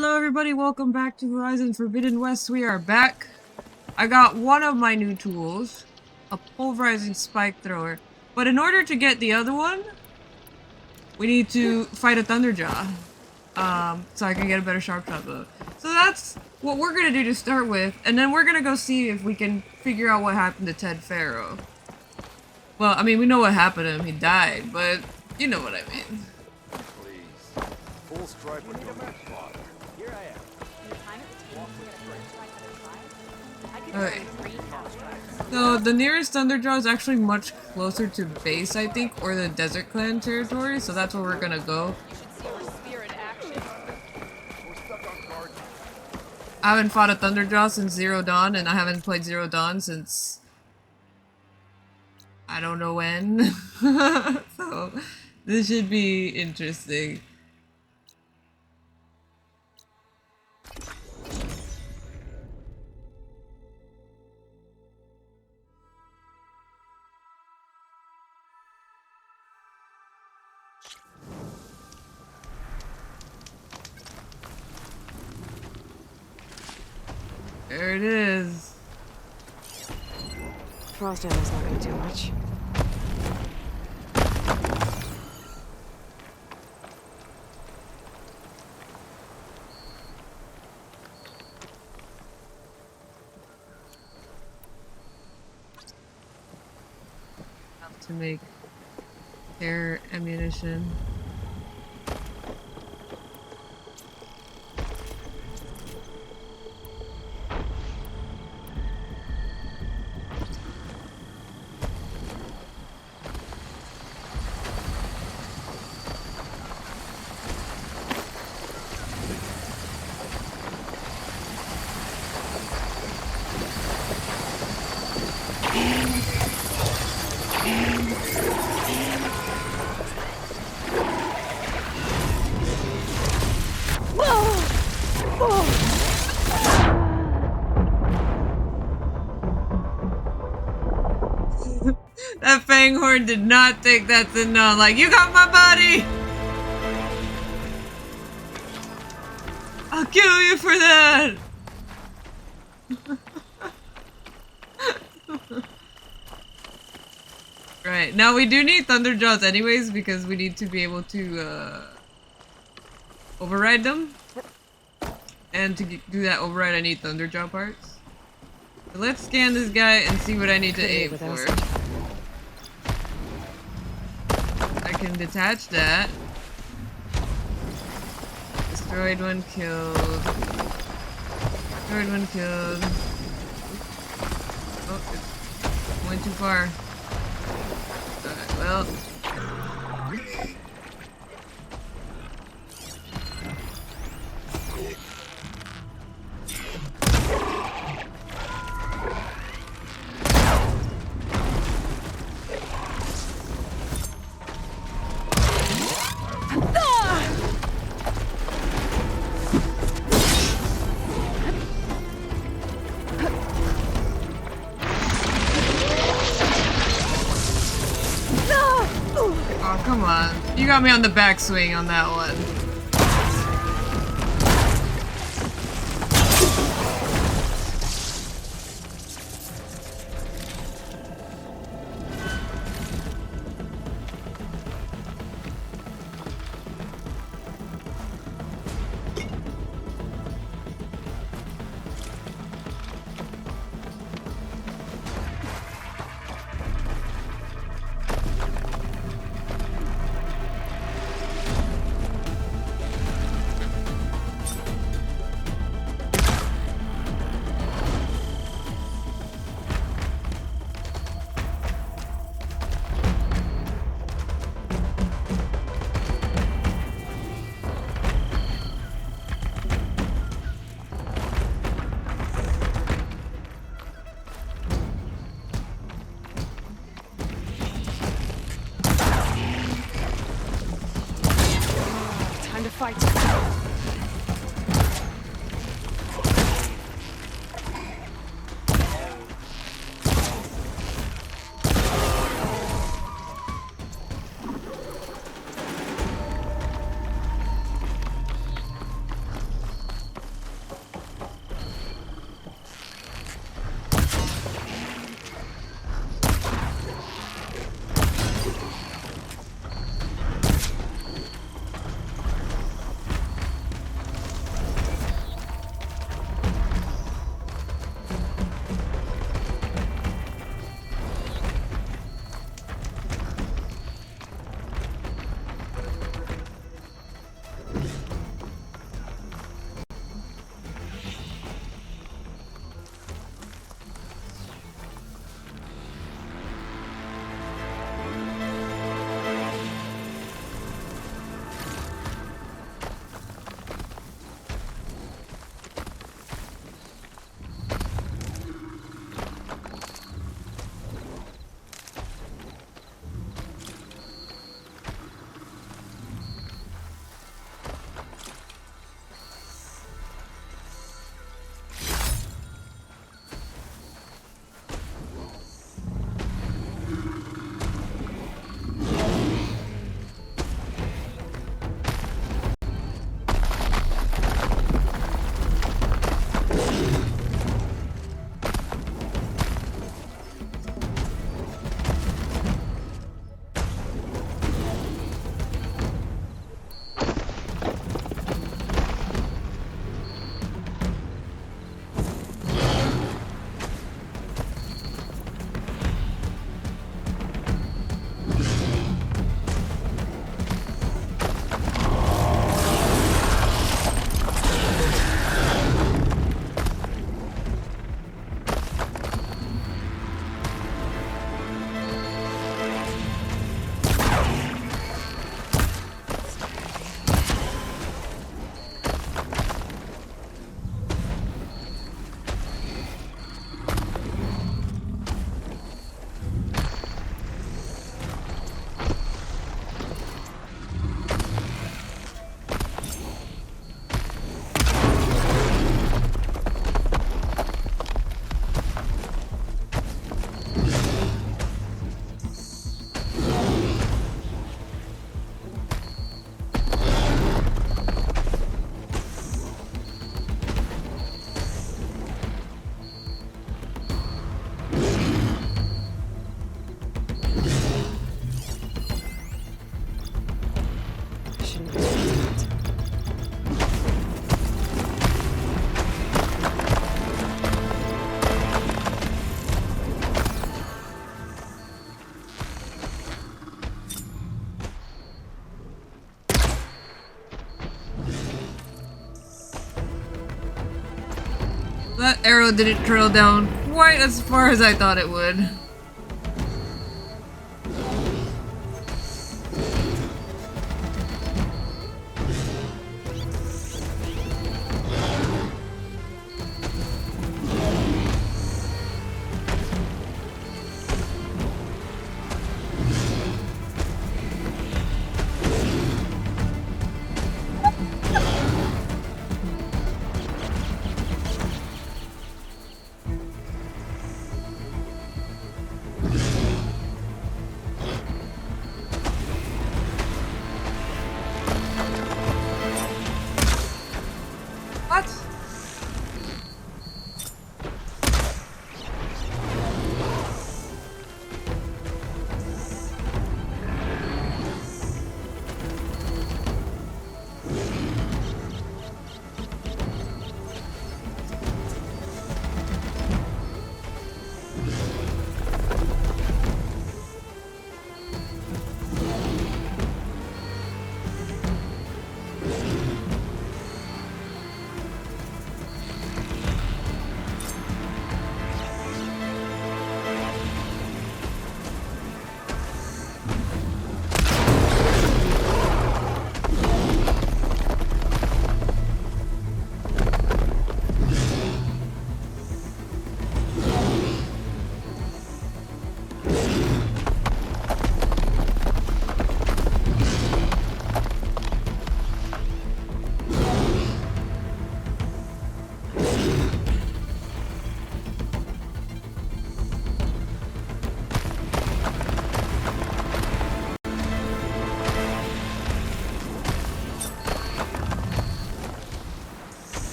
Hello everybody, welcome back to Horizon Forbidden West. We are back. I got one of my new tools, a pulverizing spike thrower. But in order to get the other one, we need to fight a Thunderjaw. So I can get a better sharp shot bow. So that's what we're gonna do to start with, and then we're gonna go see if we can figure out what happened to Ted Faro. Well, I mean, we know what happened to him, he died, but you know what I mean. Please. Full strike would go much farther. Here I am. Alright. So the nearest Thunderjaw is actually much closer to base, I think, or the Desert Clan territory, so that's where we're gonna go. I haven't fought a Thunderjaw since Zero Dawn, and I haven't played Zero Dawn since I don't know when. So this should be interesting. There it is. Frost ammo's not gonna do much. Enough to make air ammunition. That Fanghorn did not think that's enough. Like, you got my body! I'll kill you for that! Right, now we do need Thunderjaws anyways because we need to be able to override them. And to do that override I need Thunderjaw parts. So let's scan this guy and see what I need to aim for. I can detach that. Destroyed one killed. Destroyed one killed. Oh, it went too far. Alright, well. Oh, come on. You got me on the backswing on that one. Time to fight. shouldn't be doing that. That arrow didn't trail down quite as far as I thought it would. What?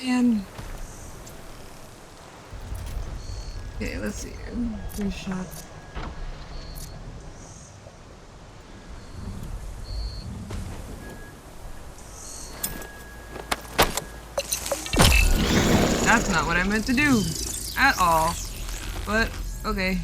Man. Okay, let's see here. 3 shots. That's not what I meant to do at all. But, okay.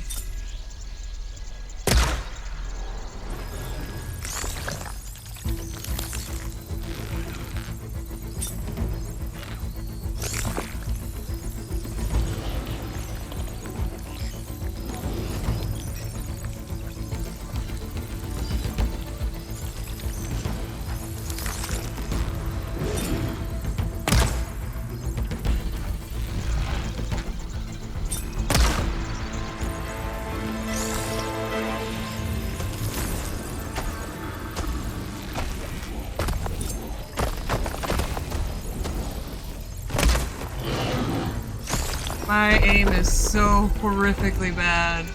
My aim is so horrifically bad.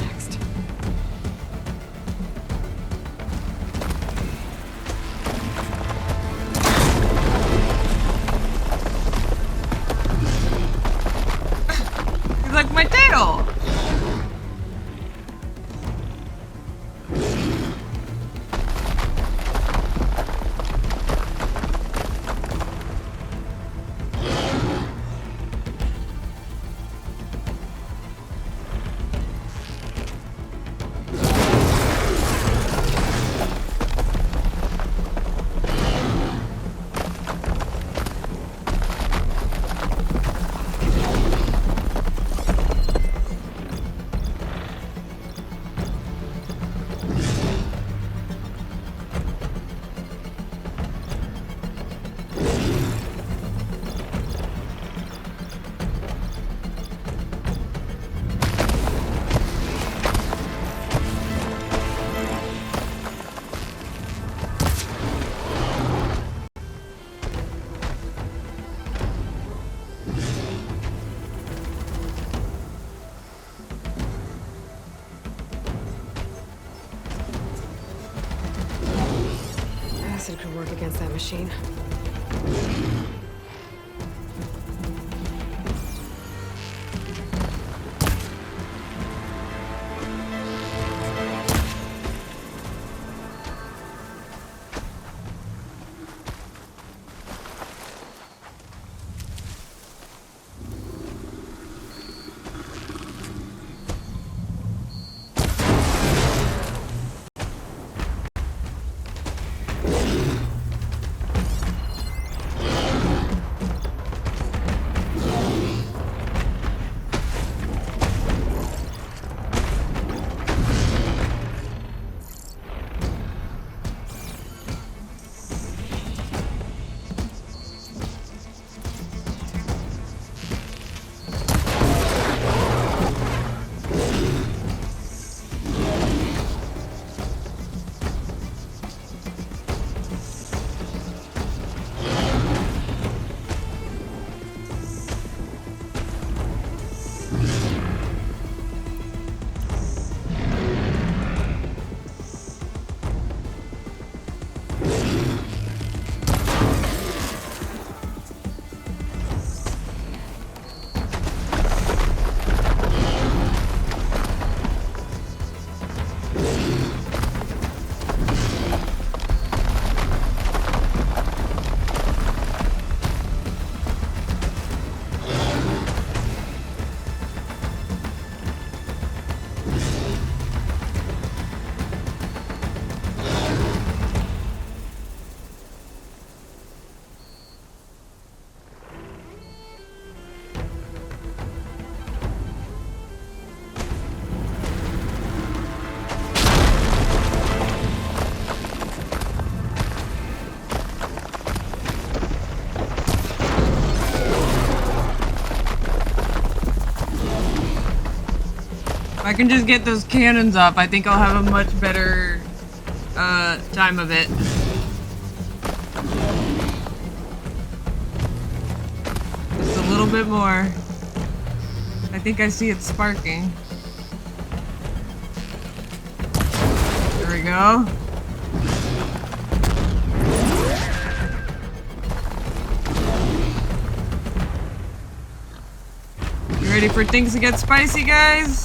Next. work against that machine. If I can just get those cannons up, I think I'll have a much better time of it. Just a little bit more. I think I see it sparking. There we go. You ready for things to get spicy, guys?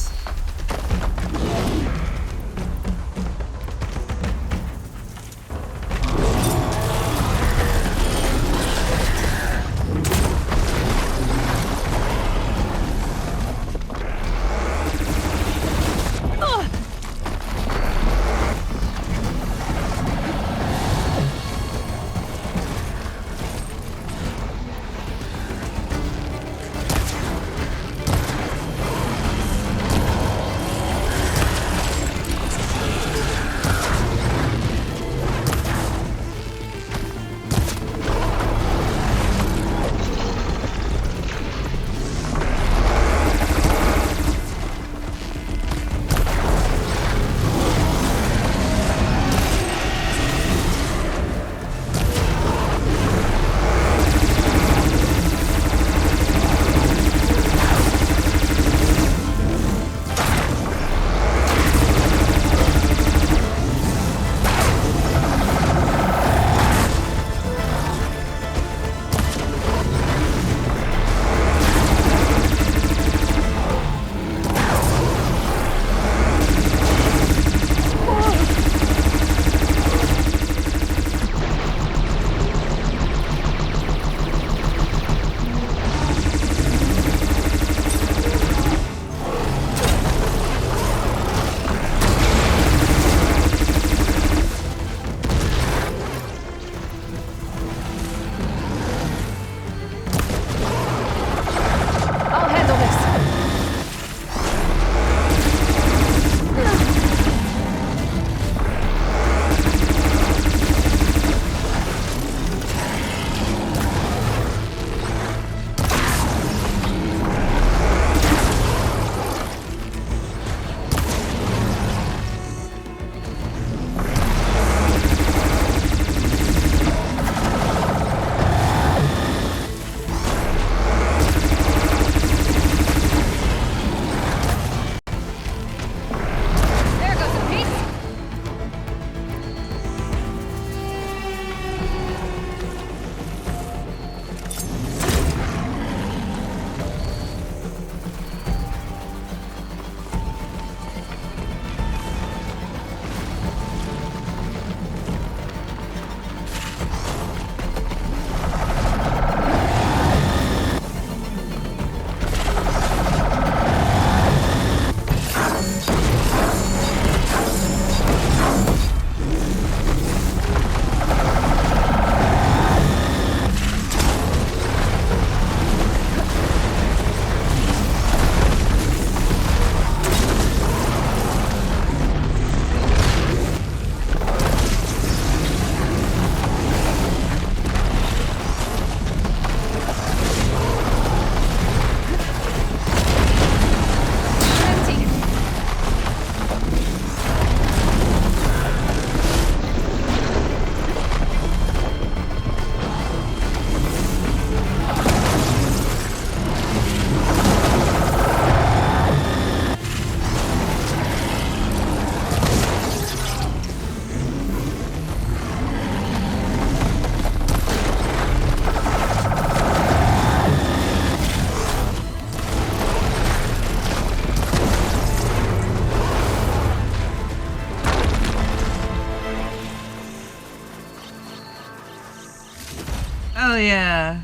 Hell yeah.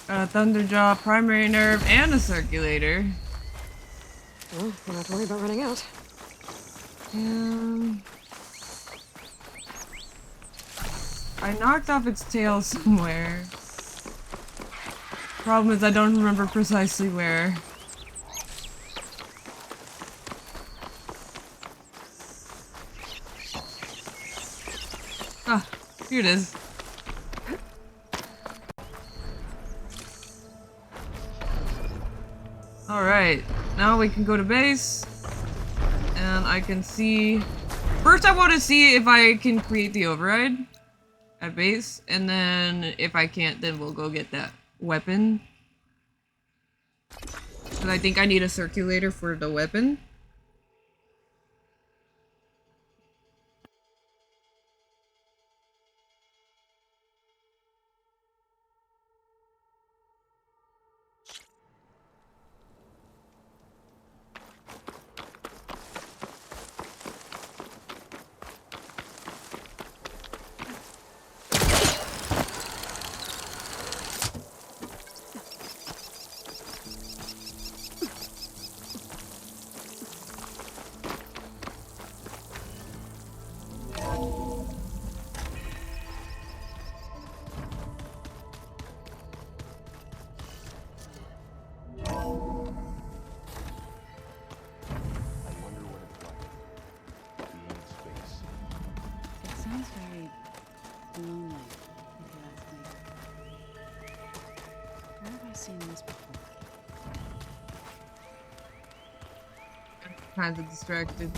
Got a Thunderjaw, primary nerve, and a circulator. Well, don't have to worry about running out. I knocked off its tail somewhere. Problem is I don't remember precisely where. Ah, here it is. Alright, now we can go to base. And I can see... First I want to see if I can create the override at base. And then if I can't, then we'll go get that weapon. But I think I need a circulator for the weapon. Kind of distracted.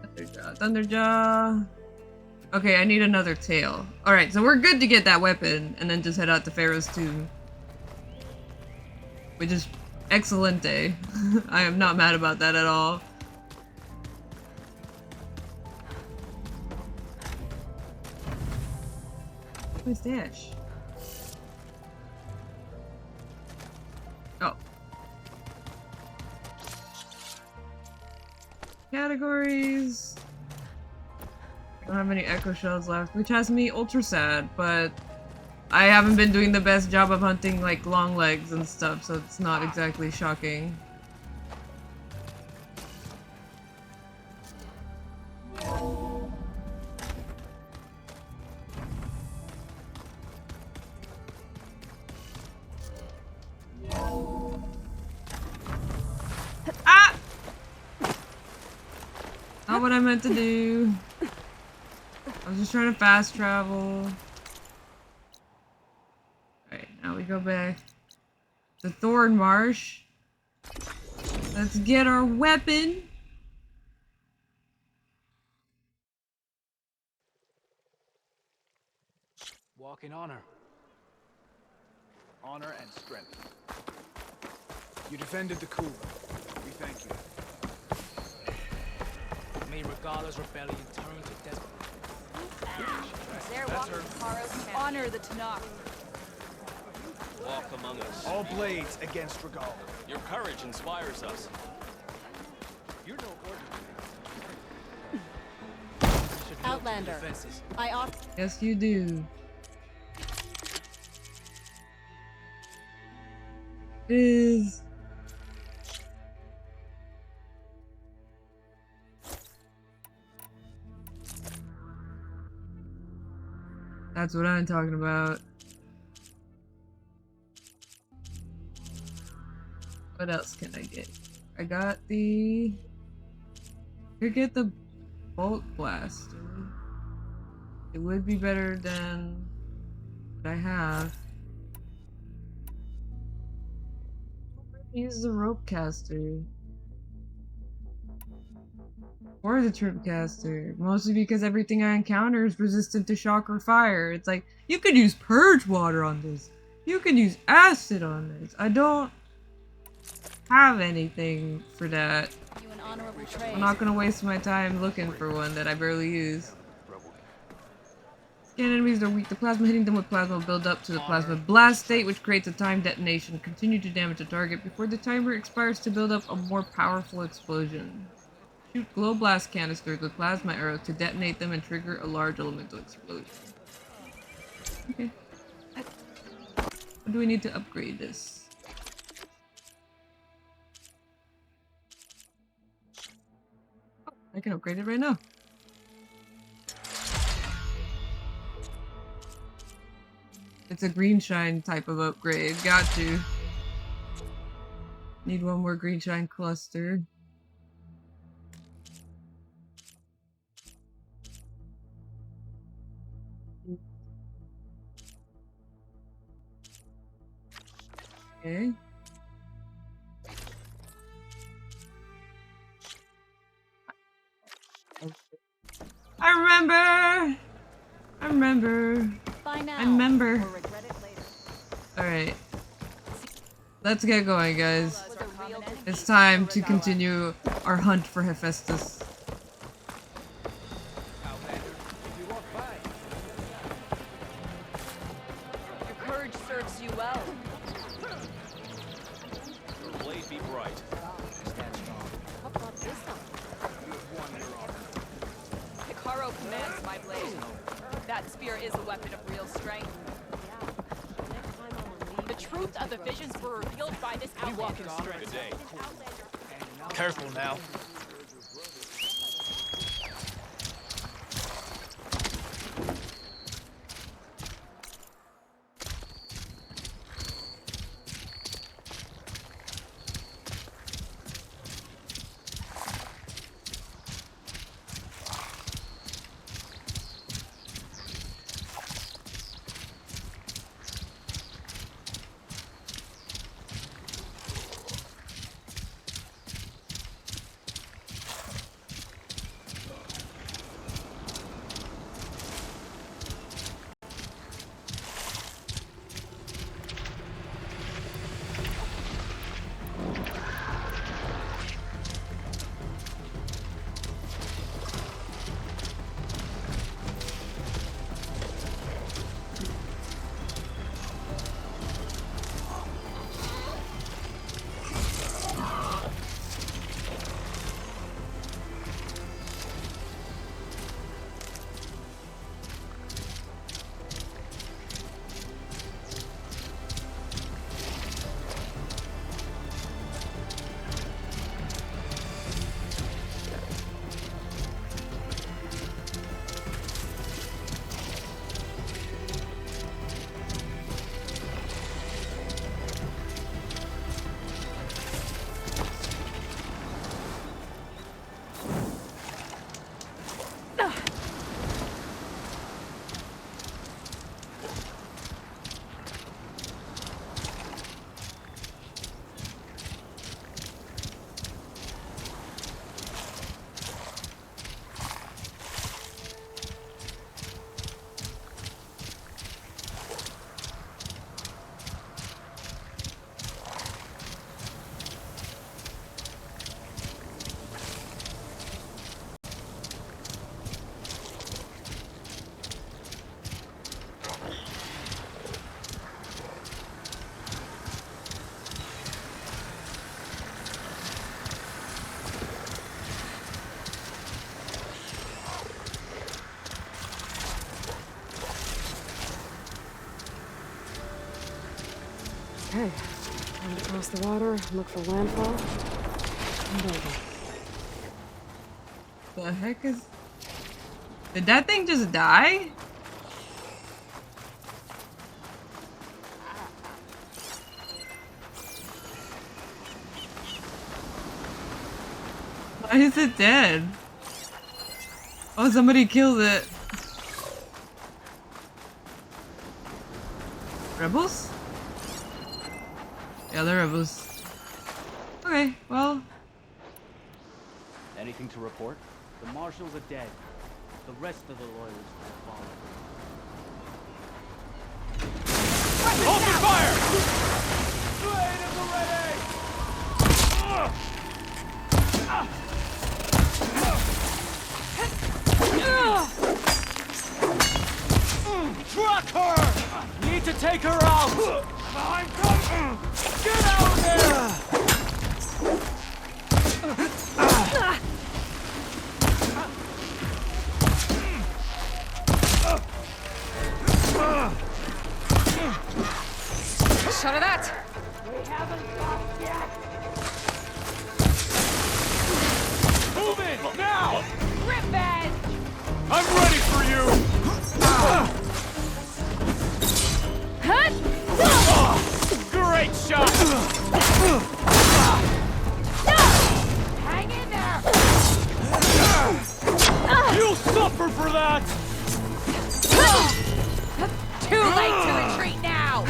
Thunderjaw, Thunderjaw. Okay, I need another tail. Alright, so we're good to get that weapon and then just head out to Faro's tomb. Which is excelente. I am not mad about that at all. Where's Dash? Oh. Categories. I don't have any echo shells left, which has me ultra sad, but I haven't been doing the best job of hunting like long legs and stuff, so it's not exactly shocking. Ah! Not what I meant to do. I was just trying to fast travel. Alright, now we go back to Thorn Marsh. Let's get our weapon. Walk in honor. Honor and strength. You defended the coup. We thank you. May Regala's rebellion turn to desperation. They're walking Faro's camp. Honor the Tanakh. Walk among us. All blades against Regal. Your courage inspires us. You're no ordinary. Outlander. I offer. Yes, you do. Is that's what I'm talking about. What else can I get? I got the... Could get the bolt blaster. It would be better than what I have. Use the rope caster. Or the trip caster. Mostly because everything I encounter is resistant to shock or fire. It's like, you could use purge water on this. You could use acid on this. I don't have anything for that. You an honorable trade. I'm not gonna waste my time looking for one that I barely use. Scan enemies are weak to plasma. Hitting them with plasma will build up to the plasma blast state, which creates a timed detonation. Continue to damage the target before the timer expires to build up a more powerful explosion. Shoot glow blast canisters with plasma arrows to detonate them and trigger a large elemental explosion. Okay. What do we need to upgrade this? Oh, I can upgrade it right now. It's a green shine type of upgrade. Got to. Need one more green shine cluster. Okay. I remember! I remember. By now, I remember. or regret it later. Alright. Let's get going, guys. Was a real enemy. It's time to continue our hunt for Hephaestus. Your courage serves you well. Your blade be bright. What brought this up? Hikaru commands my blade. That spear is a weapon of real strength. The truth of the visions were revealed by this outlander. Good day. Careful now. Okay. Time to cross the water, look for landfall, and over. The heck is... Did that thing just die? Why is it dead? Oh, somebody killed it. Rebels? Yeah, they're rebels. Okay, well... Anything to report? The marshals are dead. The rest of the loyalists have fallen. Open fire! Truck her! Need to take her out! Behind cover! Get out of there! Hang in there! You'll suffer for that! Too late to retreat now!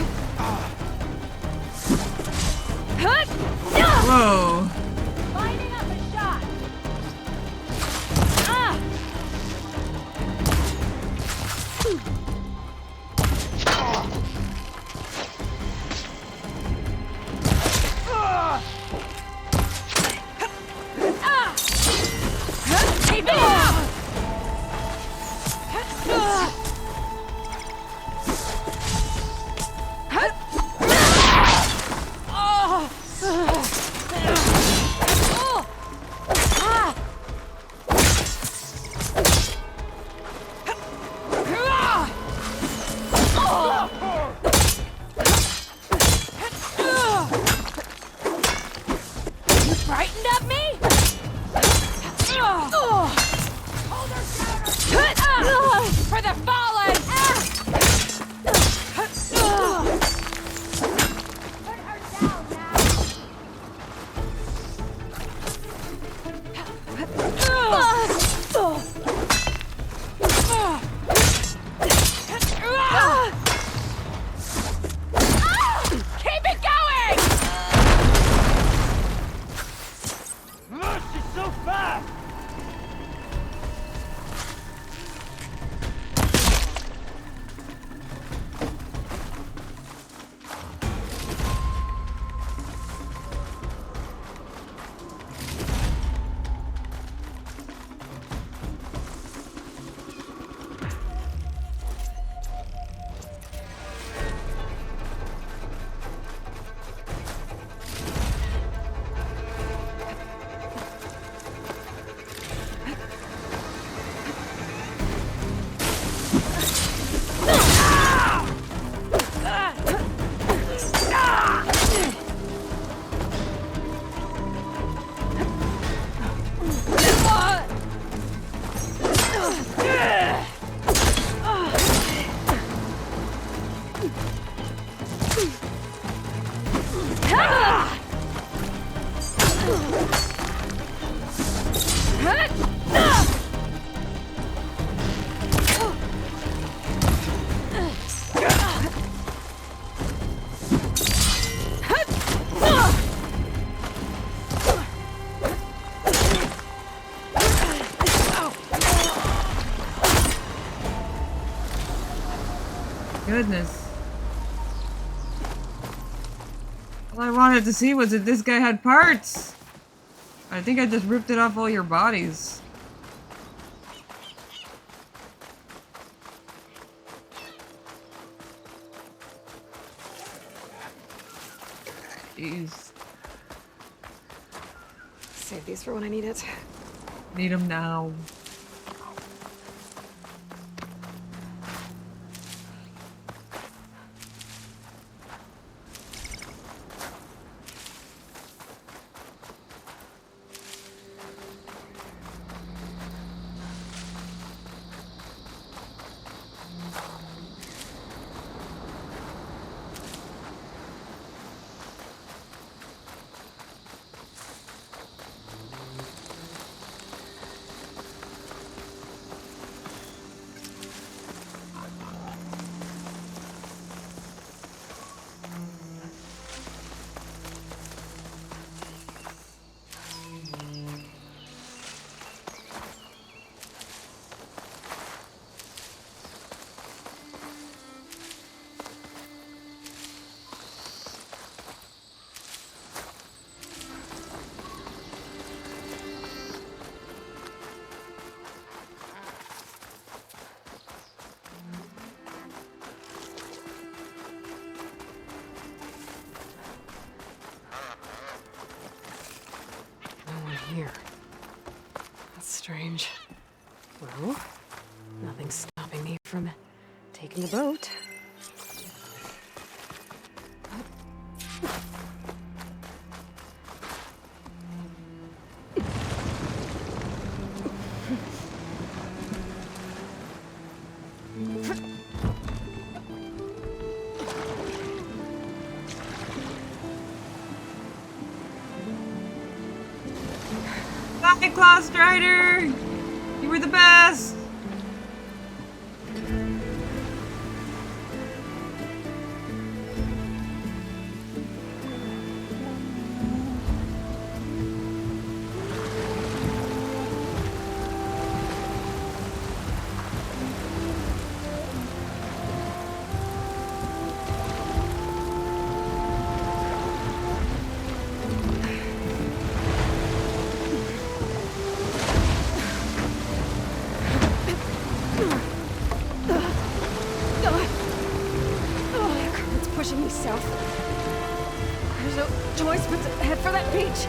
Whoa. Lining up a shot! Keep it up! You frightened of me? For the fallen! Put her down Keep it going! She's so fast! Goodness. All I wanted to see was if this guy had parts. I think I just ripped it off all your bodies. Jeez. Save these for when I need it. Need them now. Here. That's strange. Well, nothing's stopping me from taking a boat. Bye, Claw Strider! You were the best! It's pushing me south. There's no choice but to head for that beach.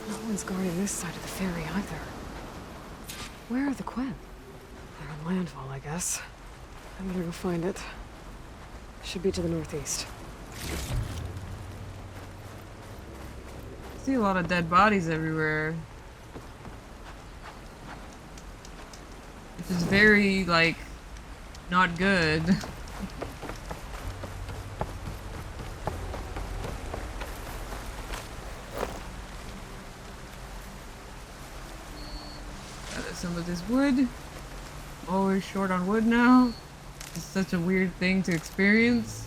No one's guarding this side of the ferry either. Where are the Quen? They're on landfall, I guess. I better go find it. Should be to the northeast. I see a lot of dead bodies everywhere. Which is very, like, not good. Gather some of this wood. Always short on wood now. It's such a weird thing to experience.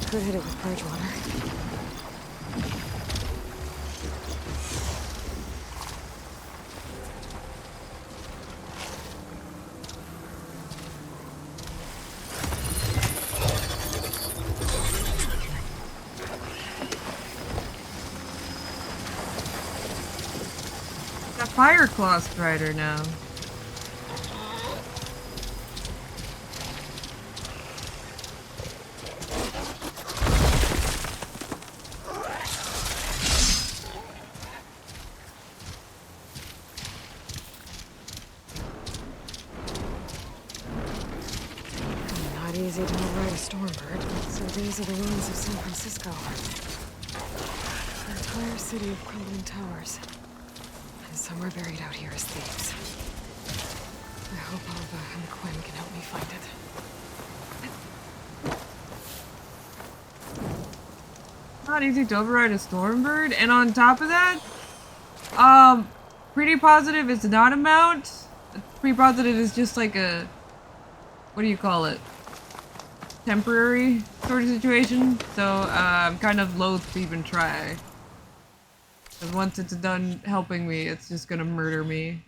Could hit it with Bridgewater. Got Fire Claw Strider now. Not easy to override a Stormbird, so these are the ruins of San Francisco. An entire city of crumbling towers. And somewhere buried out here is thieves. I hope Alva and the Quen can help me find it. Not easy to override a Stormbird, and on top of that, pretty positive it's not a mount. Pretty positive it's just like a, what do you call it? Temporary sort of situation. So I'm kind of loath to even try. Because once it's done helping me, it's just gonna murder me.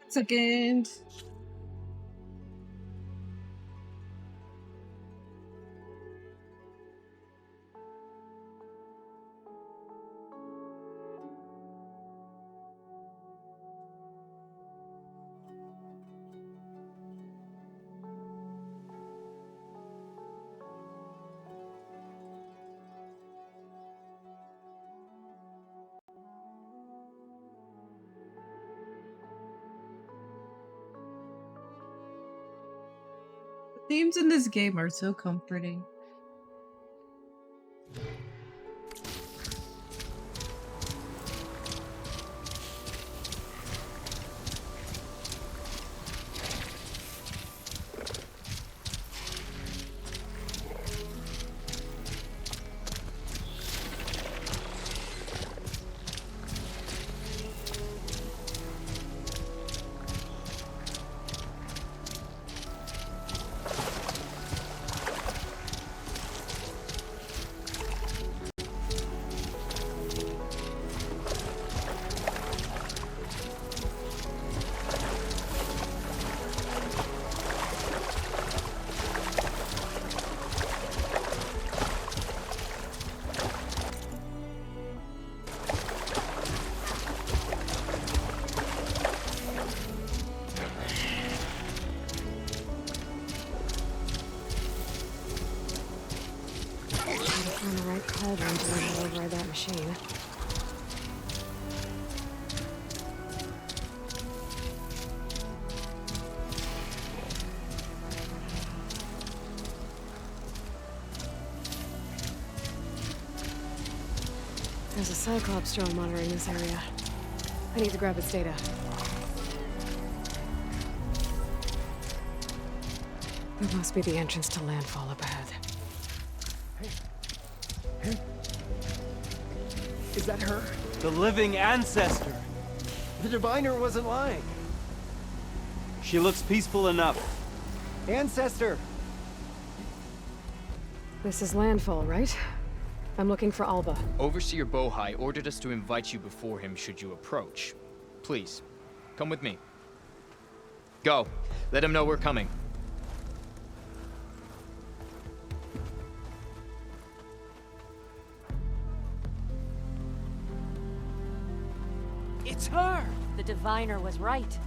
Second. Themes in this game are so comforting. override that machine. There's a Cyclops drone monitoring this area. I need to grab its data. That must be the entrance to landfall up ahead. Is that her? The living ancestor. The diviner wasn't lying. She looks peaceful enough. Ancestor! This is landfall, right? I'm looking for Alva. Overseer Bohai ordered us to invite you before him should you approach. Please, come with me. Go. Let him know we're coming. It's her! The diviner was right.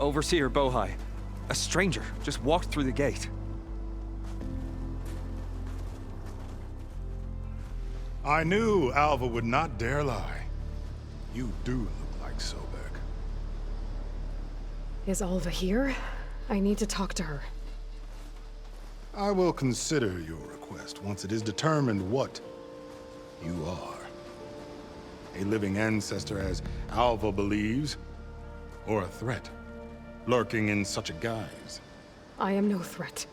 Overseer Bohai. A stranger just walked through the gate. I knew Alva would not dare lie. You do look like Sobek. Is Alva here? I need to talk to her. I will consider your request once it is determined what you are. A living ancestor, as Alva believes, or a threat, lurking in such a guise. I am no threat,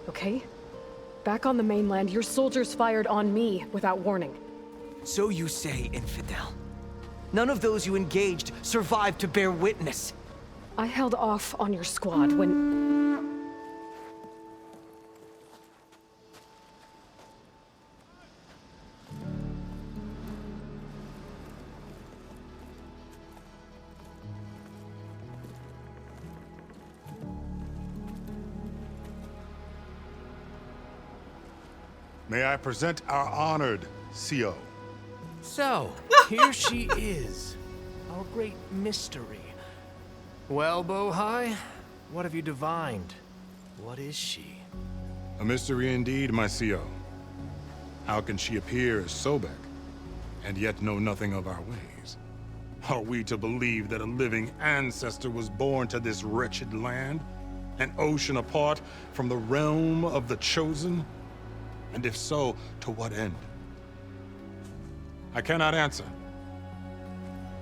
okay? Back on the mainland, your soldiers fired on me without warning. So you say, infidel. None of those you engaged survived to bear witness. I held off on your squad when... May I present our honored CO. So, here she is. Our great mystery. Well, Bohai, what have you divined? What is she? A mystery indeed, my CO. How can she appear as Sobek, and yet know nothing of our ways? Are we to believe that a living ancestor was born to this wretched land? An ocean apart from the realm of the Chosen? And if so, to what end? I cannot answer.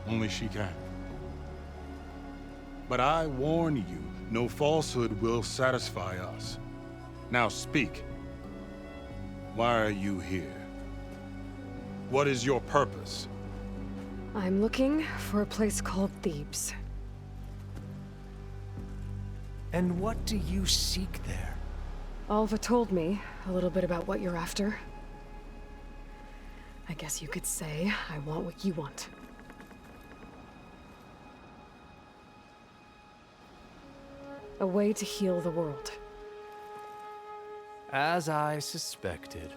Only she can. But I warn you, no falsehood will satisfy us. Now speak. Why are you here? What is your purpose? I'm looking for a place called Thebes. And what do you seek there? Alva told me a little bit about what you're after. I guess you could say I want what you want. A way to heal the world. As I suspected.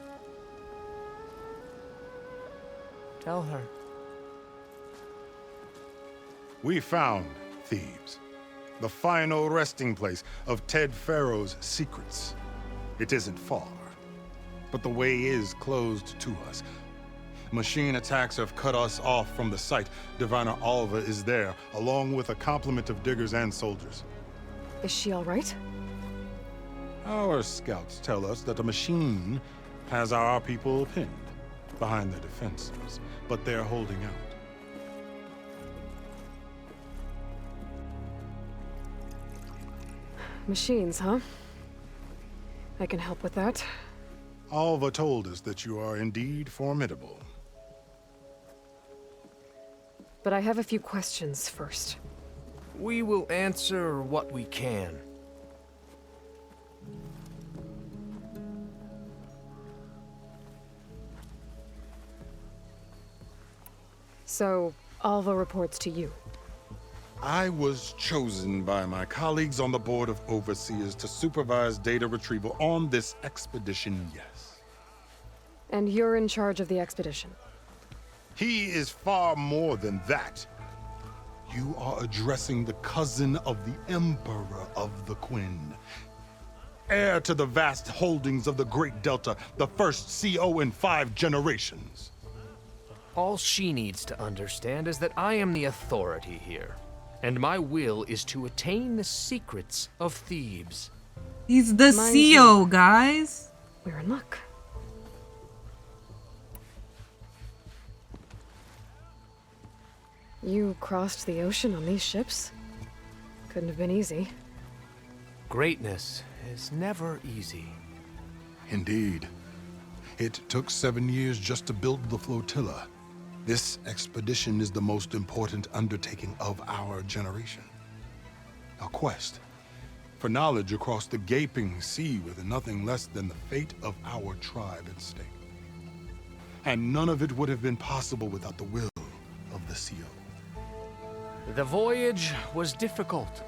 Tell her. We found Thebes, the final resting place of Ted Faro's secrets. It isn't far, but the way is closed to us. Machine attacks have cut us off from the site. Diviner Alva is there, along with a complement of diggers and soldiers. Is she all right? Our scouts tell us that a machine has our people pinned behind their defenses, but they're holding out. Machines, huh? I can help with that. Alva told us that you are indeed formidable. But I have a few questions first. We will answer what we can. So, Alva reports to you. I was chosen by my colleagues on the Board of Overseers to supervise data retrieval on this expedition, yes. And you're in charge of the expedition. He is far more than that. You are addressing the cousin of the Emperor of the Quinn. Heir to the vast holdings of the Great Delta, the first CO in 5 generations. All she needs to understand is that I am the authority here, and my will is to attain the secrets of Thebes. He's the CO, guys. We're in luck. You crossed the ocean on these ships? Couldn't have been easy. Greatness is never easy. Indeed. It took 7 years just to build the flotilla. This expedition is the most important undertaking of our generation. A quest for knowledge across the gaping sea with nothing less than the fate of our tribe at stake. And none of it would have been possible without the will of the CO. The voyage was difficult.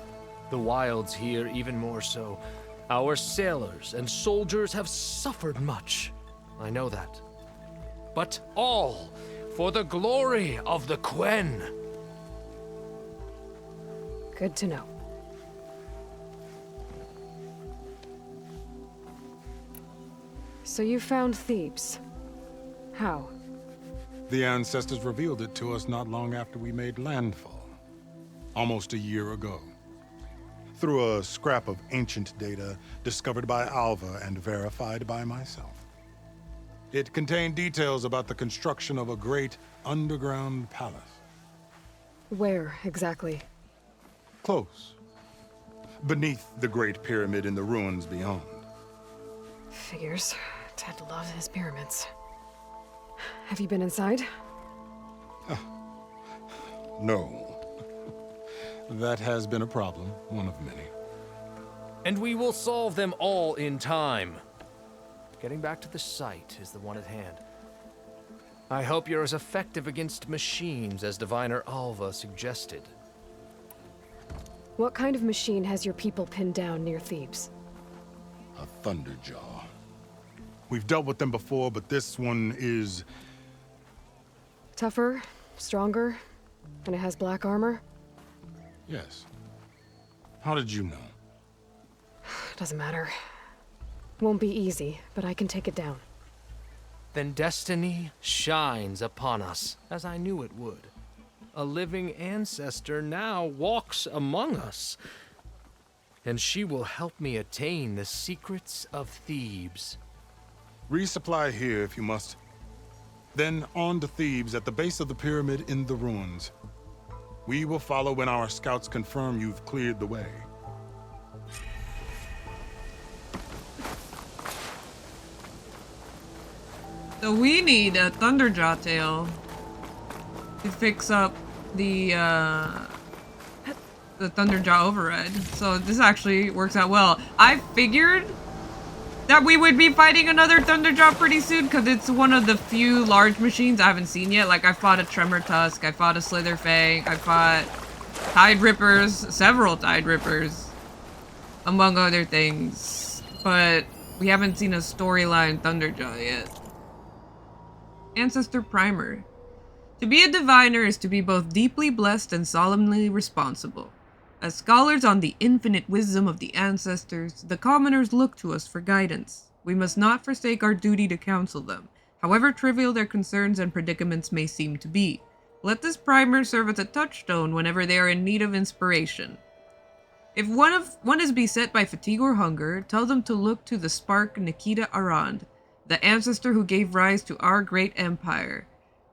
The wilds here even more so. Our sailors and soldiers have suffered much. I know that. But all for the glory of the Quen. Good to know. So you found Thebes. How? The ancestors revealed it to us not long after we made landfall. Almost a year ago. Through a scrap of ancient data discovered by Alva and verified by myself. It contained details about the construction of a great underground palace. Where, exactly? Close. Beneath the Great Pyramid in the ruins beyond. Figures. Ted loves his pyramids. Have you been inside? No. That has been a problem, one of many. And we will solve them all in time. Getting back to the site is the one at hand. I hope you're as effective against machines as Diviner Alva suggested. What kind of machine has your people pinned down near Thebes? A Thunderjaw. We've dealt with them before, but this one is... Tougher, stronger, and it has black armor? Yes. How did you know? Doesn't matter. Won't be easy, but I can take it down. Then destiny shines upon us, as I knew it would. A living ancestor now walks among us. And she will help me attain the secrets of Thebes. Resupply here if you must. Then on to Thebes at the base of the pyramid in the ruins. We will follow when our scouts confirm you've cleared the way. So we need a Thunderjaw tail to fix up the Thunderjaw override. So this actually works out well. I figured that we would be fighting another Thunderjaw pretty soon because it's one of the few large machines I haven't seen yet. Like I fought a Tremor Tusk, I fought a Slitherfang, I fought Tide Rippers, several Tide Rippers, among other things. But we haven't seen a storyline Thunderjaw yet. Ancestor Primer. To be a diviner is to be both deeply blessed and solemnly responsible. As scholars on the infinite wisdom of the ancestors, the commoners look to us for guidance. We must not forsake our duty to counsel them, however trivial their concerns and predicaments may seem to be. Let this primer serve as a touchstone whenever they are in need of inspiration. If one is beset by fatigue or hunger, tell them to look to the spark Nikita Arand, the ancestor who gave rise to our great empire.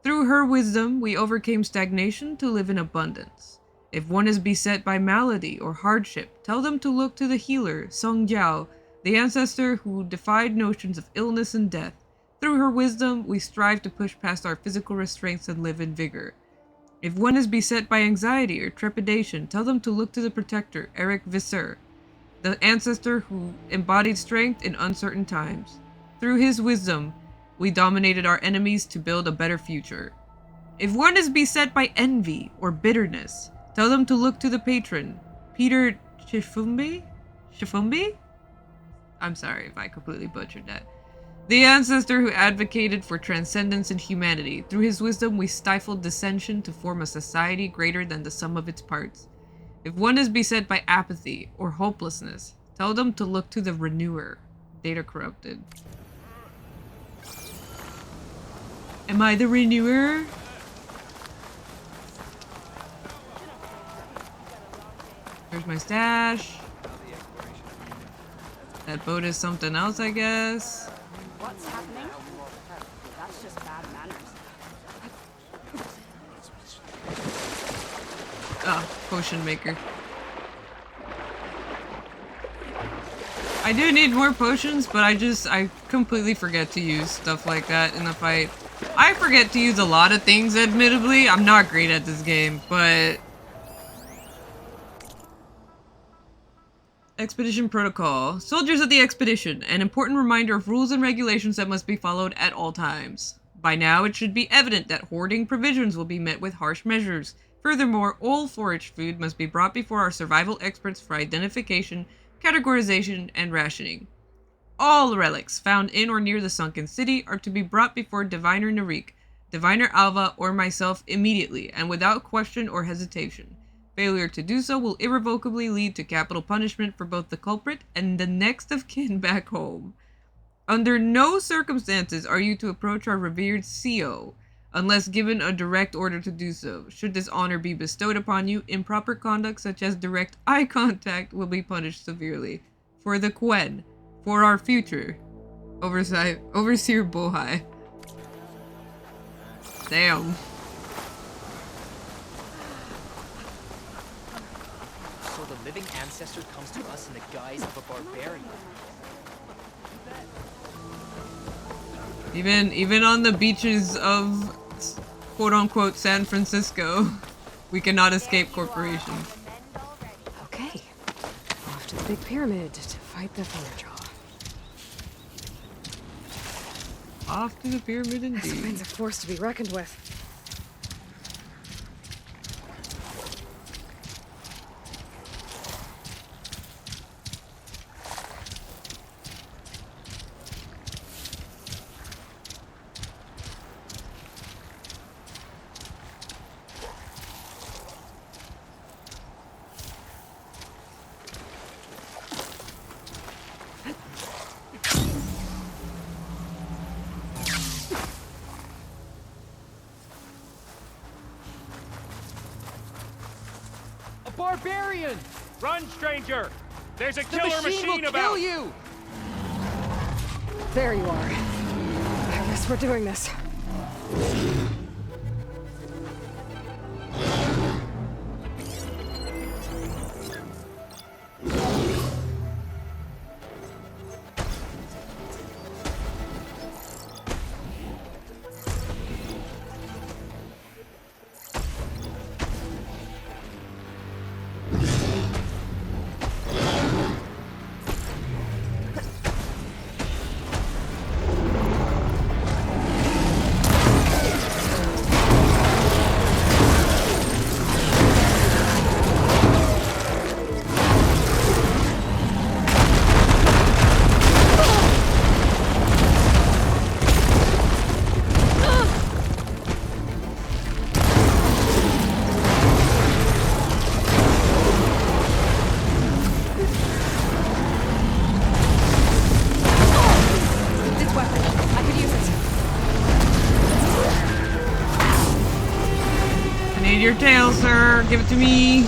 Through her wisdom, we overcame stagnation to live in abundance. If one is beset by malady or hardship, tell them to look to the healer, Song Jiao, the ancestor who defied notions of illness and death. Through her wisdom, we strive to push past our physical restraints and live in vigor. If one is beset by anxiety or trepidation, tell them to look to the protector, Eric Visser, the ancestor who embodied strength in uncertain times. Through his wisdom, we dominated our enemies to build a better future. If one is beset by envy or bitterness, tell them to look to the patron, Peter Chifumbi? I'm sorry if I completely butchered that. The ancestor who advocated for transcendence and humanity. Through his wisdom, we stifled dissension to form a society greater than the sum of its parts. If one is beset by apathy or hopelessness, tell them to look to the Renewer. Data corrupted. Am I the Renewer? Here's my stash. That boat is something else, I guess. What's happening? That's just bad manners. Ah, potion maker. I do need more potions, but I completely forget to use stuff like that in the fight. I forget to use a lot of things, admittedly. I'm not great at this game, but... Expedition Protocol. Soldiers of the expedition. An important reminder of rules and regulations that must be followed at all times. By now, it should be evident that hoarding provisions will be met with harsh measures. Furthermore, all foraged food must be brought before our survival experts for identification, categorization, and rationing. All relics found in or near the sunken city are to be brought before Diviner Narik, Diviner Alva, or myself immediately and without question or hesitation. Failure to do so will irrevocably lead to capital punishment for both the culprit and the next of kin back home. Under no circumstances are you to approach our revered CO, unless given a direct order to do so. Should this honor be bestowed upon you, improper conduct such as direct eye contact will be punished severely. For the Quen, for our future. Overseer Bohai. Damn. So the living ancestor comes to us in the guise of a barbarian. Even on the beaches of quote-unquote San Francisco, we cannot escape corporations. Okay. Off to the big pyramid to fight the Thunderjaw. Off to the pyramid indeed. This finds a force to be reckoned with. Barbarian! Run, stranger! There's a killer machine will about! Kill you! There you are. I guess we're doing this. Your tail, sir. Give it to me.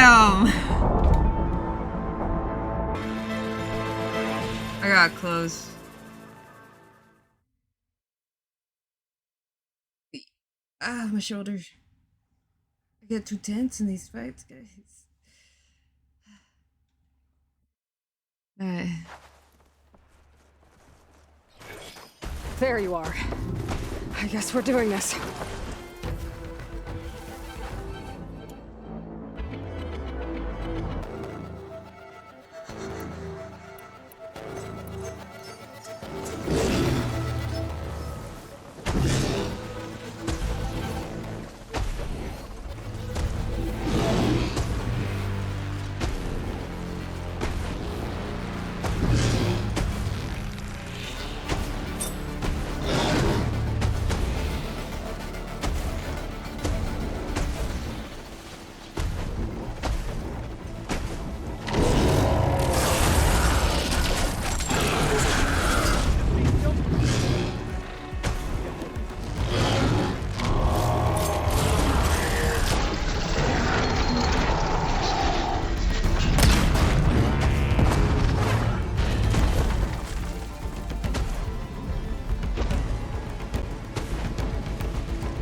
Damn! I got close. Ah, my shoulders. I get too tense in these fights, guys. Alright. There you are. I guess we're doing this.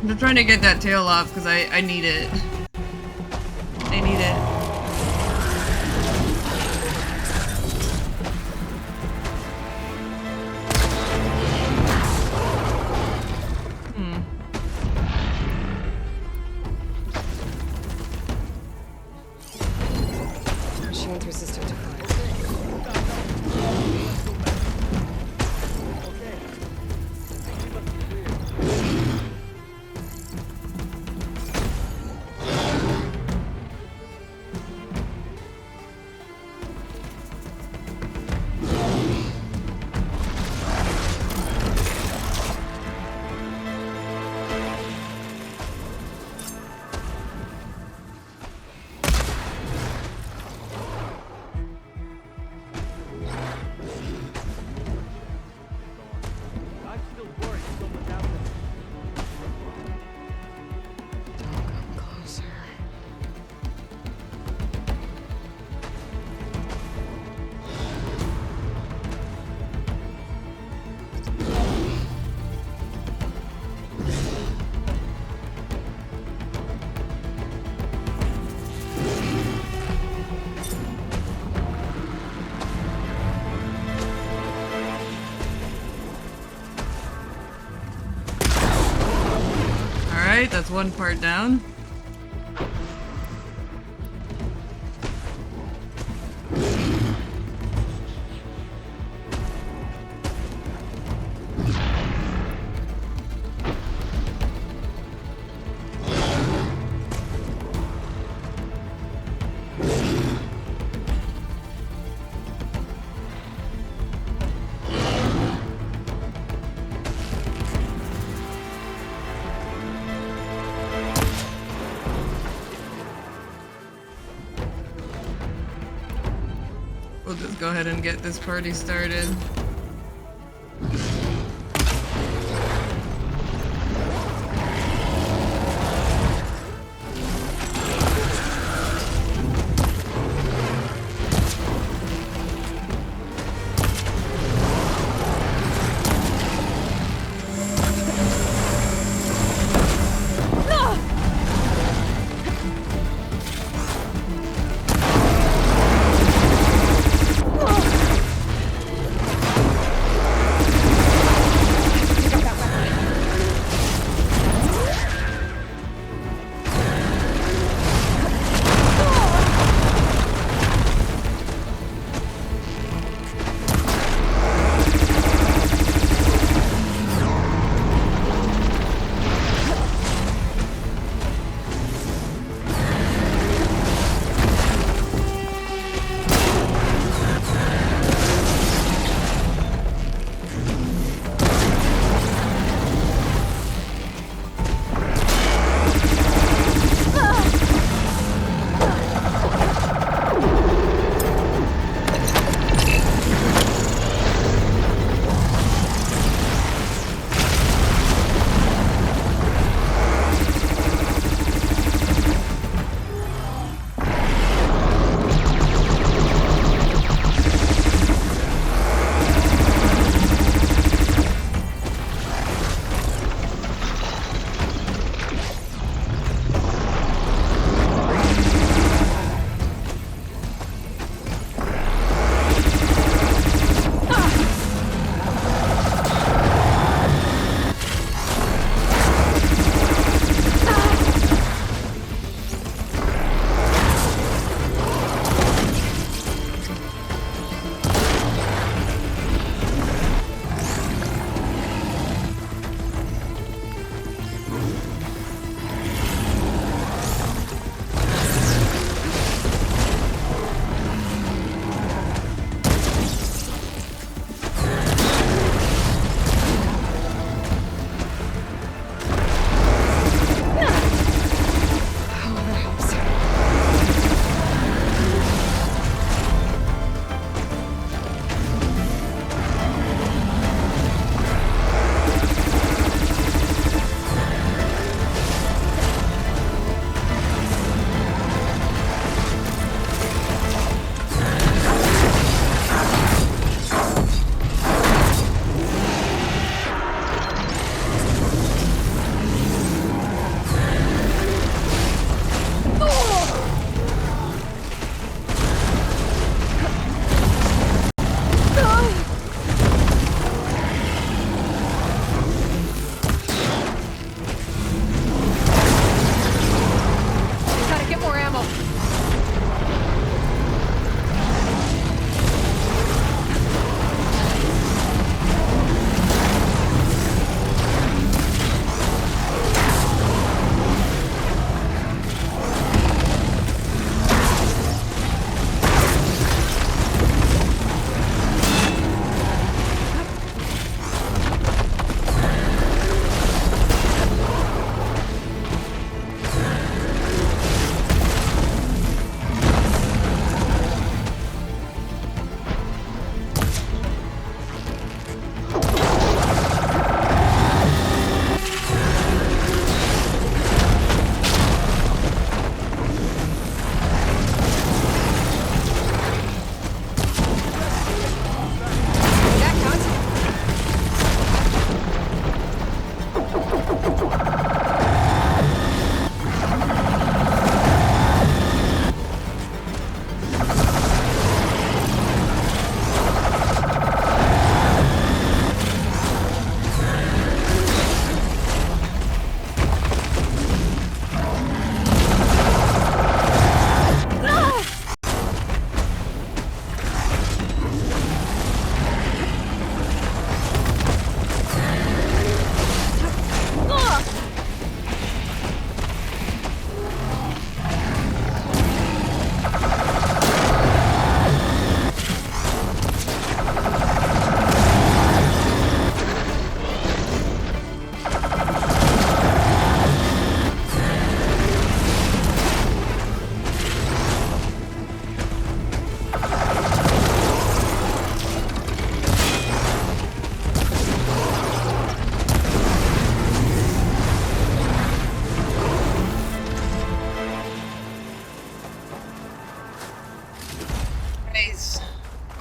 I'm trying to get that tail off because I need it. I need it. Shield resistant to fire. Alright, that's one part down. We'll just go ahead and get this party started.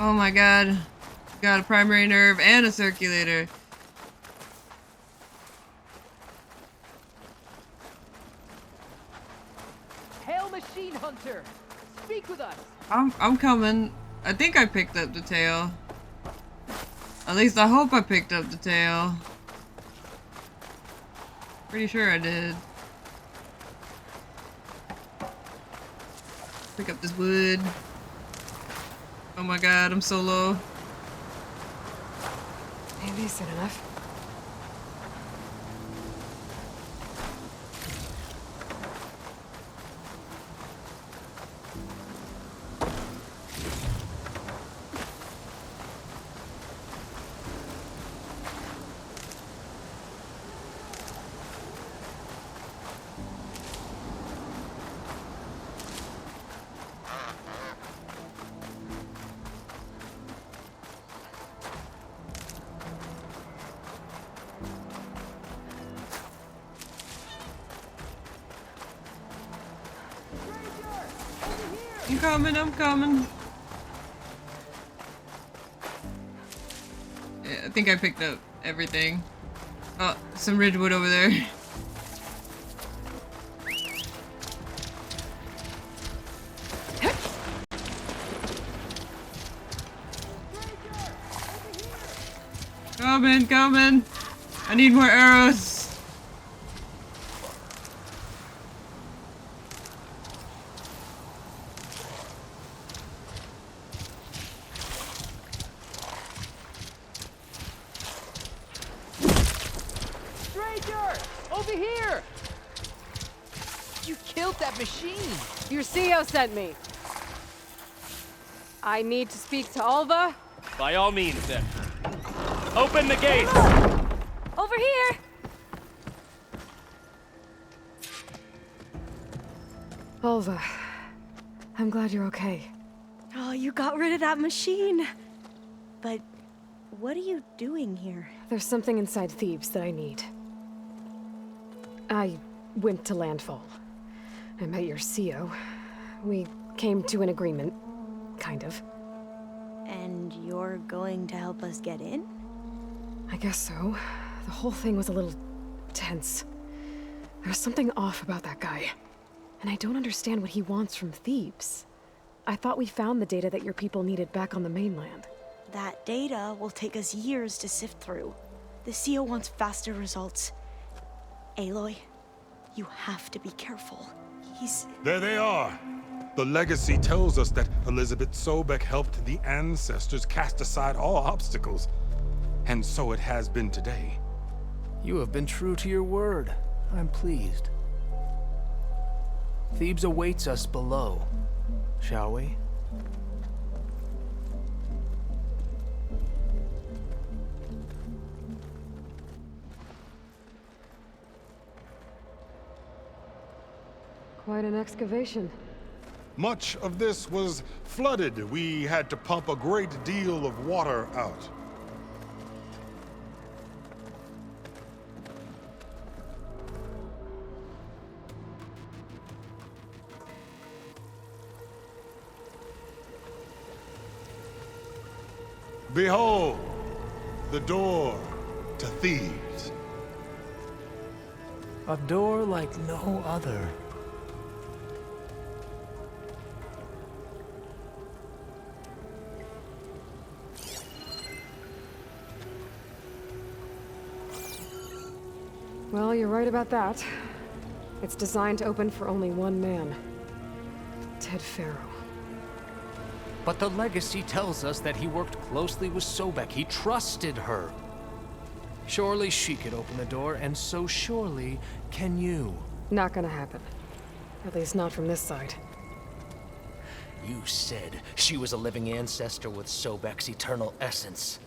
Oh my god. Got a primary nerve and a circulator. Hail Machine Hunter! Speak with us! I'm coming. I think I picked up the tail. At least I hope I picked up the tail. Pretty sure I did. Pick up this wood. Oh my god, I'm so low. Maybe soon enough. I'm coming. Yeah, I think I picked up everything. Oh, some ridgewood over there. Coming. I need more arrows. Your CO sent me. I need to speak to Alva. By all means, then. Open the gates! Over here! Alva, I'm glad you're okay. Oh, you got rid of that machine. But what are you doing here? There's something inside Thebes that I need. I went to landfall. I met your CO. We came to an agreement, kind of. And you're going to help us get in? I guess so. The whole thing was a little tense. There's something off about that guy. And I don't understand what he wants from Thebes. I thought we found the data that your people needed back on the mainland. That data will take us years to sift through. The CO wants faster results. Aloy, you have to be careful. There they are! The legacy tells us that Elizabeth Sobek helped the ancestors cast aside all obstacles. And so it has been today. You have been true to your word. I'm pleased. Thebes awaits us below. Shall we? Quite an excavation. Much of this was flooded. We had to pump a great deal of water out. Behold, the door to Thebes. A door like no other. Well, you're right about that. It's designed to open for only one man. Ted Faro. But the legacy tells us that he worked closely with Sobek. He trusted her. Surely she could open the door, and so surely can you. Not gonna happen. At least not from this side. You said she was a living ancestor with Sobek's eternal essence.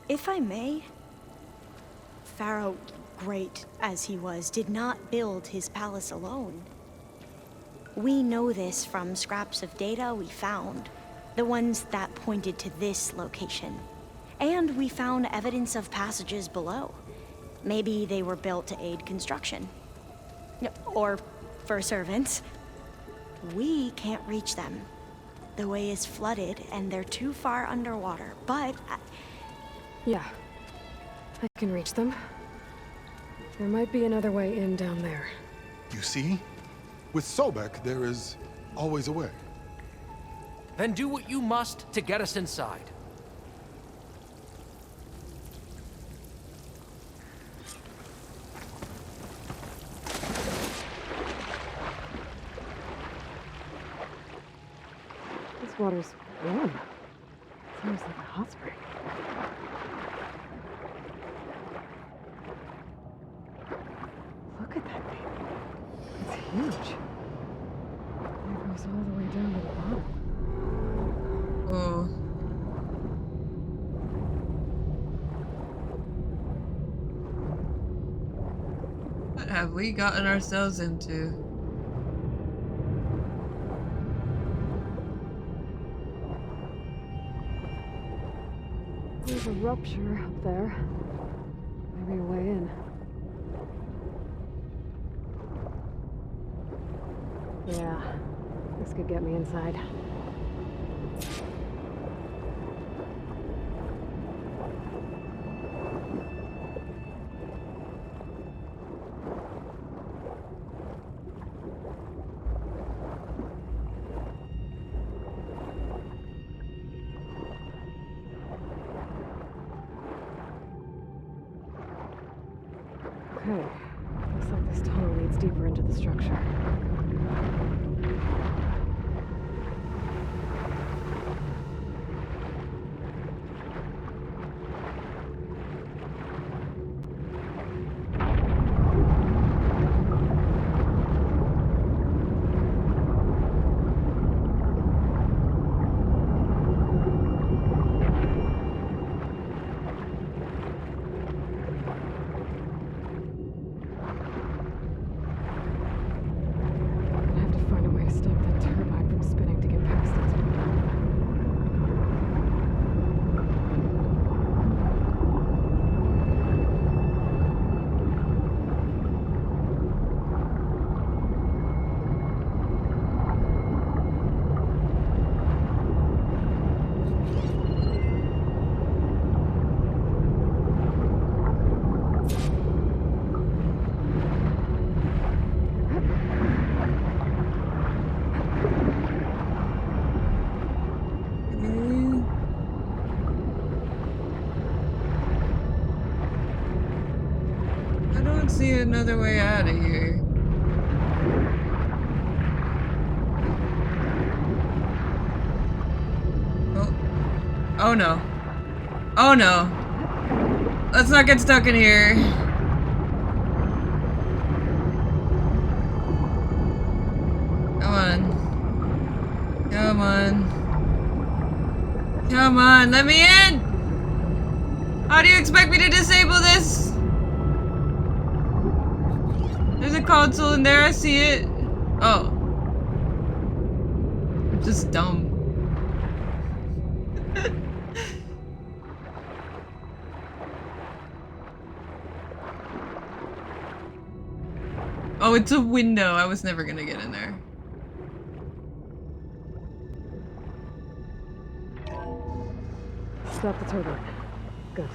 If I may, Faro, great as he was, did not build his palace alone. We know this from scraps of data we found, the ones that pointed to this location. And we found evidence of passages below. Maybe they were built to aid construction. Or for servants. We can't reach them. The way is flooded and they're too far underwater, but Yeah. I can reach them. There might be another way in down there. You see? With Sobek, there is always a way. Then do what you must to get us inside. This water's warm. Seems like a hot spring. Look at that thing. It's huge. It goes all the way down to the bottom. Oh. What have we gotten ourselves into? There's a rupture up there. Maybe a way in. Yeah, this could get me inside. Okay, looks like this tunnel leads deeper into the structure. See another way out of here. Oh. Oh no. Oh no. Let's not get stuck in here. Come on. Come on. Come on, let me in! How do you expect me to disable this? There's a console in there, I see it. Oh. I'm just dumb. Oh, it's a window. I was never gonna get in there. Stop the turbine. Good.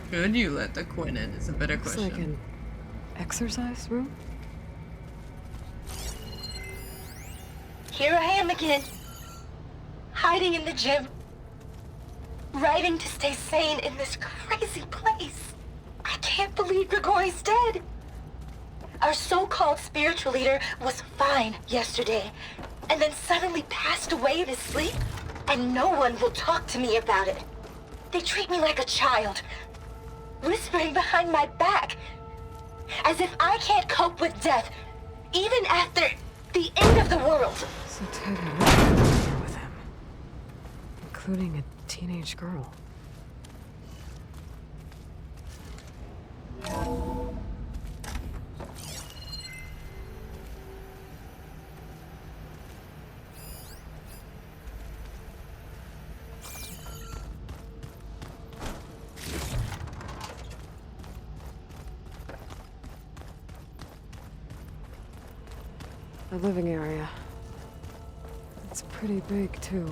Could you let the Quinn in? It's a better question. Looks like an exercise room? Here I am again. Hiding in the gym. Writing to stay sane in this crazy place. I can't believe Grigori's dead. Our so-called spiritual leader was fine yesterday, and then suddenly passed away in his sleep, and no one will talk to me about it. They treat me like a child, whispering behind my back, as if I can't cope with death, even after the end of the world. So Ted had everything with him, including a teenage girl. The living area. It's pretty big, too.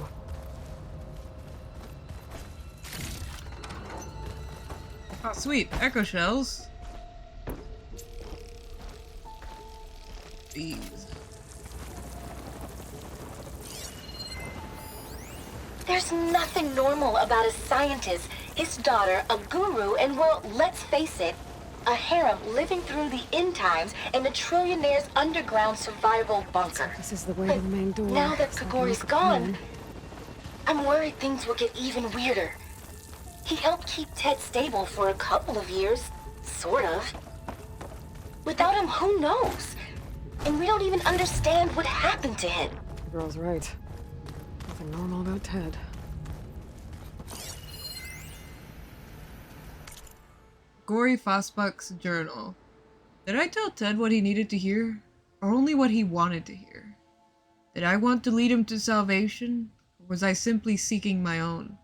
Oh, sweet. Echo shells. Jeez. There's nothing normal about a scientist, his daughter, a guru, and well, let's face it, a harem living through the end times in a trillionaire's underground survival bunker. This is the way to the main door. Now that Grigori's gone, I'm worried things will get even weirder. He helped keep Ted stable for a couple of years, sort of. Without him, who knows? And we don't even understand what happened to him. The girl's right. Nothing normal about Ted. Gory Fosbuck's journal. Did I tell Ted what he needed to hear? Or only what he wanted to hear? Did I want to lead him to salvation? Or was I simply seeking my own?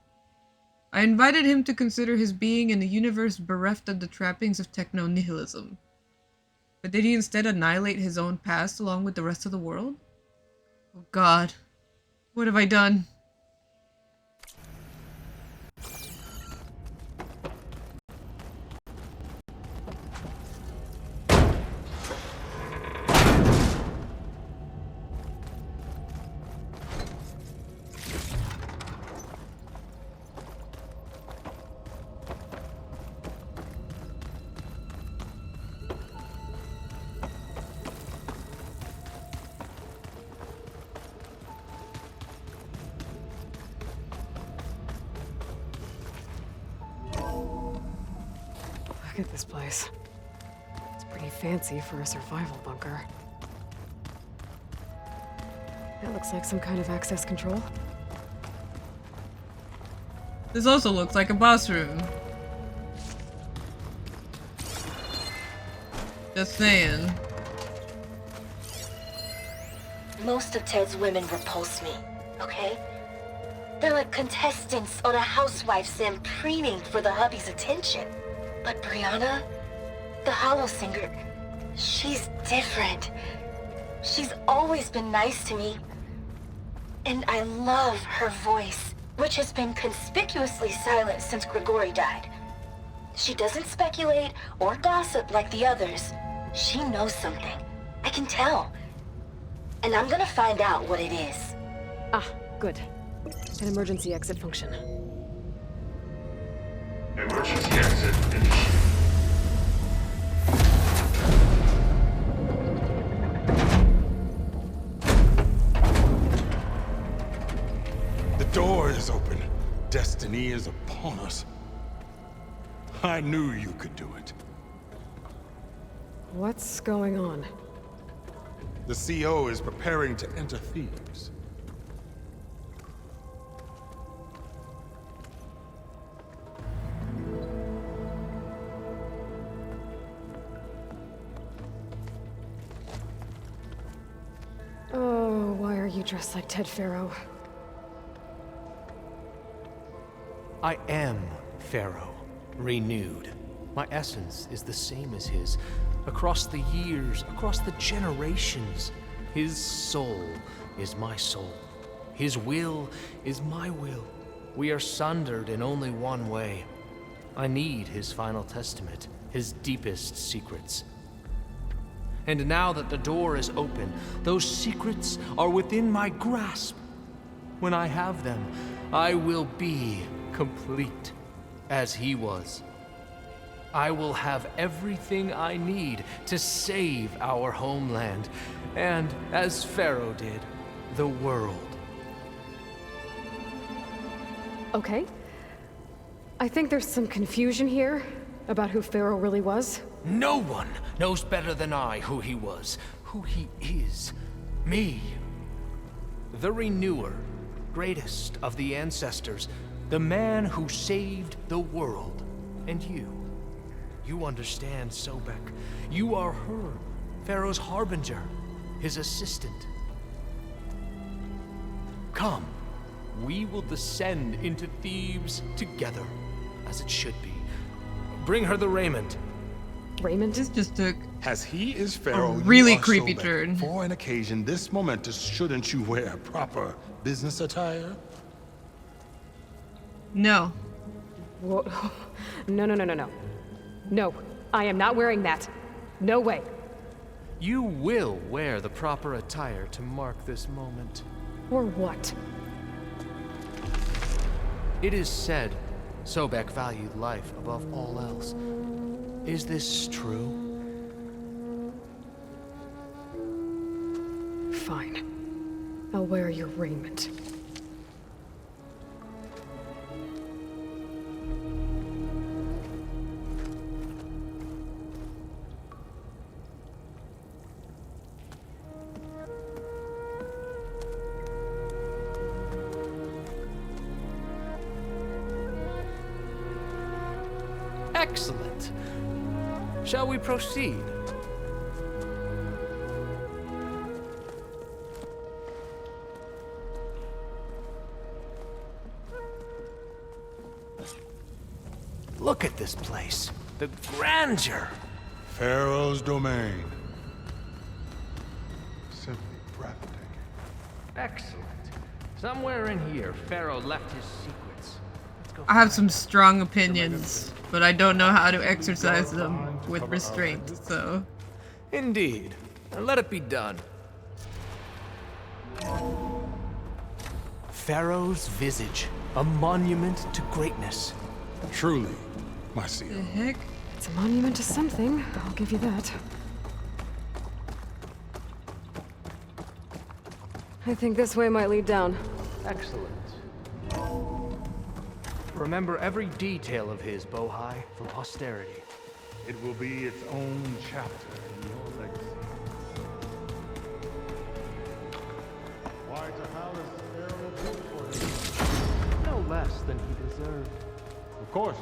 I invited him to consider his being in a universe bereft of the trappings of techno-nihilism. But did he instead annihilate his own past along with the rest of the world? Oh God. What have I done? Look at this place. It's pretty fancy for a survival bunker. That looks like some kind of access control. This also looks like a boss room. Just saying. Most of Ted's women repulse me, okay? They're like contestants on a housewife sim preening for the hubby's attention. But Brianna, the hollow singer, she's different. She's always been nice to me. And I love her voice, which has been conspicuously silent since Grigori died. She doesn't speculate or gossip like the others. She knows something. I can tell. And I'm gonna find out what it is. Ah, good. An emergency exit function. Emergency exit initiated. The door is open. Destiny is upon us. I knew you could do it. What's going on? The CO is preparing to enter Thebes. Oh, why are you dressed like Ted Faro? I am Faro, renewed. My essence is the same as his. Across the years, across the generations, his soul is my soul. His will is my will. We are sundered in only one way. I need his final testament, his deepest secrets. And now that the door is open, those secrets are within my grasp. When I have them, I will be complete, as he was. I will have everything I need to save our homeland, and, as Faro did, the world. Okay. I think there's some confusion here about who Faro really was. No one knows better than I who he was, who he is. Me. The Renewer, greatest of the ancestors, the man who saved the world. And you. You understand, Sobek. You are her, Pharaoh's harbinger, his assistant. Come, we will descend into Thebes together, as it should be. Bring her the raiment. Raiment? This just took As he is Pharaoh, really you are creepy Sobek. turn. For an occasion this momentous, shouldn't you wear proper business attire? No. Whoa. No, no, no, no, no. No, I am not wearing that. No way. You will wear the proper attire to mark this moment. Or what? It is said Sobek valued life above all else. Is this true? Fine. I'll wear your raiment. Excellent. Shall we proceed? Look at this place. The grandeur. Pharaoh's domain. Simply breathtaking. Excellent. Somewhere in here, Pharaoh left his secrets. Let's go. I have some strong opinions, but I don't know how to exercise them with restraint, so... Indeed. And let it be done. Pharaoh's visage, a monument to greatness. Truly, my seal. The heck? It's a monument to something, I'll give you that. I think this way might lead down. Excellent. Remember every detail of his, Bohai, for posterity. It will be its own chapter in your legacy. Why to how is Pharaoh good for him? No less than he deserved. Of course,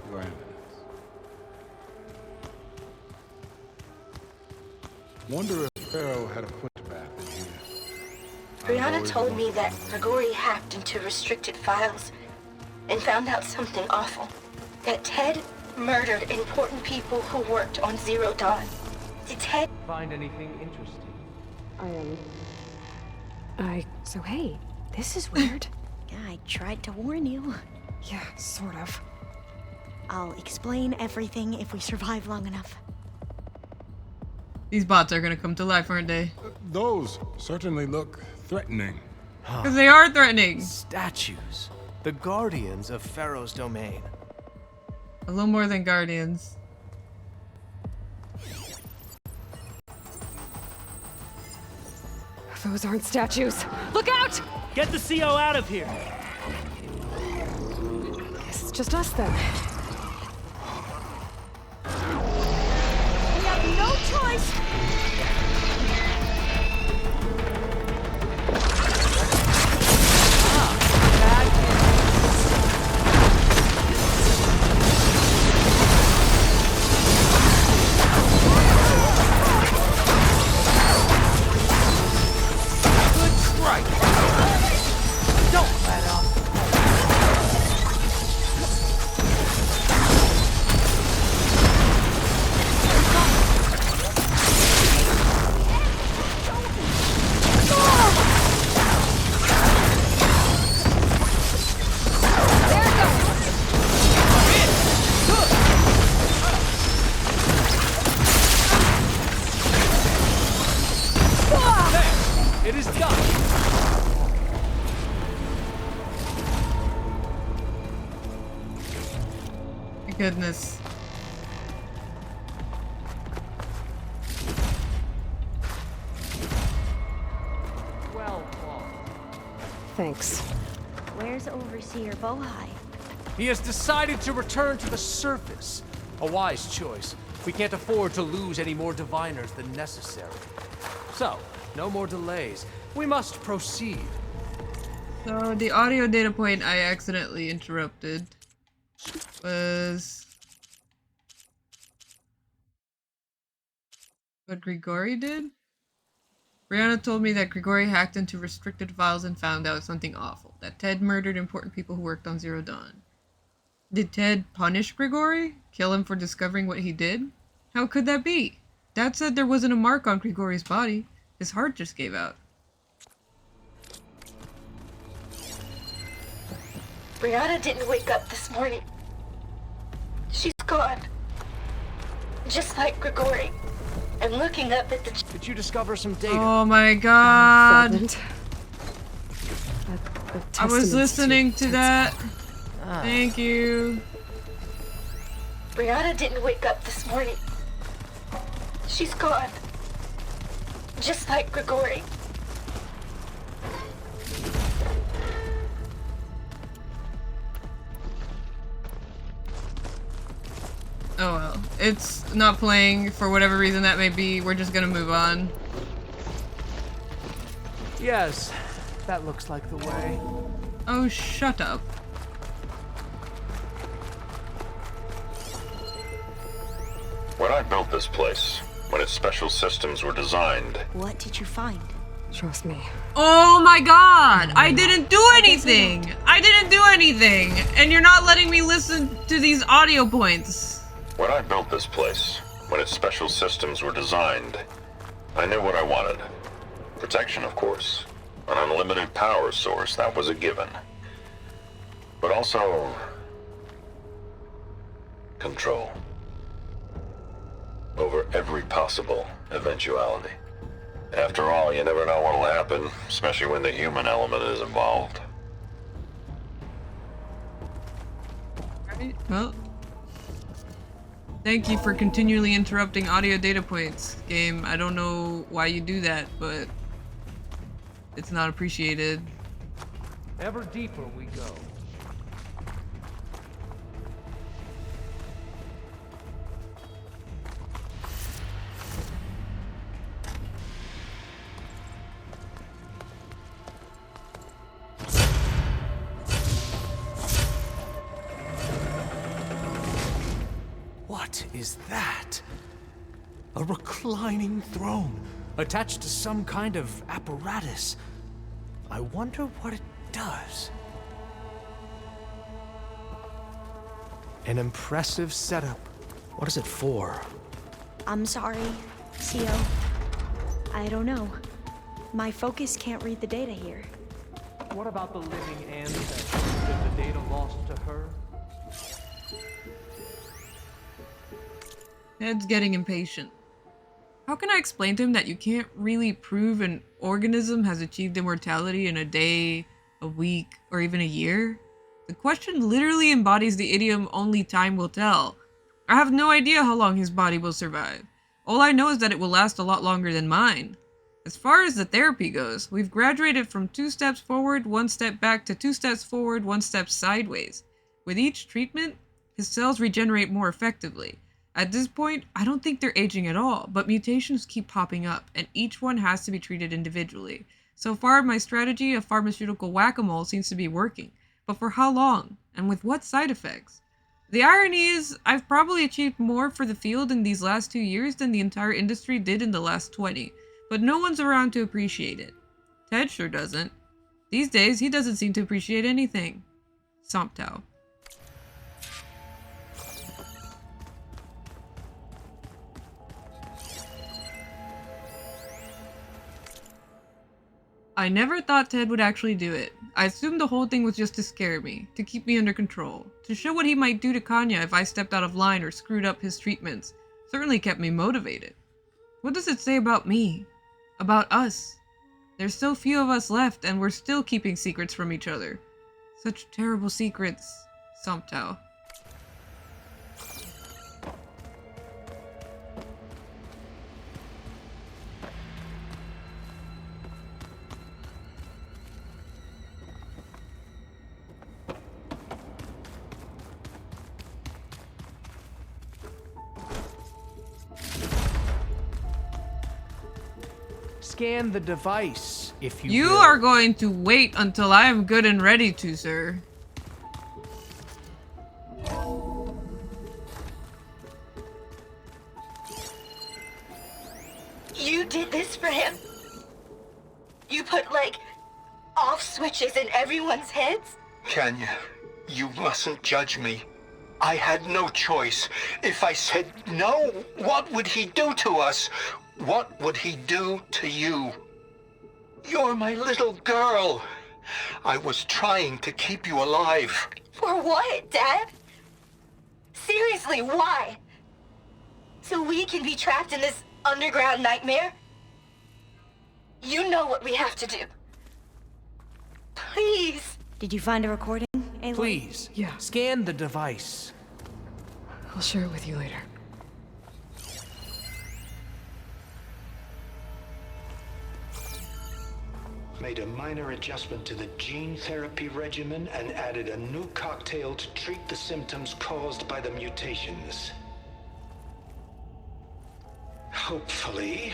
Your Eminence. Wonder if Pharaoh had a foot bath in here. Brianna told me that Grigori hacked into restricted files and found out something awful. That Ted murdered important people who worked on Zero Dawn. Did Ted find anything interesting? So hey, this is weird. Yeah, I tried to warn you. Yeah, sort of. I'll explain everything if we survive long enough. These bots are gonna come to life, aren't they? Those certainly look threatening. Because they are threatening. Statues. The guardians of Pharaoh's domain. A little more than guardians. Those aren't statues. Look out! Get the CO out of here! Guess it's just us then. We have no choice. It is done. My goodness. Well fought. Thanks. Where's Overseer Bohai? He has decided to return to the surface. A wise choice. We can't afford to lose any more diviners than necessary. So, no more delays. We must proceed. So the audio data point I accidentally interrupted was what Grigori did? Brianna told me that Grigori hacked into restricted files and found out something awful. That Ted murdered important people who worked on Zero Dawn. Did Ted punish Grigori? Kill him for discovering what he did? How could that be? Dad said there wasn't a mark on Grigori's body. His heart just gave out. Brianna didn't wake up this morning. She's gone. Just like Grigori. I'm looking up at the... Did you discover some data? Oh my god. A I was listening to that. Ah. Thank you. Brianna didn't wake up this morning. She's gone. Just like Grigori. Oh well. It's not playing for whatever reason that may be. We're just gonna move on. Yes, that looks like the way. Oh, shut up. When I built this place, when its special systems were designed... What did you find? Trust me. Oh my god! I didn't do anything! I didn't do anything! And you're not letting me listen to these audio points. When I built this place, when its special systems were designed, I knew what I wanted. Protection, of course. An unlimited power source, that was a given. But also... control. Over every possible eventuality. After all, you never know what'll happen, especially when the human element is involved. Right, well... Thank you for continually interrupting audio data points, game. I don't know why you do that, but... it's not appreciated. Ever deeper we go. What is that? A reclining throne, attached to some kind of apparatus. I wonder what it does. An impressive setup. What is it for? I'm sorry, CO. I don't know. My focus can't read the data here. What about the living ancestor? Is the data lost to her? Ned's getting impatient. How can I explain to him that you can't really prove an organism has achieved immortality in a day, a week, or even a year? The question literally embodies the idiom "only time will tell." I have no idea how long his body will survive. All I know is that it will last a lot longer than mine. As far as the therapy goes, we've graduated from 2 steps forward, 1 step back to 2 steps forward, 1 step sideways. With each treatment, his cells regenerate more effectively. At this point, I don't think they're aging at all, but mutations keep popping up, and each one has to be treated individually. So far, my strategy of pharmaceutical whack-a-mole seems to be working, but for how long, and with what side effects? The irony is, I've probably achieved more for the field in these last 2 years than the entire industry did in the last 20, but no one's around to appreciate it. Ted sure doesn't. These days, he doesn't seem to appreciate anything. Somptow. I never thought Ted would actually do it. I assumed the whole thing was just to scare me, to keep me under control, to show what he might do to Kanya if I stepped out of line or screwed up his treatments. Certainly kept me motivated. What does it say about me? About us? There's so few of us left and we're still keeping secrets from each other. Such terrible secrets. Somptow. Scan the device, if you You will. are going to wait until I am good and ready to, sir. You did this for him? You put, like, off switches in everyone's heads? Kenya, you mustn't judge me. I had no choice. If I said no, what would he do to us? What would he do to you? You're my little girl. I was trying to keep you alive. For what, Dad? Seriously, why? So we can be trapped in this underground nightmare? You know what we have to do. Please. Did you find a recording, Aloy? Please. Yeah. Scan the device. I'll share it with you later. Made a minor adjustment to the gene therapy regimen and added a new cocktail to treat the symptoms caused by the mutations. Hopefully,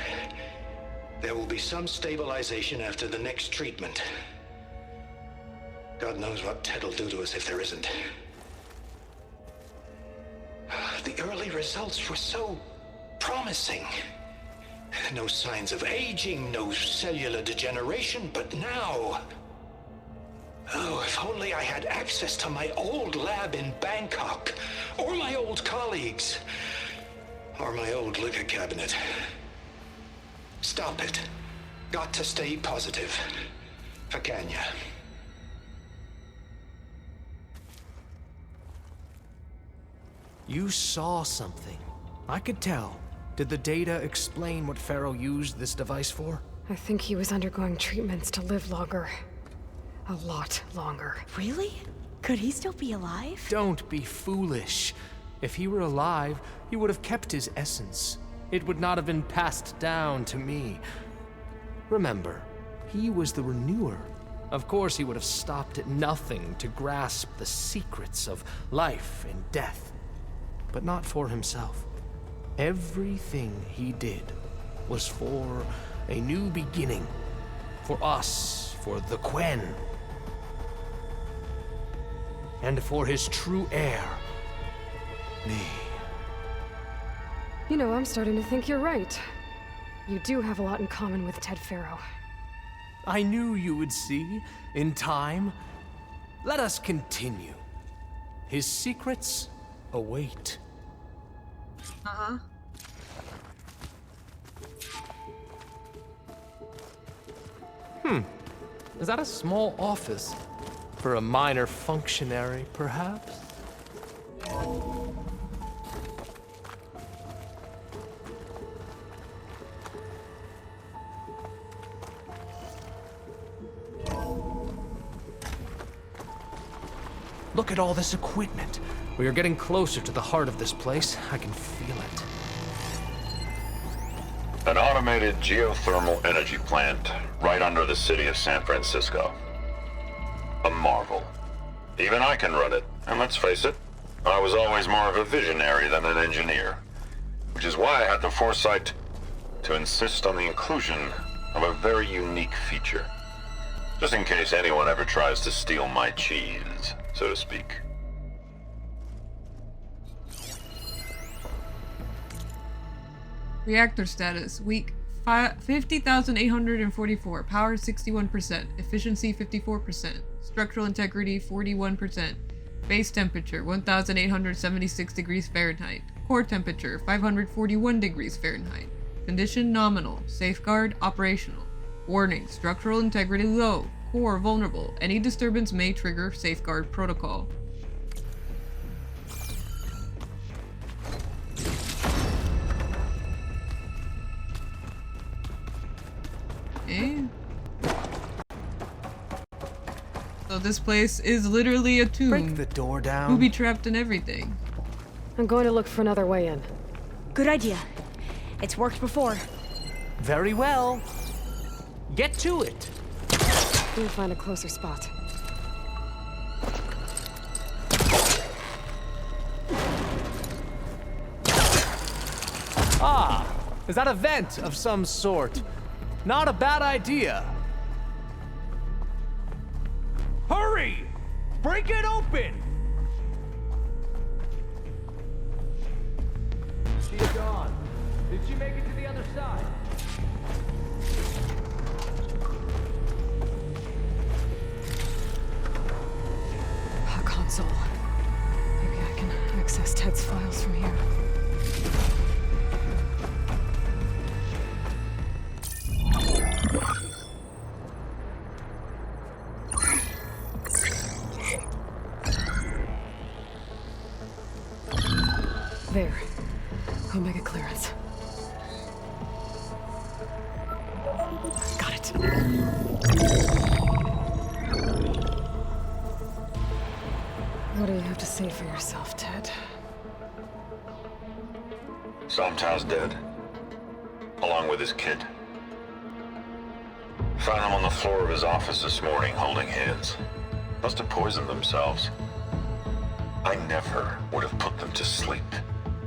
there will be some stabilization after the next treatment. God knows what Ted'll do to us if there isn't. The early results were so promising. No signs of aging, no cellular degeneration, but now... Oh, if only I had access to my old lab in Bangkok, or my old colleagues, or my old liquor cabinet. Stop it. Got to stay positive. Fakanya. You saw something. I could tell. Did the data explain what Faro used this device for? I think he was undergoing treatments to live longer. A lot longer. Really? Could he still be alive? Don't be foolish. If he were alive, he would have kept his essence. It would not have been passed down to me. Remember, he was the renewer. Of course, he would have stopped at nothing to grasp the secrets of life and death. But not for himself. Everything he did was for a new beginning. For us, for the Quen. And for his true heir, me. You know, I'm starting to think you're right. You do have a lot in common with Ted Faro. I knew you would see, in time. Let us continue. His secrets await. Uh-huh. Is that a small office? For a minor functionary, perhaps? Look at all this equipment. We are getting closer to the heart of this place. I can feel it. An automated geothermal energy plant right under the city of San Francisco. A marvel. Even I can run it, and let's face it, I was always more of a visionary than an engineer. Which is why I had the foresight to insist on the inclusion of a very unique feature. Just in case anyone ever tries to steal my cheese, so to speak. Reactor status. Weak 50,844. Power 61%. Efficiency 54%. Structural integrity 41%. Base temperature 1,876 degrees Fahrenheit. Core temperature 541 degrees Fahrenheit. Condition nominal. Safeguard operational. Warning. Structural integrity low. Core vulnerable. Any disturbance may trigger safeguard protocol. Okay. So this place is literally a tomb. Break the door down. Booby trapped and everything. I'm going to look for another way in. Good idea. It's worked before. Very well. Get to it. We'll find a closer spot. Ah, is that a vent of some sort? Not a bad idea. Hurry! Break it open! She's gone. Did she make it to the other side? A console. Maybe I can Ted's files from here. There. Omega clearance. Got it. What do you have to say for yourself, Ted? Somto's dead. Along with his kid. Found him on the floor of his office this morning, holding hands. Must have poisoned themselves. I never would have put them to sleep.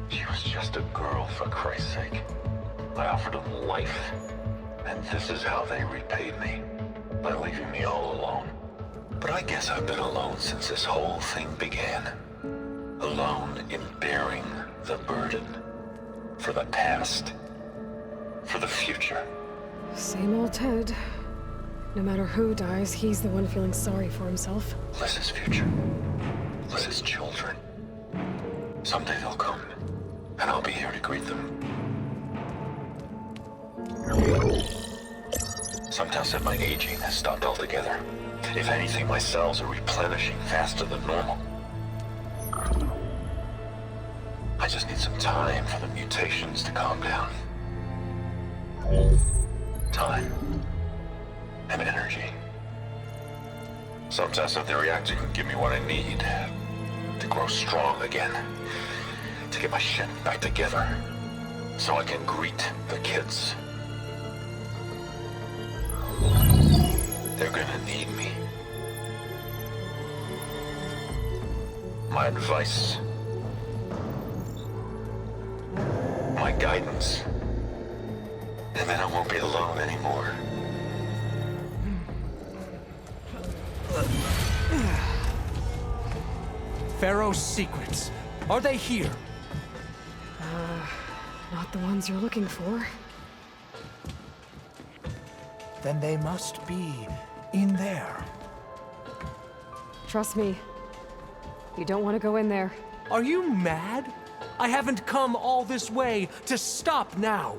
She was just a girl, for Christ's sake. I offered them life. And this is how they repaid me. By leaving me all alone. But I guess I've been alone since this whole thing began. Alone in bearing the burden. For the past. For the future. Same old Ted. No matter who dies, he's the one feeling sorry for himself. Liz's future. Liz's children. Someday they'll come. And I'll be here to greet them. Sometimes said my aging has stopped altogether. If anything, my cells are replenishing faster than normal. I just need some time for the mutations to calm down. Time. And energy. Sometimes said the reactor can give me what I need to grow strong again. To get my shit back together. So I can greet the kids. They're gonna need me. My advice. My guidance. And then I won't be alone anymore. Faro's secrets. Are they here? Not the ones you're looking for. Then they must be in there. Trust me. You don't want to go in there. Are you mad? I haven't come all this way to stop now.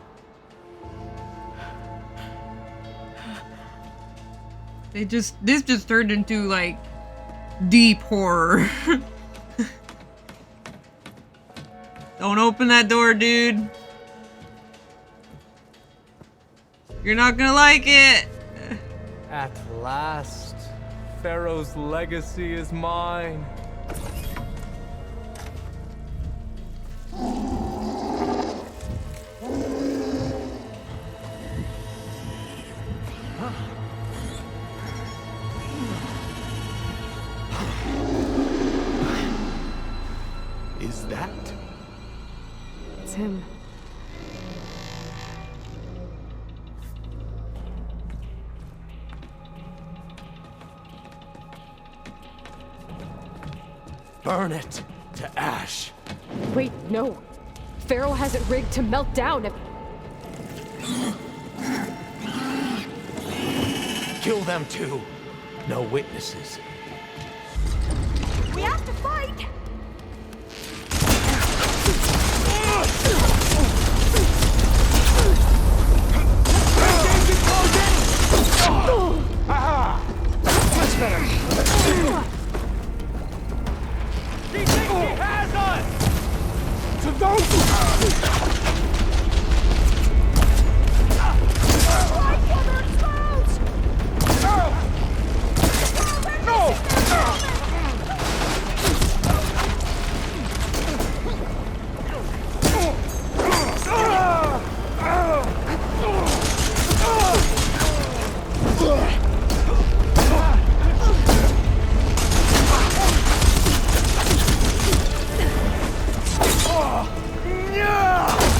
This just turned into, like, deep horror. Don't open that door, dude. You're not gonna like it. At last, Faro's legacy is mine. Is that? It's him. Burn it to ash. Wait, no. Faro has it rigged to melt down if... Kill them too. No witnesses. We have to fight! Much better. He thinks he has us! To those Yeah!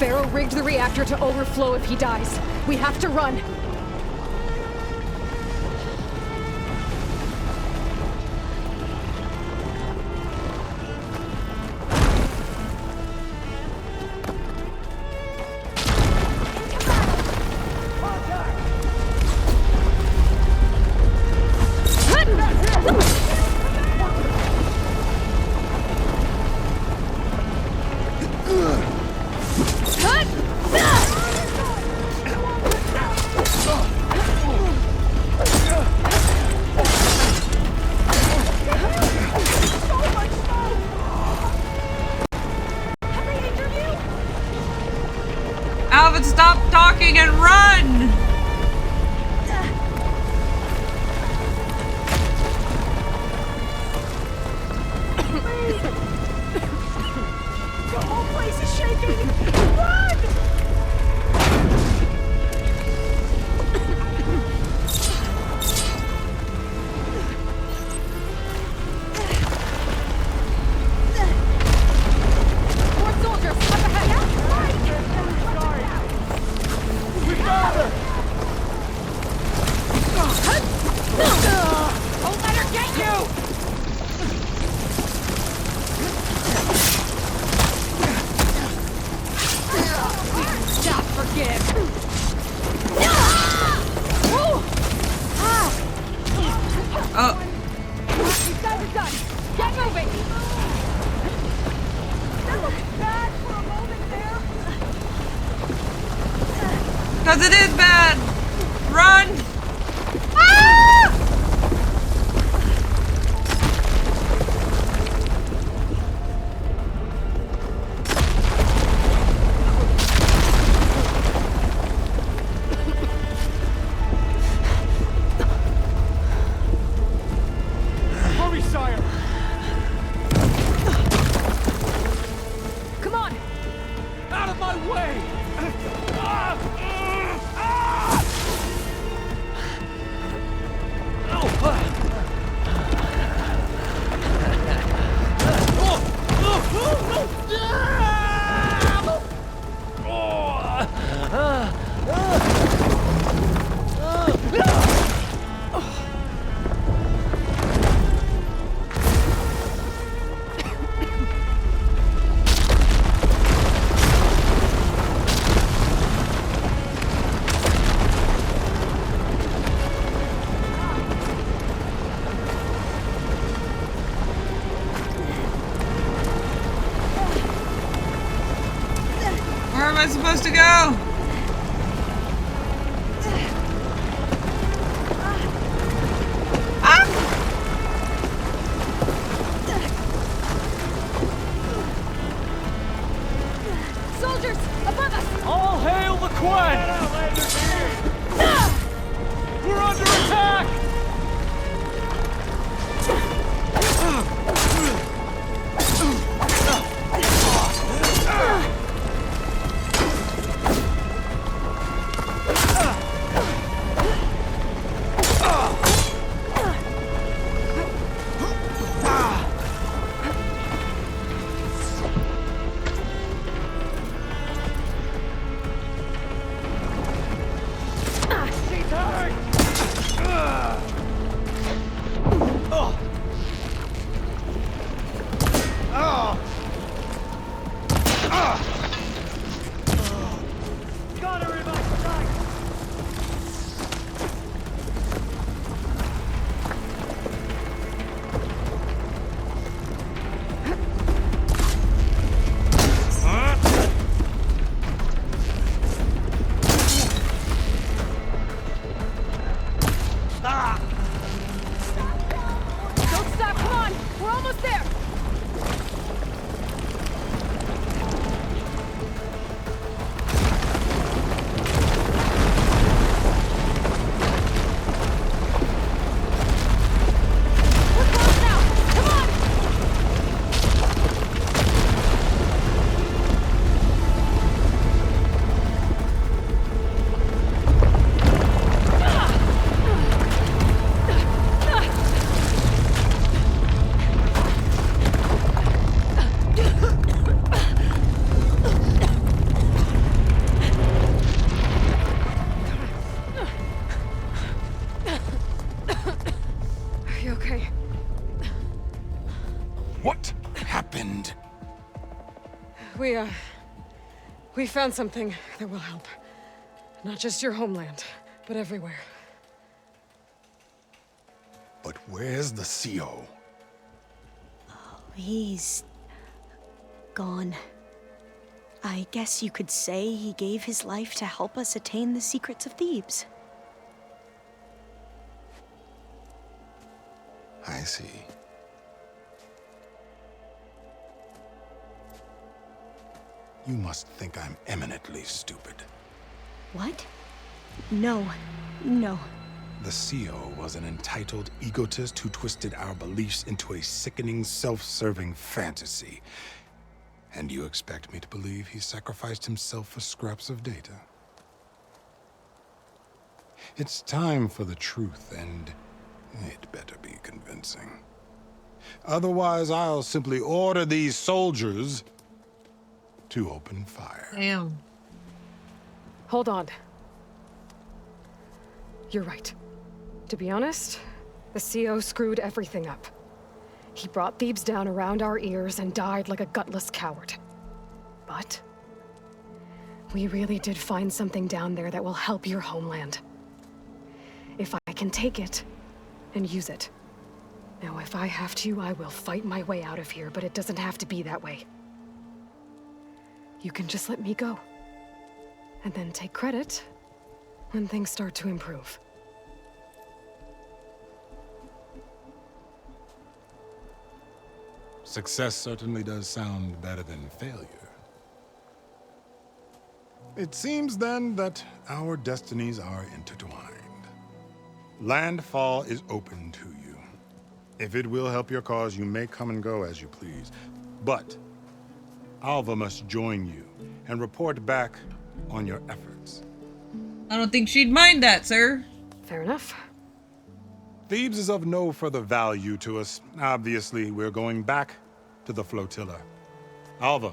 Faro rigged the reactor to overflow if he dies. We have to run. Alvin, stop talking and run! The whole place is shaking! Run! More soldiers, up ahead! We got her! Don't let her get you! Stop, forgive! Oh. These guys are done! Get moving! That looks bad for a moment there. Because it is bad! Run! Ah! Hurry, sire! Come on! Out of my way! Where am I supposed to go? Ah! Soldiers, above us! All hail the Quen! We're under attack! We found something that will help. Not just your homeland, but everywhere. But where's the CO? He's gone. I guess you could say he gave his life to help us attain the secrets of Thebes. I see. You must think I'm eminently stupid. What? No. No. The CO was an entitled egotist who twisted our beliefs into a sickening, self-serving fantasy. And you expect me to believe he sacrificed himself for scraps of data? It's time for the truth, and it better be convincing. Otherwise, I'll simply order these soldiers to open fire. Damn. Hold on. You're right. To be honest, the CO screwed everything up. He brought Thebes down around our ears and died like a gutless coward. But we really did find something down there that will help your homeland. If I can take it and use it. Now, if I have to, I will fight my way out of here, but it doesn't have to be that way. You can just let me go. And then take credit when things start to improve. Success certainly does sound better than failure. It seems then that our destinies are intertwined. Landfall is open to you. If it will help your cause, you may come and go as you please. But Alva must join you and report back on your efforts. I don't think she'd mind that, sir. Fair enough. Thebes is of no further value to us. Obviously, we're going back to the flotilla. Alva,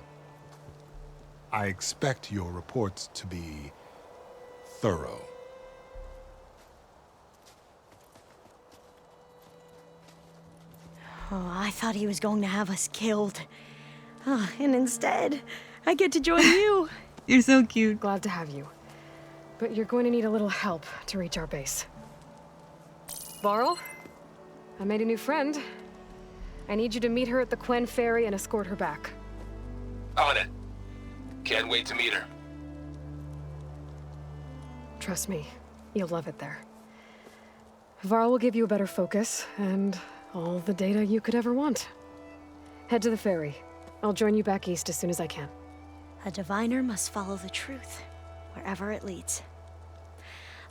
I expect your reports to be thorough. Oh, I thought he was going to have us killed. Oh, and instead, I get to join you. You're so cute. Glad to have you. But you're going to need a little help to reach our base. Varl, I made a new friend. I need you to meet her at the Quen Ferry and escort her back. On it. Can't wait to meet her. Trust me, you'll love it there. Varl will give you a better focus, and all the data you could ever want. Head to the ferry. I'll join you back east as soon as I can. A diviner must follow the truth, wherever it leads.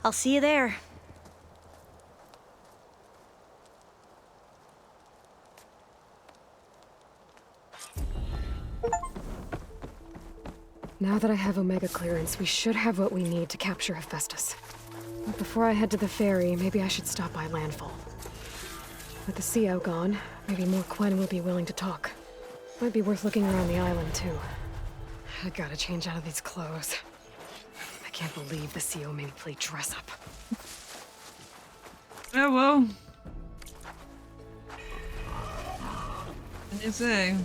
I'll see you there. Now that I have Omega clearance, we should have what we need to capture HEPHAESTUS. But before I head to the ferry, maybe I should stop by Landfall. With the CO gone, maybe more Quen will be willing to talk. Might be worth looking around the island, too. I gotta change out of these clothes. I can't believe the CO made me play dress up. Oh, well. What do you say?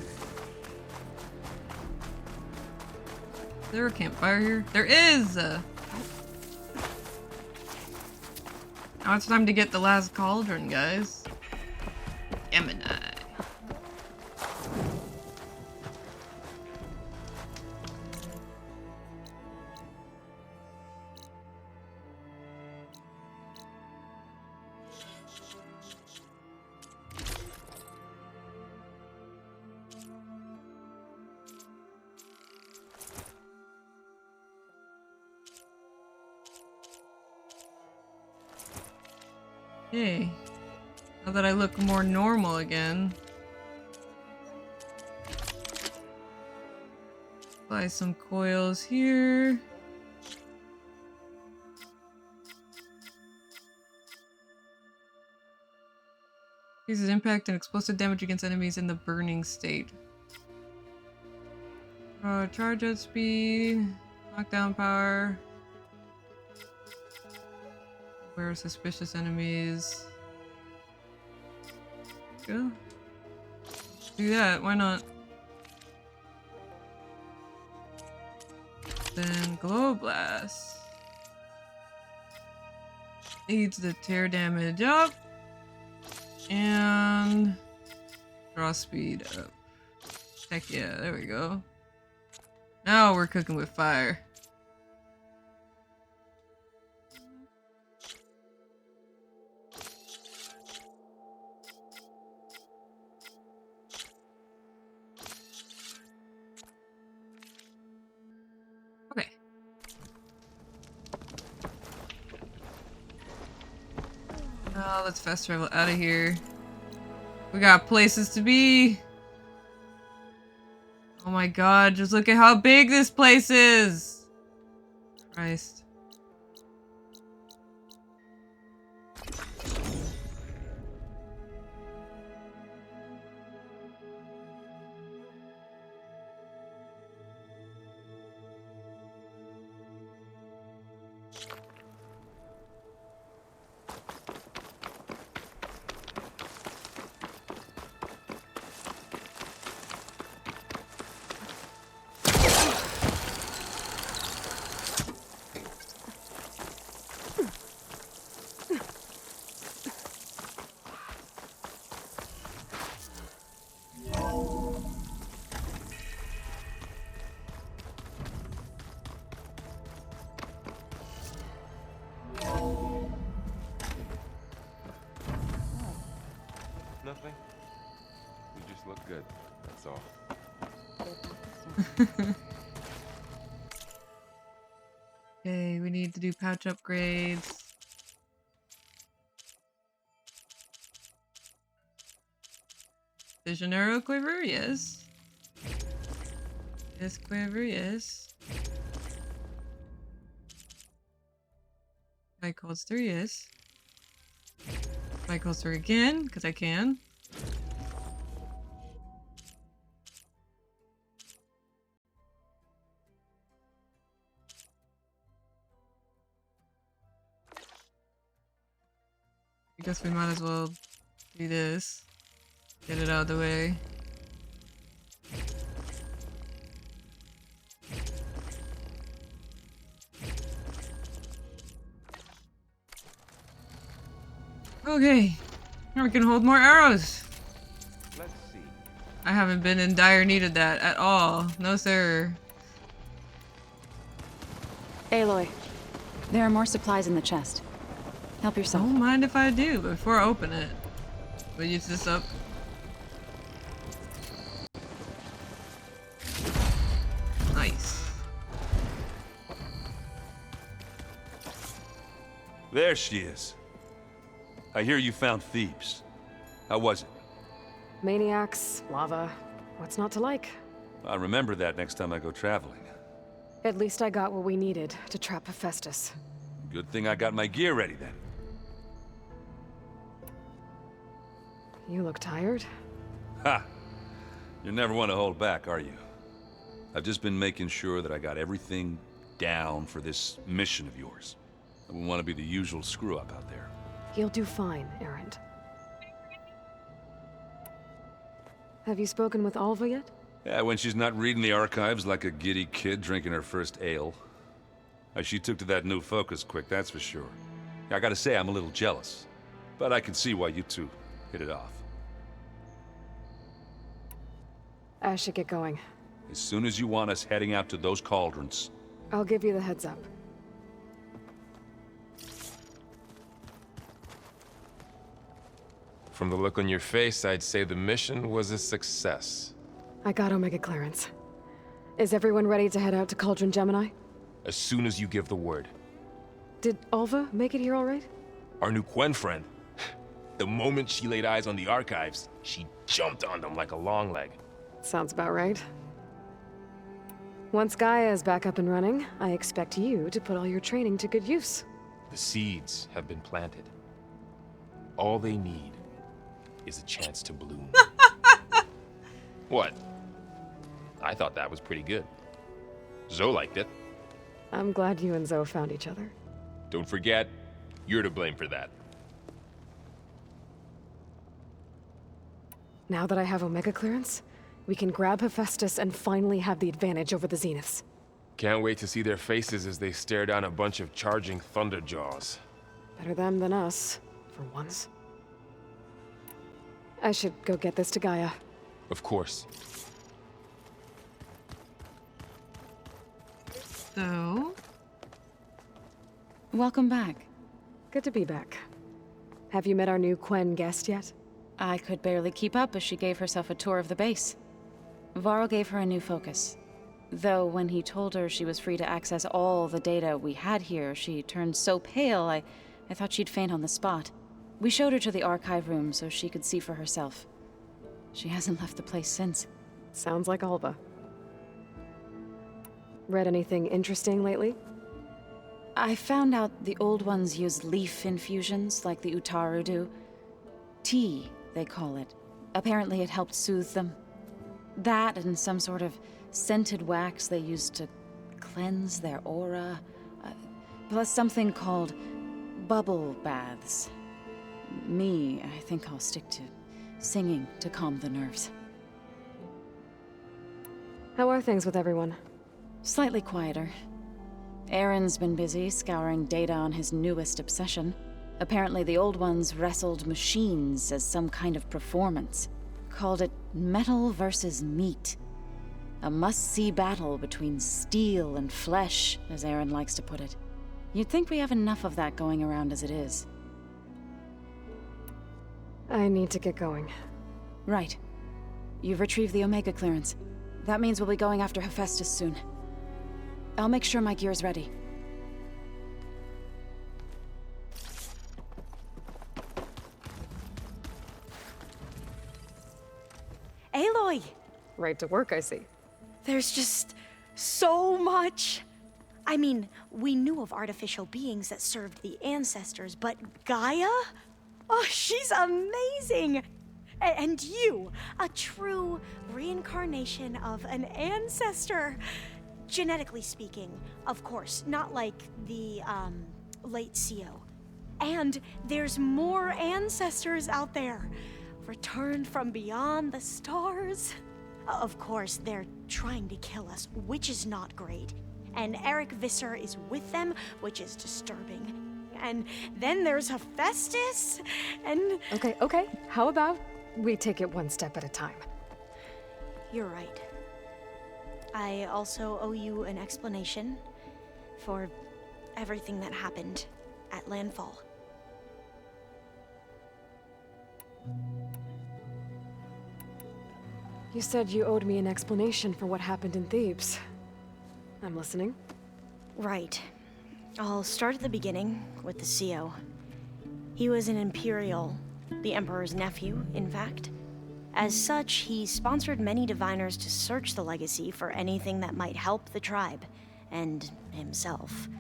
Is there a campfire here? There is! Now it's time to get the last cauldron, guys. Gemini. Hey, now that I look more normal again. Buy some coils here. Increases impact and explosive damage against enemies in the burning state. Charge at speed, knockdown power. Where are suspicious enemies? Go. Do that, why not? Then Glow Blast. Needs to tear damage up. And draw speed up. Heck yeah, there we go. Now we're cooking with fire. Okay. Now let's fast travel out of here. We got places to be. Oh my god, just look at how big this place is! Christ. Nothing. You just look good. That's all. Okay, we need to do pouch upgrades. Vision arrow quiver, yes. This quiver, yes. Spike holster, yes. Spike holster again, because I can. I guess we might as well do this. Get it out of the way. Okay, now we can hold more arrows. Let's see. I haven't been in dire need of that at all. No sir. Aloy, there are more supplies in the chest. Help yourself. Don't mind if I do, but before I open it. We'll use this up. Nice. There she is. I hear you found Thebes. How was it? Maniacs, lava. What's not to like? I'll remember that next time I go traveling. At least I got what we needed to trap HEPHAESTUS. Good thing I got my gear ready then. You look tired. Ha! You never want to hold back, are you? I've just been making sure that I got everything down for this mission of yours. I wouldn't want to be the usual screw-up out there. You'll do fine, Errant. Have you spoken with Alva yet? Yeah, when she's not reading the archives like a giddy kid drinking her first ale. She took to that new focus quick, that's for sure. I gotta say, I'm a little jealous. But I can see why you two hit it off. I should get going. As soon as you want us heading out to those cauldrons. I'll give you the heads up. From the look on your face, I'd say the mission was a success. I got Omega clearance. Is everyone ready to head out to Cauldron Gemini? As soon as you give the word. Did Alva make it here all right? Our new Quen friend. The moment she laid eyes on the archives, she jumped on them like a long leg. Sounds about right. Once Gaia is back up and running, I expect you to put all your training to good use. The seeds have been planted. All they need is a chance to bloom. What? I thought that was pretty good. Zoe liked it. I'm glad you and Zoe found each other. Don't forget, you're to blame for that. Now that I have Omega clearance, we can grab HEPHAESTUS and finally have the advantage over the Zeniths. Can't wait to see their faces as they stare down a bunch of charging thunderjaws. Better them than us, for once. I should go get this to Gaia. Of course. So... Welcome back. Good to be back. Have you met our new Quen guest yet? I could barely keep up as she gave herself a tour of the base. Faro gave her a new focus. Though when he told her she was free to access all the data we had here, she turned so pale, I thought she'd faint on the spot. We showed her to the archive room so she could see for herself. She hasn't left the place since. Sounds like Alba. Read anything interesting lately? I found out the old ones use leaf infusions like the Utaru do. Tea, they call it. Apparently it helped soothe them. That and some sort of scented wax they used to cleanse their aura. Plus something called bubble baths. I think I'll stick to singing to calm the nerves. How are things with everyone? Slightly quieter. Aaron's been busy scouring data on his newest obsession. Apparently the old ones wrestled machines as some kind of performance. Called it metal versus meat. A must-see battle between steel and flesh, as Aaron likes to put it. You'd think we have enough of that going around as it is. I need to get going. Right. You've retrieved the Omega clearance. That means we'll be going after HEPHAESTUS soon. I'll make sure my gear's ready. Aloy! Right to work, I see. There's just so much. I mean, we knew of artificial beings that served the ancestors, but Gaia? Oh, she's amazing! And you, a true reincarnation of an ancestor. Genetically speaking, of course, not like the, late CO. And there's more ancestors out there, returned from beyond the stars. Of course, they're trying to kill us, which is not great. And Eric Visser is with them, which is disturbing. And then there's HEPHAESTUS, and... Okay. How about we take it one step at a time? You're right. I also owe you an explanation for everything that happened at Landfall. You said you owed me an explanation for what happened in Thebes. I'm listening. Right. I'll start at the beginning with the CO. He was an Imperial, the Emperor's nephew, in fact. As such, he sponsored many diviners to search the legacy for anything that might help the tribe, and himself.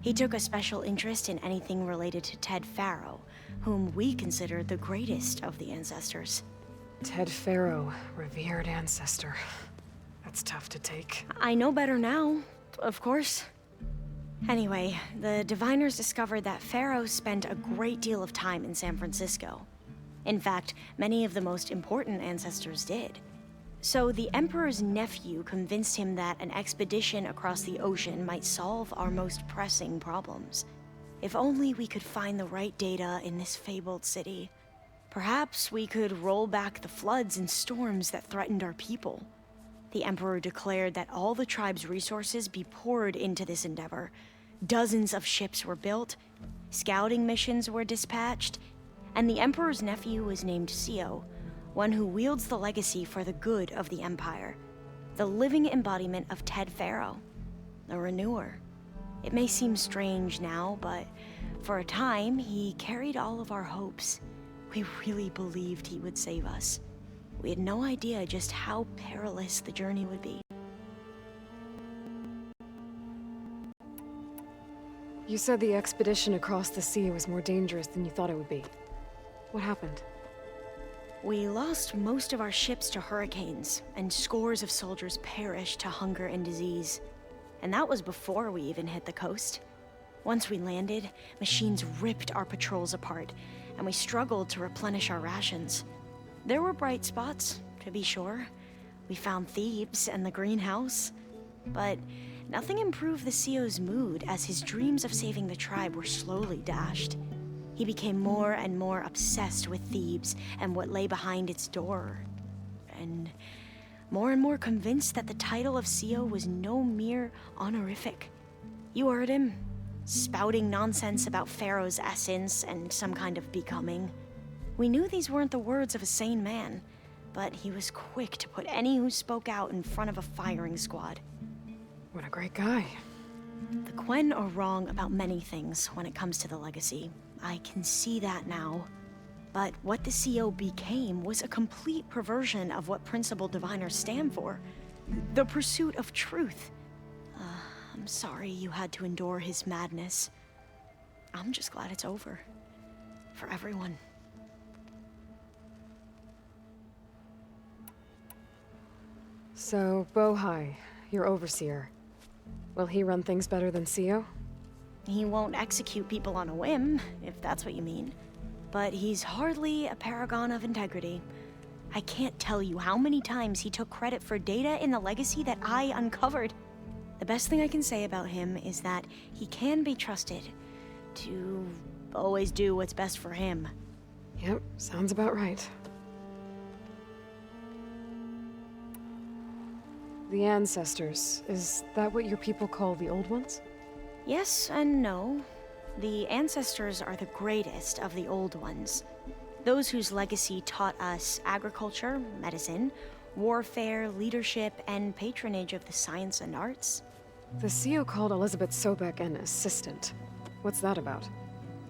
He took a special interest in anything related to Ted Faro, whom we considered the greatest of the ancestors. Ted Faro, revered ancestor. That's tough to take. I know better now, of course. Anyway, the diviners discovered that Faro spent a great deal of time in San Francisco. In fact, many of the most important ancestors did. So the Emperor's nephew convinced him that an expedition across the ocean might solve our most pressing problems. If only we could find the right data in this fabled city. Perhaps we could roll back the floods and storms that threatened our people. The Emperor declared that all the tribe's resources be poured into this endeavor. Dozens of ships were built, scouting missions were dispatched, and the Emperor's nephew was named CO, one who wields the legacy for the good of the Empire. The living embodiment of Ted Faro, a renewer. It may seem strange now, but for a time, he carried all of our hopes. We really believed he would save us. We had no idea just how perilous the journey would be. You said the expedition across the sea was more dangerous than you thought it would be. What happened? We lost most of our ships to hurricanes, and scores of soldiers perished to hunger and disease. And that was before we even hit the coast. Once we landed, machines ripped our patrols apart, and we struggled to replenish our rations. There were bright spots, to be sure. We found Thebes and the greenhouse. But nothing improved the CEO's mood as his dreams of saving the tribe were slowly dashed. He became more and more obsessed with Thebes and what lay behind its door, and more convinced that the title of CEO was no mere honorific. You heard him, spouting nonsense about Faro's essence and some kind of becoming. We knew these weren't the words of a sane man, but he was quick to put any who spoke out in front of a firing squad. What a great guy. The Quen are wrong about many things when it comes to the legacy. I can see that now. But what the CO became was a complete perversion of what principled diviners stand for. The pursuit of truth. I'm sorry you had to endure his madness. I'm just glad it's over. For everyone. So, Bohai, your overseer. Will he run things better than CEO? He won't execute people on a whim, if that's what you mean. But he's hardly a paragon of integrity. I can't tell you how many times he took credit for data in the legacy that I uncovered. The best thing I can say about him is that he can be trusted to always do what's best for him. Yep, sounds about right. The ancestors, is that what your people call the old ones? Yes and no. The ancestors are the greatest of the old ones. Those whose legacy taught us agriculture, medicine, warfare, leadership, and patronage of the science and arts. The CEO called Elizabeth Sobek an assistant. What's that about?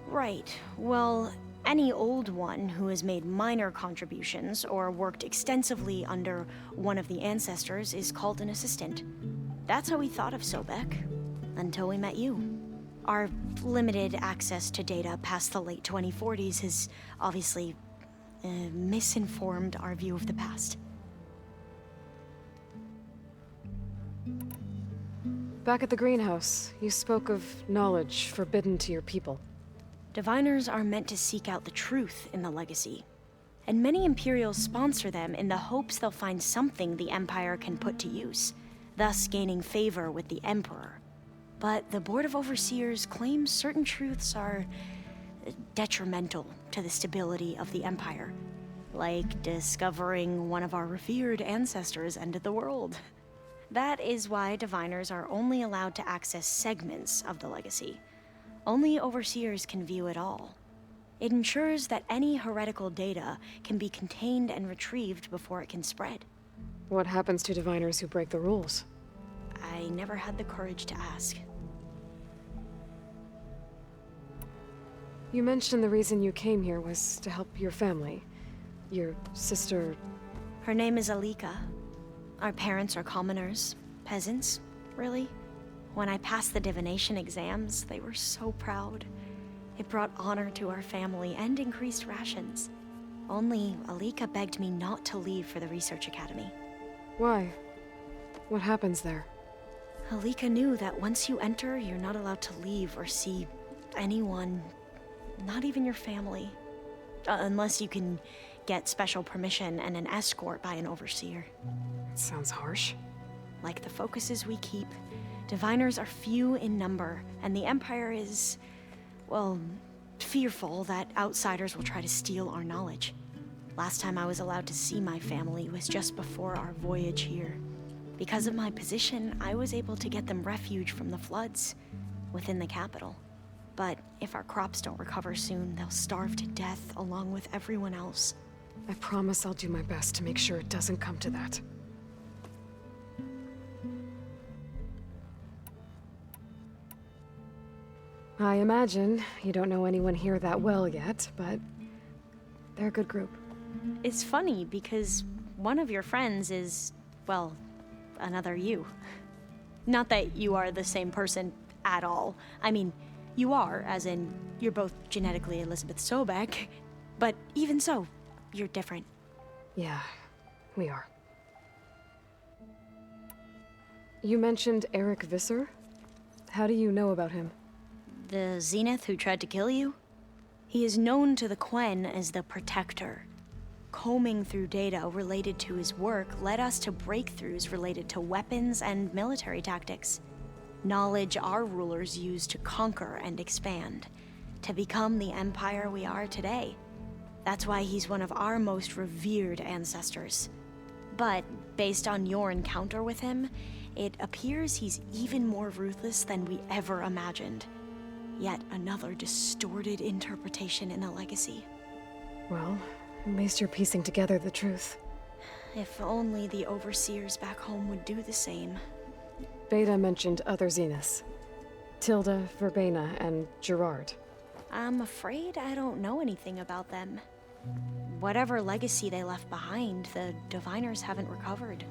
Right. Well, any old one who has made minor contributions or worked extensively under one of the ancestors is called an assistant. That's how we thought of Sobek, until we met you. Our limited access to data past the late 2040s has obviously misinformed our view of the past. Back at the greenhouse, you spoke of knowledge forbidden to your people. Diviners are meant to seek out the truth in the legacy, and many Imperials sponsor them in the hopes they'll find something the Empire can put to use, thus gaining favor with the Emperor. But the Board of Overseers claims certain truths are detrimental to the stability of the Empire, like discovering one of our revered ancestors ended the world. That is why Diviners are only allowed to access segments of the legacy. Only Overseers can view it all. It ensures that any heretical data can be contained and retrieved before it can spread. What happens to Diviners who break the rules? I never had the courage to ask. You mentioned the reason you came here was to help your family. Your sister... Her name is Alika. Our parents are commoners. Peasants, really. When I passed the divination exams, they were so proud. It brought honor to our family and increased rations. Only Alika begged me not to leave for the research academy. Why? What happens there? Alika knew that once you enter, you're not allowed to leave or see anyone, not even your family. Unless you can get special permission and an escort by an overseer. It sounds harsh. Like the focuses we keep, Diviners are few in number, and the Empire is, well, fearful that outsiders will try to steal our knowledge. Last time I was allowed to see my family was just before our voyage here. Because of my position, I was able to get them refuge from the floods within the capital. But if our crops don't recover soon, they'll starve to death along with everyone else. I promise I'll do my best to make sure it doesn't come to that. I imagine you don't know anyone here that well yet, but they're a good group. It's funny because one of your friends is, well, another you. Not that you are the same person at all. I mean, you are, as in, you're both genetically Elizabeth Sobek, but even so, you're different. Yeah, we are. You mentioned Eric Visser? How do you know about him? The Zenith who tried to kill you? He is known to the Quen as the Protector. Combing through data related to his work led us to breakthroughs related to weapons and military tactics. Knowledge our rulers used to conquer and expand, to become the empire we are today. That's why he's one of our most revered ancestors. But based on your encounter with him, it appears he's even more ruthless than we ever imagined. Yet another distorted interpretation in the legacy. Well, at least you're piecing together the truth. If only the overseers back home would do the same. Beta mentioned other Zeniths. Tilda, Verbena, and Gerard. I'm afraid I don't know anything about them. Whatever legacy they left behind, the Diviners haven't recovered.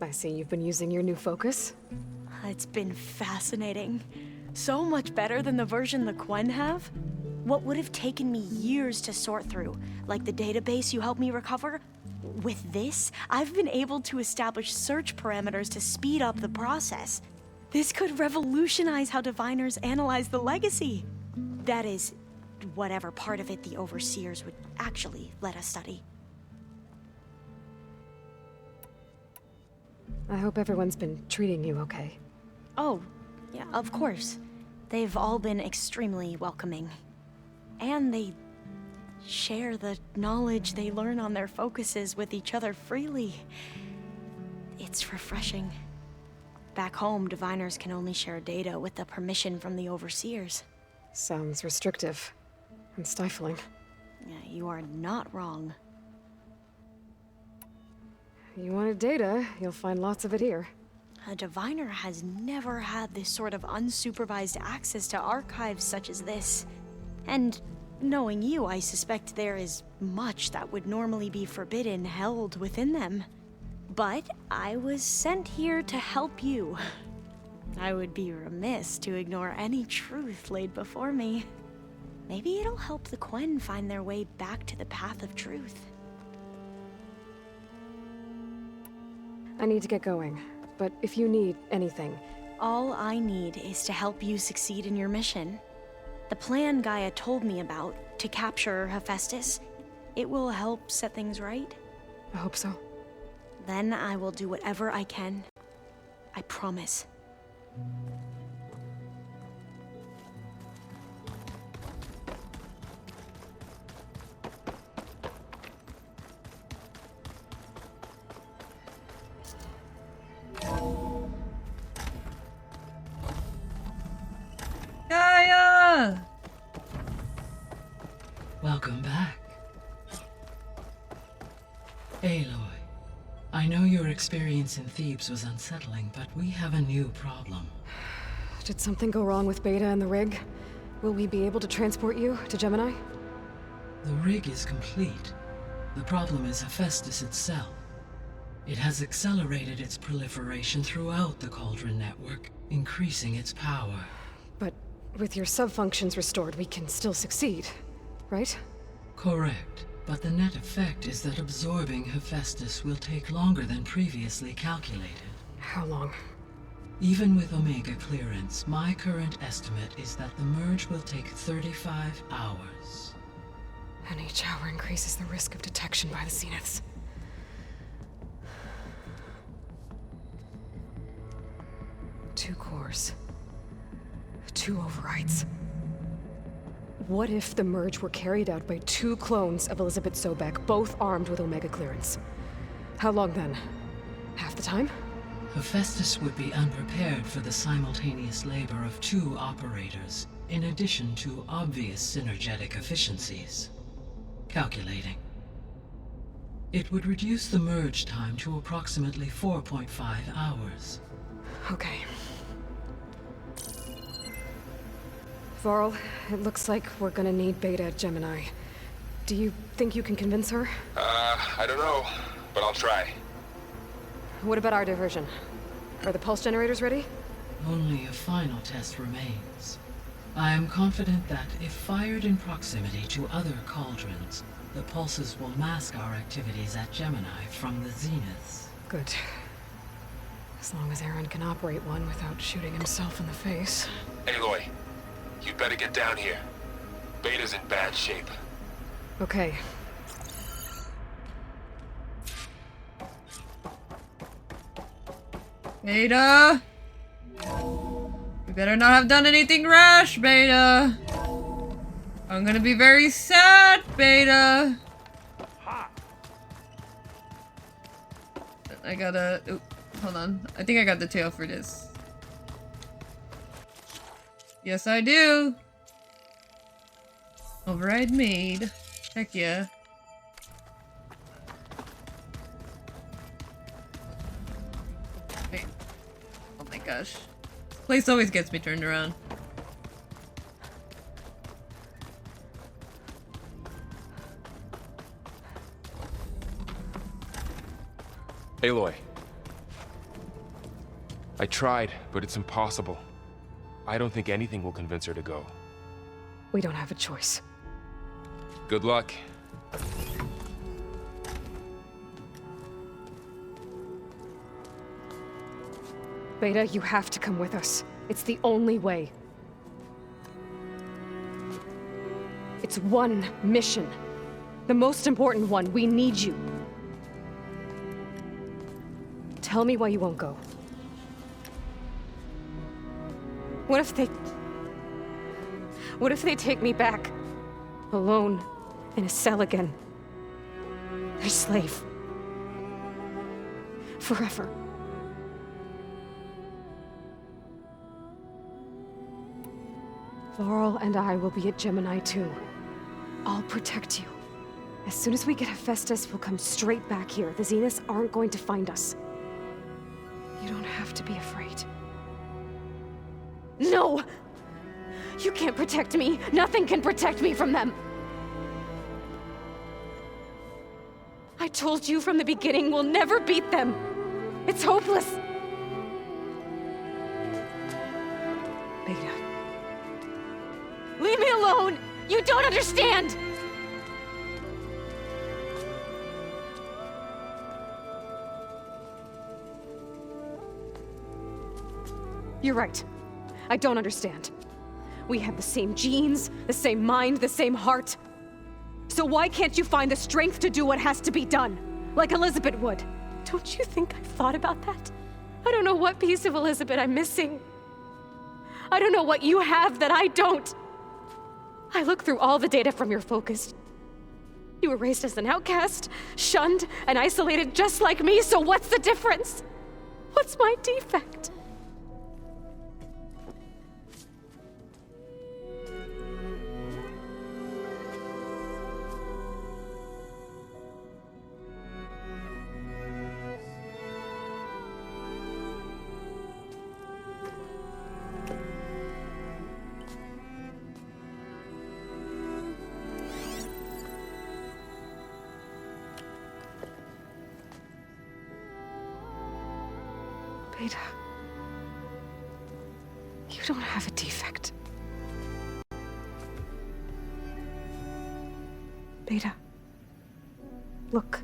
I see you've been using your new focus. It's been fascinating. So much better than the version the Quen have. What would have taken me years to sort through, like the database you helped me recover, with this, I've been able to establish search parameters to speed up the process. This could revolutionize how Diviners analyze the legacy. That is, whatever part of it the Overseers would actually let us study. I hope everyone's been treating you okay. Oh, yeah, of course. They've all been extremely welcoming. And they share the knowledge they learn on their focuses with each other freely. It's refreshing. Back home, Diviners can only share data with the permission from the Overseers. Sounds restrictive and stifling. Yeah, you are not wrong. You wanted data, you'll find lots of it here. A Diviner has never had this sort of unsupervised access to archives such as this. And knowing you, I suspect there is much that would normally be forbidden held within them. But I was sent here to help you. I would be remiss to ignore any truth laid before me. Maybe it'll help the Quen find their way back to the path of truth. I need to get going, but if you need anything... All I need is to help you succeed in your mission. The plan Gaia told me about, to capture HEPHAESTUS, it will help set things right. I hope so. Then I will do whatever I can. I promise. Gaia! Welcome back. Aloy, I know your experience in Thebes was unsettling, but we have a new problem. Did something go wrong with Beta and the rig? Will we be able to transport you to Gemini? The rig is complete. The problem is HEPHAESTUS itself. It has accelerated its proliferation throughout the Cauldron network, increasing its power. But with your sub-functions restored, we can still succeed, right? Correct. But the net effect is that absorbing HEPHAESTUS will take longer than previously calculated. How long? Even with Omega clearance, my current estimate is that the merge will take 35 hours. And each hour increases the risk of detection by the Zeniths. Two cores. 2 overrides. What if the merge were carried out by 2 clones of Elizabeth Sobek, both armed with Omega clearance? How long then? Half the time? HEPHAESTUS would be unprepared for the simultaneous labor of 2 operators, in addition to obvious synergetic efficiencies. Calculating. It would reduce the merge time to approximately 4.5 hours. Okay. Varl, it looks like we're gonna need Beta at Gemini. Do you think you can convince her? I don't know, but I'll try. What about our diversion? Are the pulse generators ready? Only a final test remains. I am confident that if fired in proximity to other cauldrons, the pulses will mask our activities at Gemini from the Zeniths. Good. As long as Aaron can operate one without shooting himself in the face. Aloy, you better get down here. Beta's in bad shape. Okay. Beta! We better not have done anything rash, Beta! I'm gonna be very sad, Beta! I gotta... Oop, hold on. I think I got the tail for this. Yes, I do! Override made. Heck yeah. Wait. Oh my gosh. This place always gets me turned around. Aloy. I tried, but it's impossible. I don't think anything will convince her to go. We don't have a choice. Good luck. Beta, you have to come with us. It's the only way. It's one mission. The most important one. We need you. Tell me why you won't go. What if they take me back? Alone, in a cell again. Their slave. Forever. Laurel and I will be at Gemini too. I'll protect you. As soon as we get HEPHAESTUS, we'll come straight back here. The Zeniths aren't going to find us. You don't have to be afraid. No! You can't protect me. Nothing can protect me from them. I told you from the beginning, we'll never beat them. It's hopeless. Beta. Leave me alone! You don't understand! You're right. I don't understand. We have the same genes, the same mind, the same heart. So why can't you find the strength to do what has to be done? Like Elizabeth would. Don't you think I've thought about that? I don't know what piece of Elizabeth I'm missing. I don't know what you have that I don't. I look through all the data from your focus. You were raised as an outcast, shunned, and isolated just like me, so what's the difference? What's my defect? Beta, you don't have a defect. Beta, look,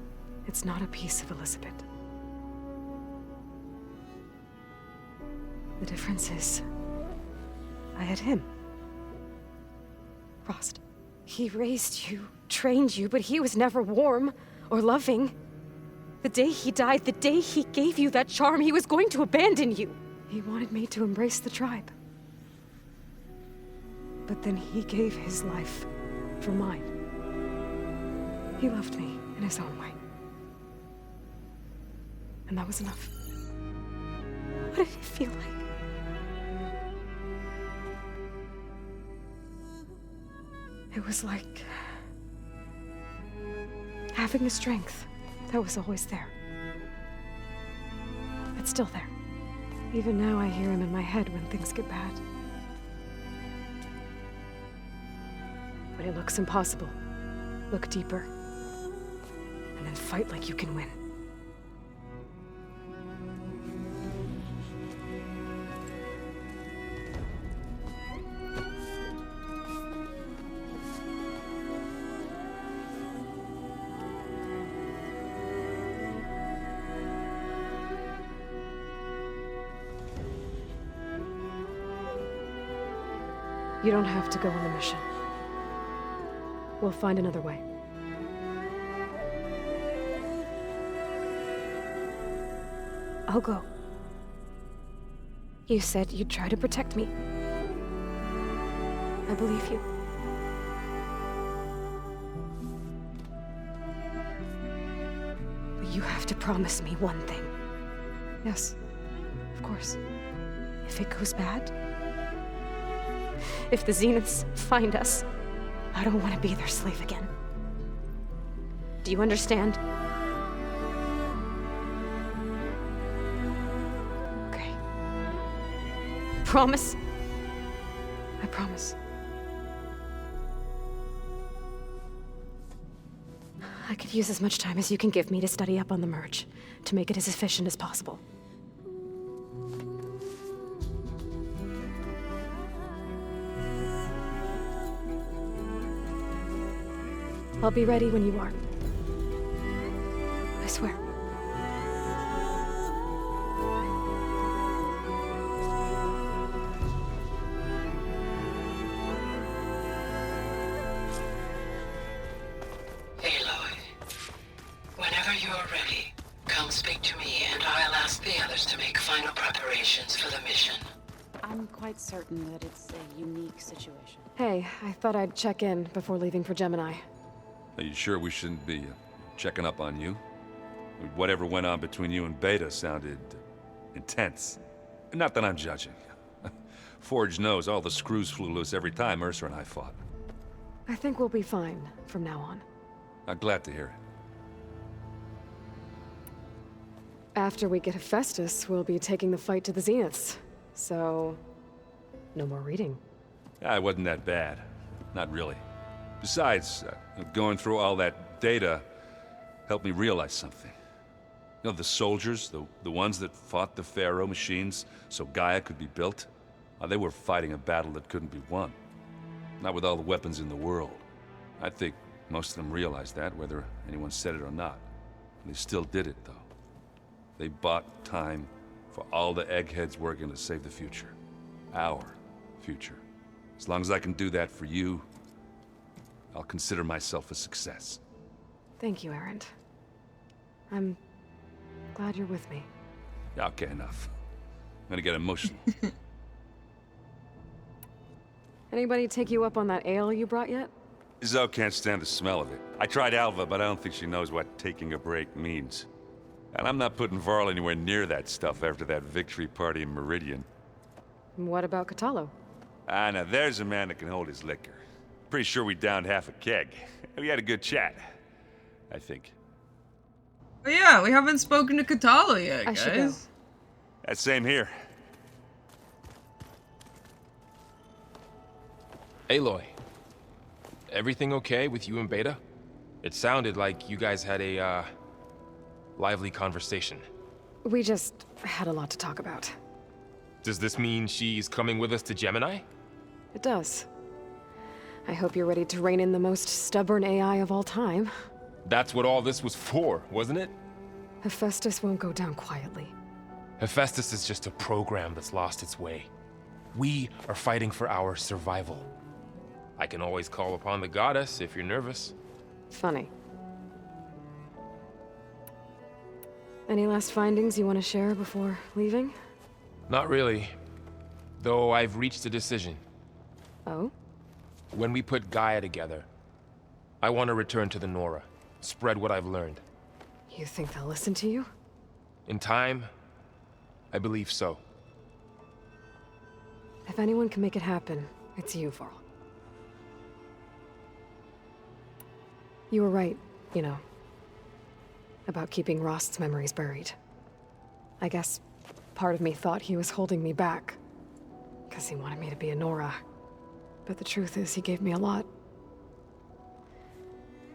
it's not a piece of Elizabeth. The difference is, I had him. Frost. He raised you, trained you, but he was never warm or loving. The day he died, the day he gave you that charm, he was going to abandon you. He wanted me to embrace the tribe. But then he gave his life for mine. He loved me in his own way. And that was enough. What did it feel like? It was like having the strength that was always there. It's still there. Even now I hear him in my head when things get bad. But it looks impossible. Look deeper. And then fight like you can win. You don't have to go on the mission. We'll find another way. I'll go. You said you'd try to protect me. I believe you. But you have to promise me one thing. Yes, of course. If it goes bad, if the Zeniths find us, I don't want to be their slave again. Do you understand? Okay. Promise? I promise. I could use as much time as you can give me to study up on the merge, to make it as efficient as possible. I'll be ready when you are. I swear. Aloy, whenever you're ready, come speak to me and I'll ask the others to make final preparations for the mission. I'm quite certain that it's a unique situation. Hey, I thought I'd check in before leaving for Gemini. Are you sure we shouldn't be checking up on you? Whatever went on between you and Beta sounded intense. Not that I'm judging. Forge knows all the screws flew loose every time Ursa and I fought. I think we'll be fine from now on. I'm glad to hear it. After we get Hephaestus, we'll be taking the fight to the Zeniths. So, no more reading. It wasn't that bad. Not really. Besides, going through all that data helped me realize something. You know, the soldiers, the ones that fought the Faro machines so Gaia could be built, they were fighting a battle that couldn't be won. Not with all the weapons in the world. I think most of them realized that, whether anyone said it or not. They still did it, though. They bought time for all the eggheads working to save the future. Our future. As long as I can do that for you, I'll consider myself a success. Thank you, Erend. I'm glad you're with me. Okay, enough. I'm gonna get emotional. Anybody take you up on that ale you brought yet? Zoe can't stand the smell of it. I tried Alva, but I don't think she knows what taking a break means. And I'm not putting Varl anywhere near that stuff after that victory party in Meridian. What about Catalo? Now there's a man that can hold his liquor. Pretty sure we downed half a keg. We had a good chat, I think. Oh yeah, we haven't spoken to Catalo yet, I guys. should go. That same here. Aloy, everything okay with you and Beta? It sounded like you guys had a, lively conversation. We just had a lot to talk about. Does this mean she's coming with us to Gemini? It does. I hope you're ready to rein in the most stubborn AI of all time. That's what all this was for, wasn't it? Hephaestus won't go down quietly. Hephaestus is just a program that's lost its way. We are fighting for our survival. I can always call upon the goddess if you're nervous. Funny. Any last findings you want to share before leaving? Not really. Though I've reached a decision. Oh? When we put Gaia together, I want to return to the Nora. Spread what I've learned. You think they'll listen to you? In time, I believe so. If anyone can make it happen, it's you, Varl. You were right, you know, about keeping Rost's memories buried. I guess part of me thought he was holding me back, because he wanted me to be a Nora. But the truth is, he gave me a lot.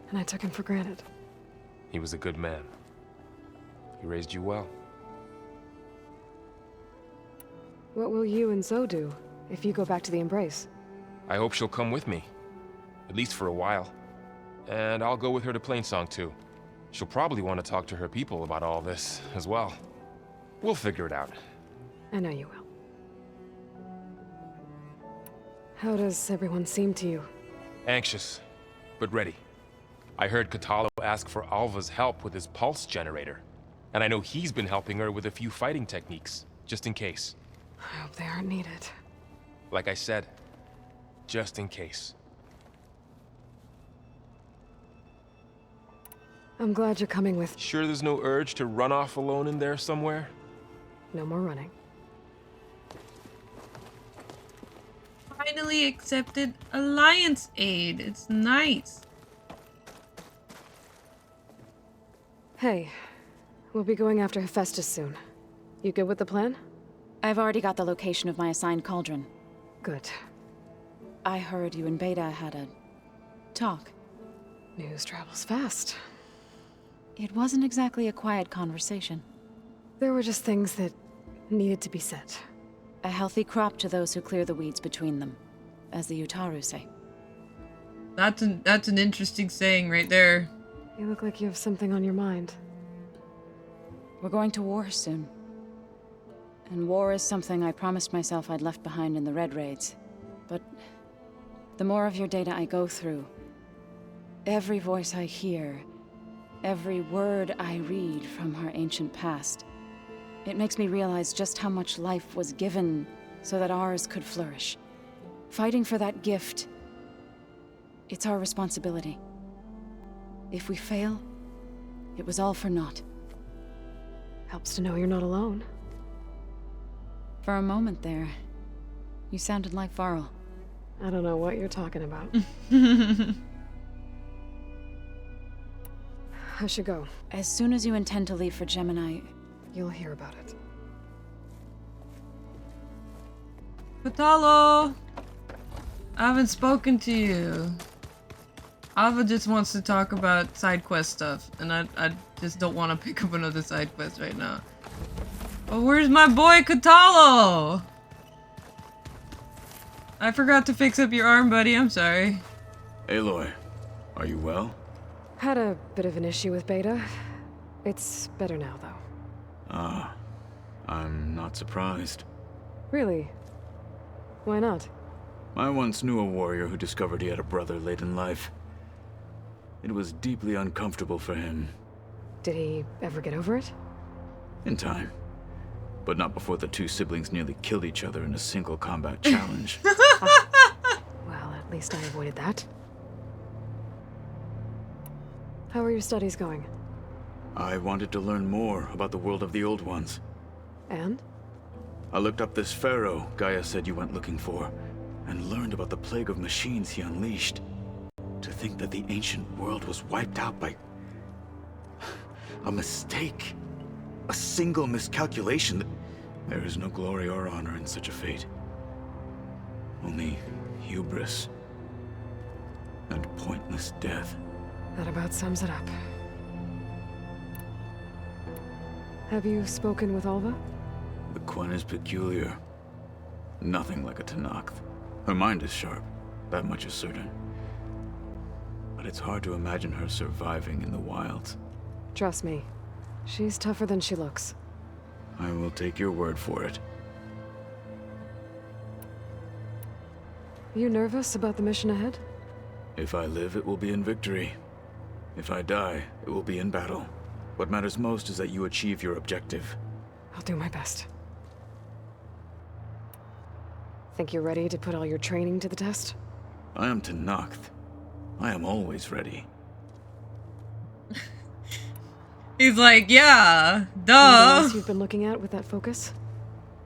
And I took him for granted. He was a good man. He raised you well. What will you and Zoe do if you go back to the Embrace? I hope she'll come with me. At least for a while. And I'll go with her to Plainsong too. She'll probably want to talk to her people about all this as well. We'll figure it out. I know you will. How does everyone seem to you? Anxious, but ready. I heard Catalo ask for Alva's help with his pulse generator. And I know he's been helping her with a few fighting techniques, just in case. I hope they aren't needed. Like I said, just in case. I'm glad you're coming with... Sure there's no urge to run off alone in there somewhere? No more running. Finally accepted Alliance aid. It's nice. Hey, we'll be going after HEPHAESTUS soon. You good with the plan? I've already got the location of my assigned cauldron. Good. I heard you and Beta had a talk. News travels fast. It wasn't exactly a quiet conversation. There were just things that needed to be said. A healthy crop to those who clear the weeds between them, as the Utaru say. That's an interesting saying right there. You look like you have something on your mind. We're going to war soon. And war is something I promised myself I'd left behind in the Red Raids. But the more of your data I go through, every voice I hear, every word I read from our ancient past, it makes me realize just how much life was given so that ours could flourish. Fighting for that gift, it's our responsibility. If we fail, it was all for naught. Helps to know you're not alone. For a moment there, you sounded like Faro. I don't know what you're talking about. I should go. As soon as you intend to leave for Gemini, you'll hear about it. Patalo! I haven't spoken to you. Ava just wants to talk about side quest stuff, and I just don't want to pick up another side quest right now. But where's my boy Katalo? I forgot to fix up your arm, buddy. I'm sorry. Aloy, are you well? Had a bit of an issue with Beta. It's better now, though. Ah, I'm not surprised. Really? Why not? I once knew a warrior who discovered he had a brother late in life. It was deeply uncomfortable for him. Did he ever get over it? In time. But not before the two siblings nearly killed each other in a single combat challenge. Well, at least I avoided that. How are your studies going? I wanted to learn more about the world of the Old Ones. And? I looked up this Faro Gaia said you went looking for, and learned about the plague of machines he unleashed. To think that the ancient world was wiped out by... a mistake. A single miscalculation. There is no glory or honor in such a fate. Only hubris. And pointless death. That about sums it up. Have you spoken with Alva? The Quen is peculiar. Nothing like a Tenakth. Her mind is sharp, that much is certain. But it's hard to imagine her surviving in the wilds. Trust me, she's tougher than she looks. I will take your word for it. You nervous about the mission ahead? If I live, it will be in victory. If I die, it will be in battle. What matters most is that you achieve your objective. I'll do my best. Think you're ready to put all your training to the test? I am Tenakth. I am always ready. He's like, yeah, duh. Anything else you've been looking at with that focus?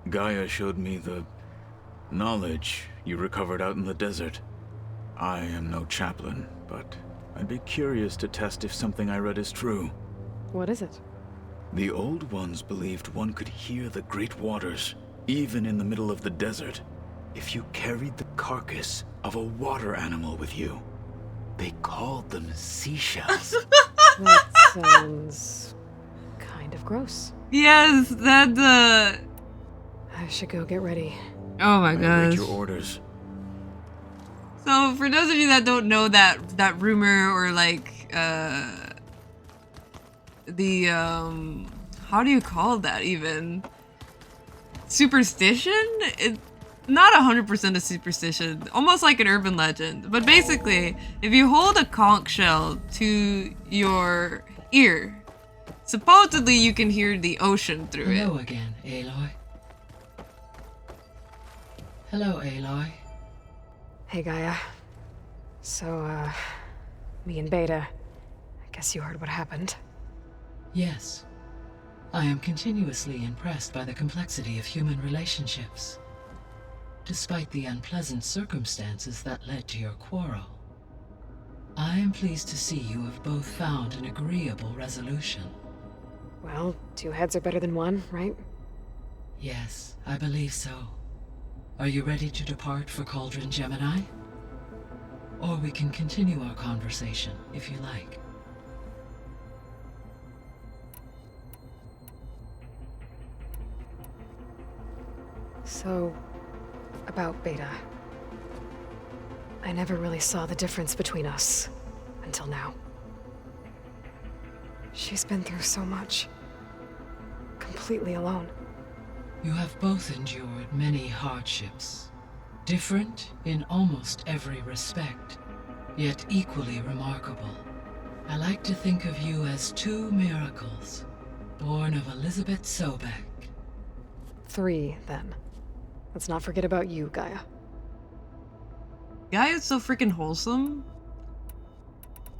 Gaia showed me the knowledge you recovered out in the desert. I am no chaplain, but I'd be curious to test if something I read is true. What is it? The Old Ones believed one could hear the great waters, even in the middle of the desert, if you carried the carcass of a water animal with you. They called them seashells. That sounds kind of gross. Yes, that I should go get ready. Oh my I gosh. await your orders. So for those of you that don't know that rumor or like the how do you call that even? Superstition? It's not 100% a superstition, almost like an urban legend. But basically, if you hold a conch shell to your ear, supposedly you can hear the ocean through it. Hello again, Aloy. Hello, Aloy. Hey, Gaia. So, me and Beta, I guess you heard what happened. Yes. I am continuously impressed by the complexity of human relationships. Despite the unpleasant circumstances that led to your quarrel, I am pleased to see you have both found an agreeable resolution. Well, 2 heads are better than 1, right? Yes, I believe so. Are you ready to depart for Cauldron Gemini? Or we can continue our conversation, if you like. So, about Beta. I never really saw the difference between us, until now. She's been through so much. Completely alone. You have both endured many hardships. Different in almost every respect, yet equally remarkable. I like to think of you as 2 miracles, born of Elizabeth Sobek. 3, then. Let's not forget about you, Gaia. Gaia's so freaking wholesome.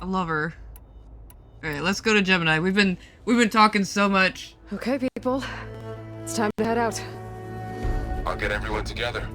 I love her. Alright, let's go to Gemini. We've been talking so much. Okay, people. It's time to head out. I'll get everyone together.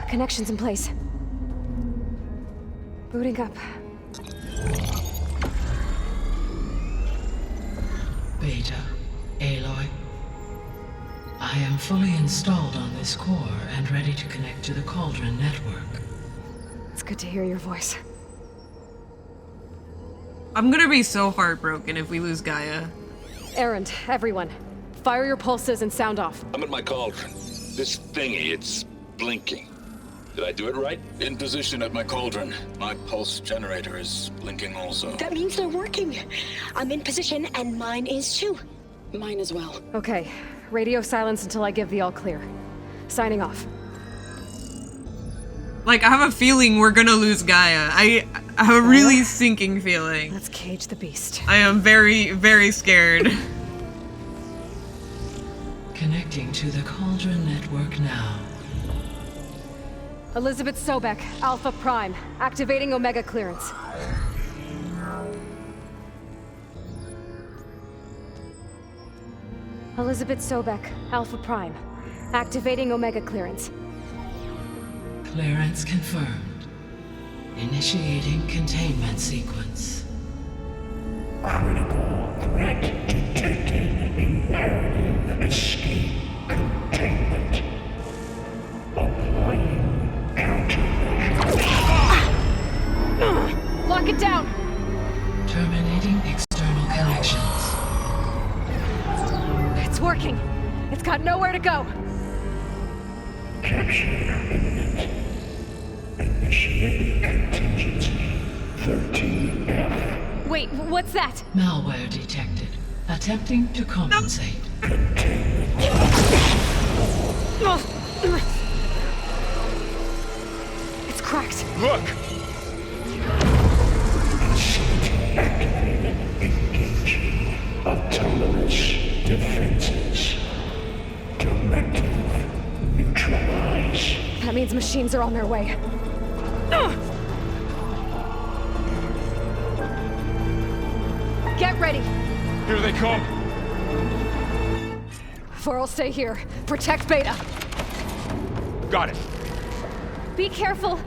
Connections in place. Booting up. Beta, Aloy. I am fully installed on this core and ready to connect to the Cauldron network. It's good to hear your voice. I'm gonna be so heartbroken if we lose Gaia. Errand, everyone. Fire your pulses and sound off. I'm at my cauldron. This thingy, it's blinking. Did I do it right? In position at my cauldron. My pulse generator is blinking also. That means they're working. I'm in position and mine is too. Mine as well. Okay. Radio silence until I give the all clear. Signing off. Like, I have a feeling we're gonna lose Gaia. I have a really sinking feeling. Let's cage the beast. I am very, very scared. Connecting to the Cauldron network now. Elizabeth Sobek, Alpha Prime, activating Omega clearance. Elizabeth Sobek, Alpha Prime, activating Omega clearance. Clearance confirmed. Initiating containment sequence. Critical threat detected. Imperative escape containment. Applying Lock it down! Terminating external connections. It's working! It's got nowhere to go! Capture imminent. Initiating contingency 13F. Wait, what's that? Malware detected. Attempting to compensate. It's cracked. Look! Activated. Engaging autonomous defenses. Directive. Neutralize. That means machines are on their way. Get ready! Here they come! Faro, stay here. Protect Beta. Got it. Be careful.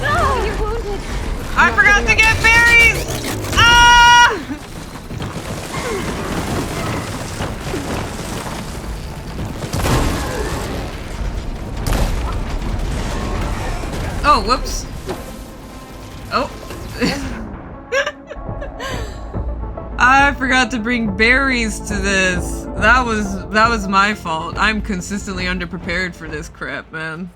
Oh, you're wounded. I forgot to get berries! Ah! Oh, whoops. Oh. I forgot to bring berries to this. That was my fault. I'm consistently underprepared for this crap, man.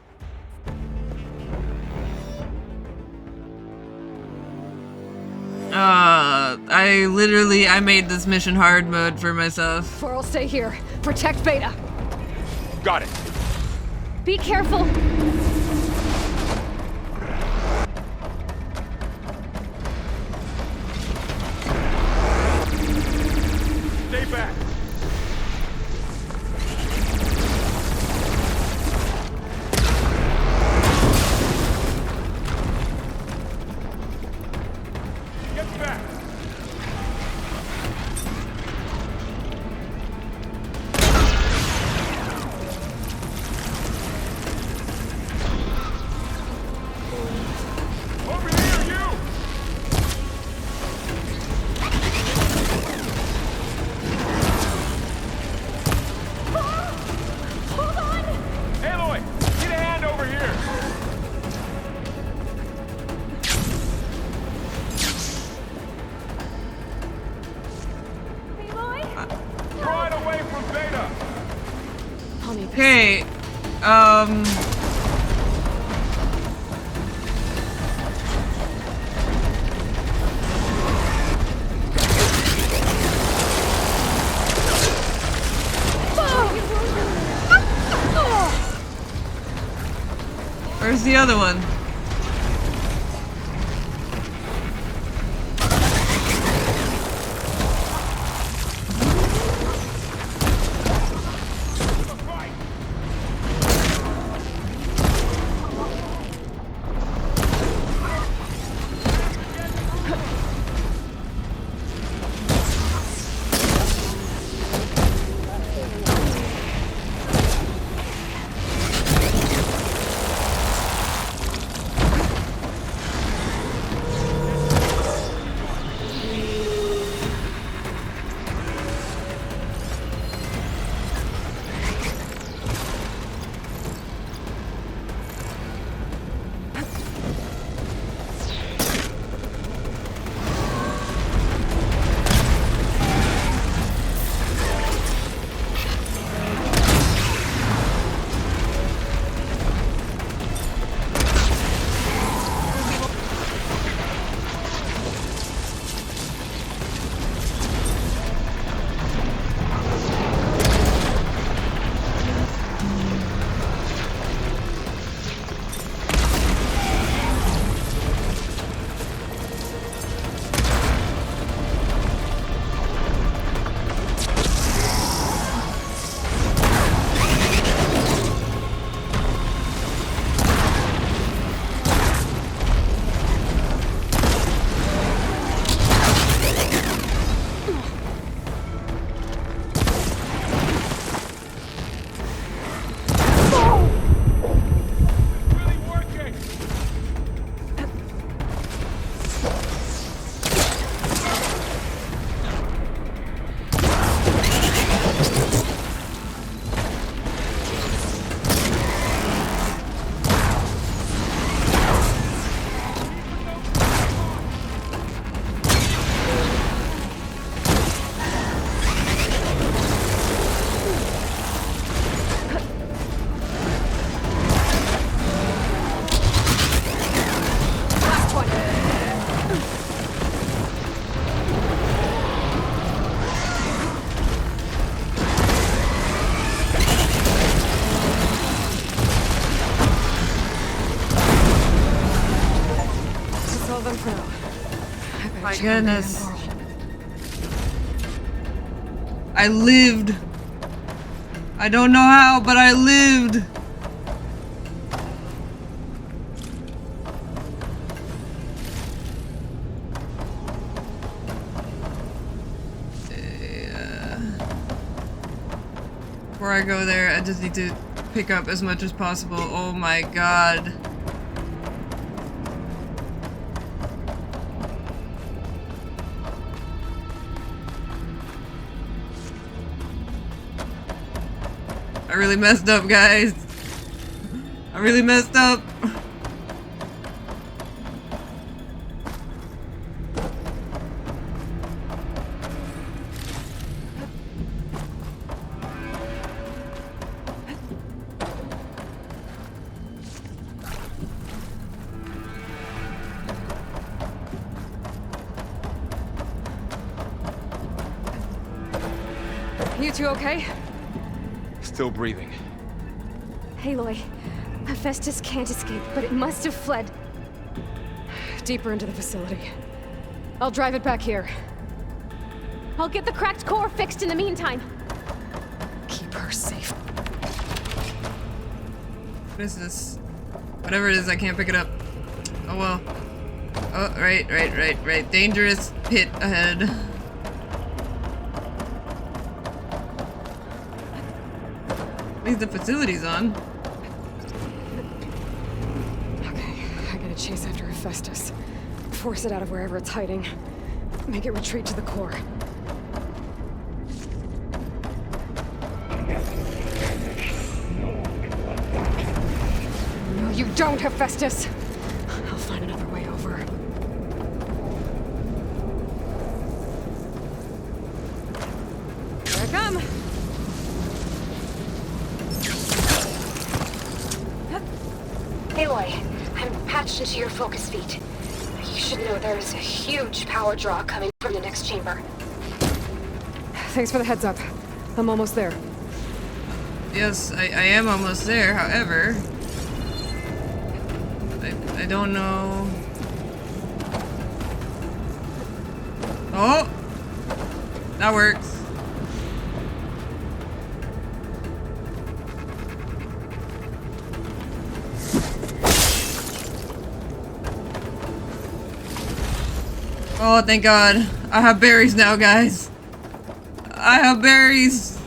I made this mission hard mode for myself. Faro, stay here. Protect Beta. Got it. Be careful. Stay back. Get back. Over here, you! Hold on! Aloy, get a hand over here! Draw it away from Beta! Okay, where's the other one? for now. I better My check on goodness. Dan Carl. I lived. I don't know how, but I lived. Before I go there, I just need to pick up as much as possible. Oh my god. I really messed up, guys. I really messed up. You two okay? Still breathing. Aloy, Hephaestus can't escape, but it must have fled. Deeper into the facility. I'll drive it back here. I'll get the cracked core fixed in the meantime. Keep her safe. What is this? Whatever it is, I can't pick it up. Oh well. Oh, right. Dangerous pit ahead. At least the facility's on. Okay, I gotta chase after Hephaestus. Force it out of wherever it's hiding. Make it retreat to the core. No, you don't, Hephaestus! I'll find another way over. Here I come! Aloy, I'm patched into your focus feed. You should know there's a huge power draw coming from the next chamber. Thanks for the heads up. I'm almost there. Yes, I am almost there, however... I don't know... Oh! That works. Oh, thank God. I have berries now, guys. I have berries.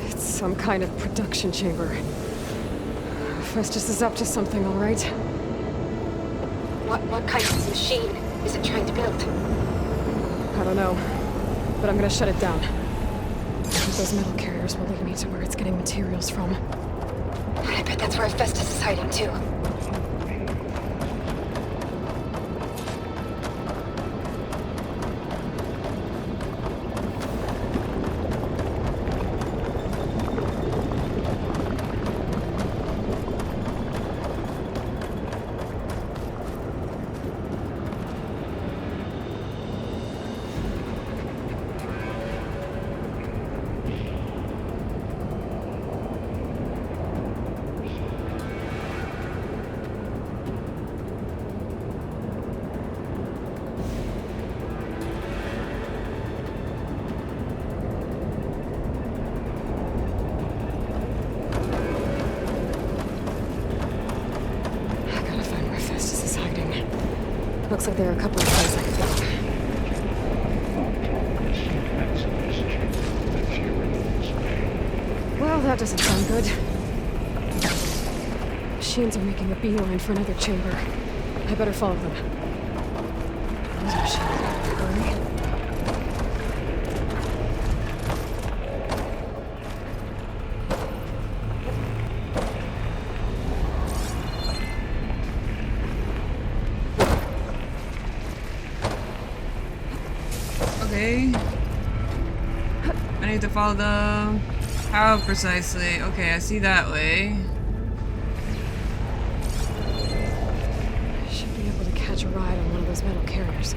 It's some kind of production chamber. Hephaestus is up to something, all right? What kind of machine is it trying to build? I don't know, but I'm gonna shut it down. Those metal carriers will lead me to where it's getting materials from. I bet that's where Hephaestus is hiding too. Looks like there are a couple of places I could go. Well, that doesn't sound good. Machines are making a beeline for another chamber. I better follow them. Those machines gotta hurry. Okay. I need to follow the... How precisely? Okay, I see that way. I should be able to catch a ride on one of those metal carriers.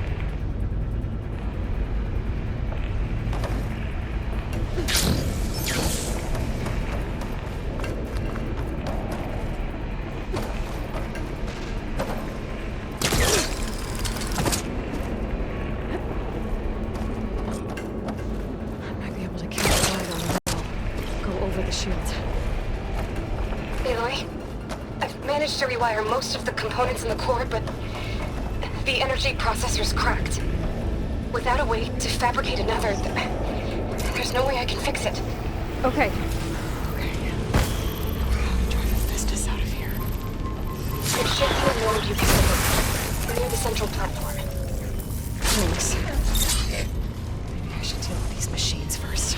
the shields. Aloy, I've managed to rewire most of the components in the core, but the energy processor's cracked. Without a way to fabricate another, there's no way I can fix it. Okay. Drive HEPHAESTUS out of here. It should be a node you can deliver, near the central platform. Thanks. Maybe I should deal with these machines first.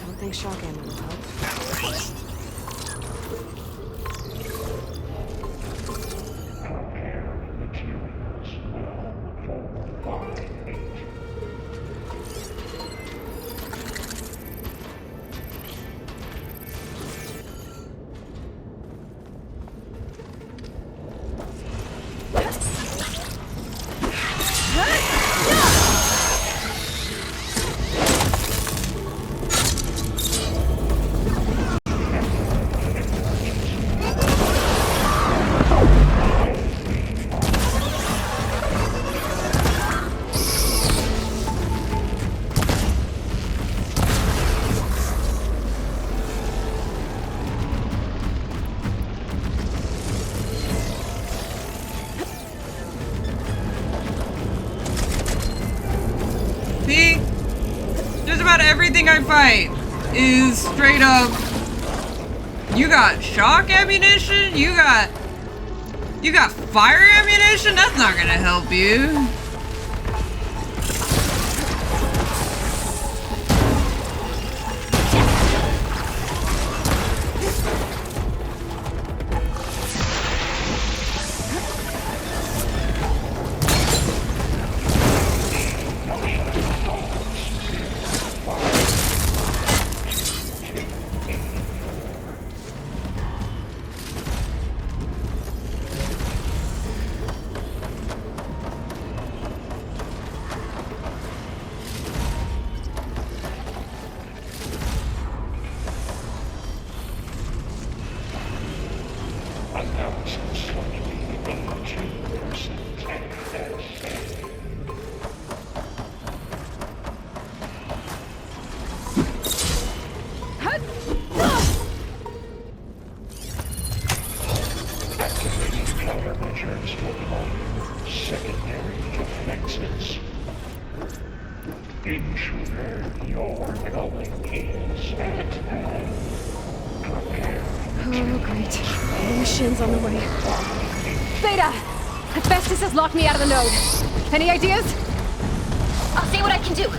I think shock ammo will help. See? Just about everything I fight is straight up. You got shock ammunition? You got fire ammunition? That's not gonna help you. Oh, great. The machine's on the way. Theta! HEPHAESTUS has locked me out of the node. Any ideas? I'll see what I can do.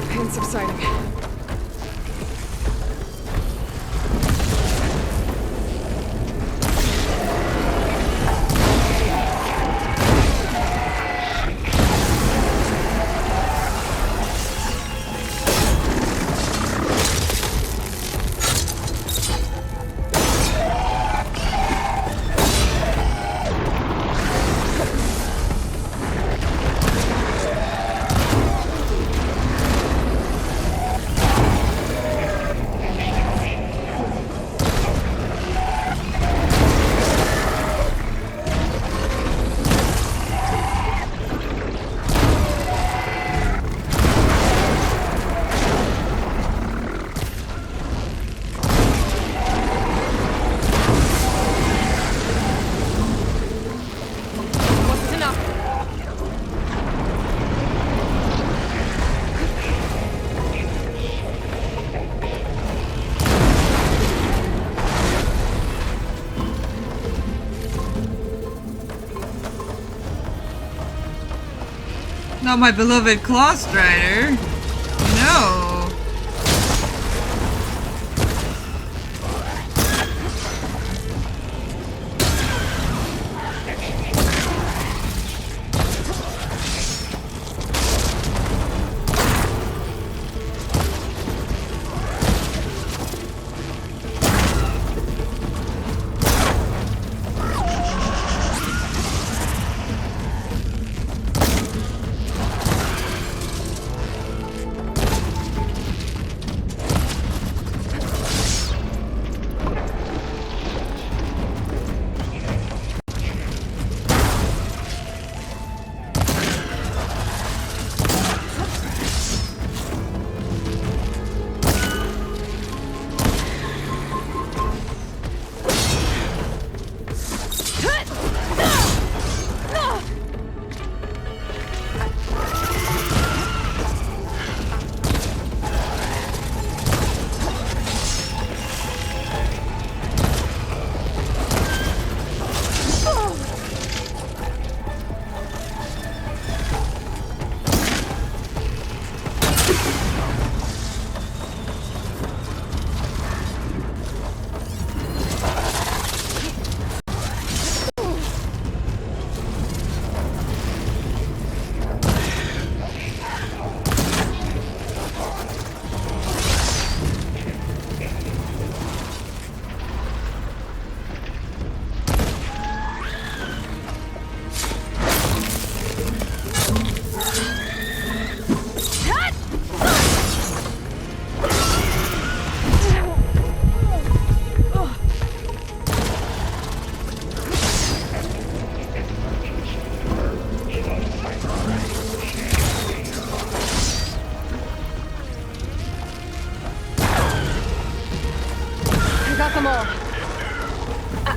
Pain subsiding. Not my beloved Claw Strider. No.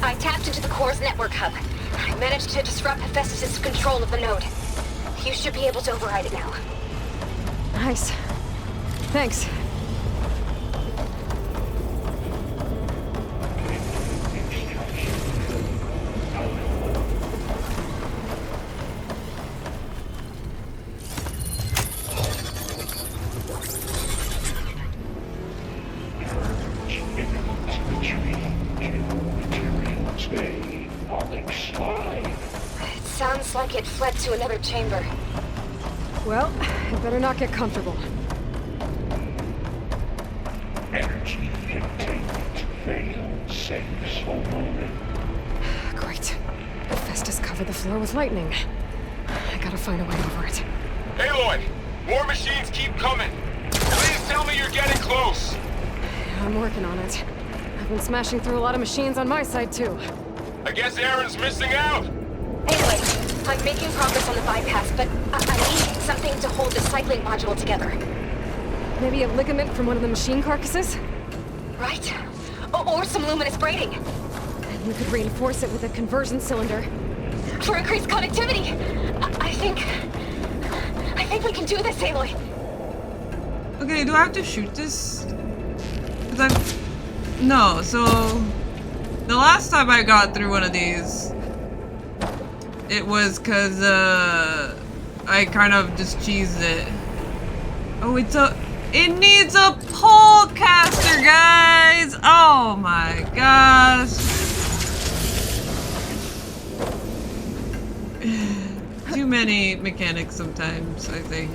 I tapped into the core's network hub. I managed to disrupt HEPHAESTUS' control of the node. You should be able to override it now. Nice. Thanks. Sounds like it fled to another chamber. Well, it better not get comfortable. Energy containment failed. Save for moment. Great. Hephaestus covered the floor with lightning. I gotta find a way over it. Aloy! More machines keep coming! Please tell me you're getting close! I'm working on it. I've been smashing through a lot of machines on my side, too. I guess Aaron's missing out! Anyway, I'm making progress on the bypass, but I need something to hold the cycling module together. Maybe a ligament from one of the machine carcasses? Right? Or some luminous braiding. And you could reinforce it with a conversion cylinder. For increased connectivity! I think we can do this, Aloy. Okay, do I have to shoot this? No, so... The last time I got through one of these, it was because, I kind of just cheesed it. Oh, it needs a pole caster, guys! Oh my gosh. Too many mechanics sometimes, I think.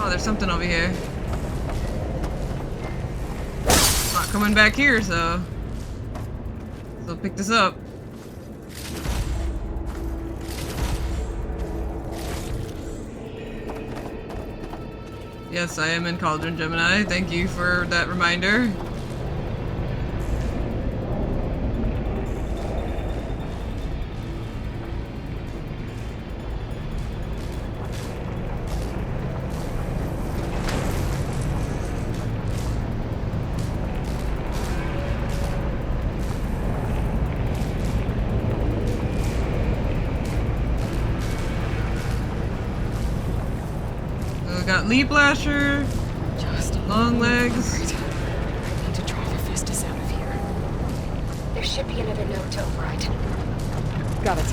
Oh, there's something over here. Not coming back here, so pick this up. Yes, I am in Cauldron, Gemini. Thank you for that reminder. Got Leap Lasher, just long legs. I need to drive Hephaestus out of here. There should be another node to override. Got it.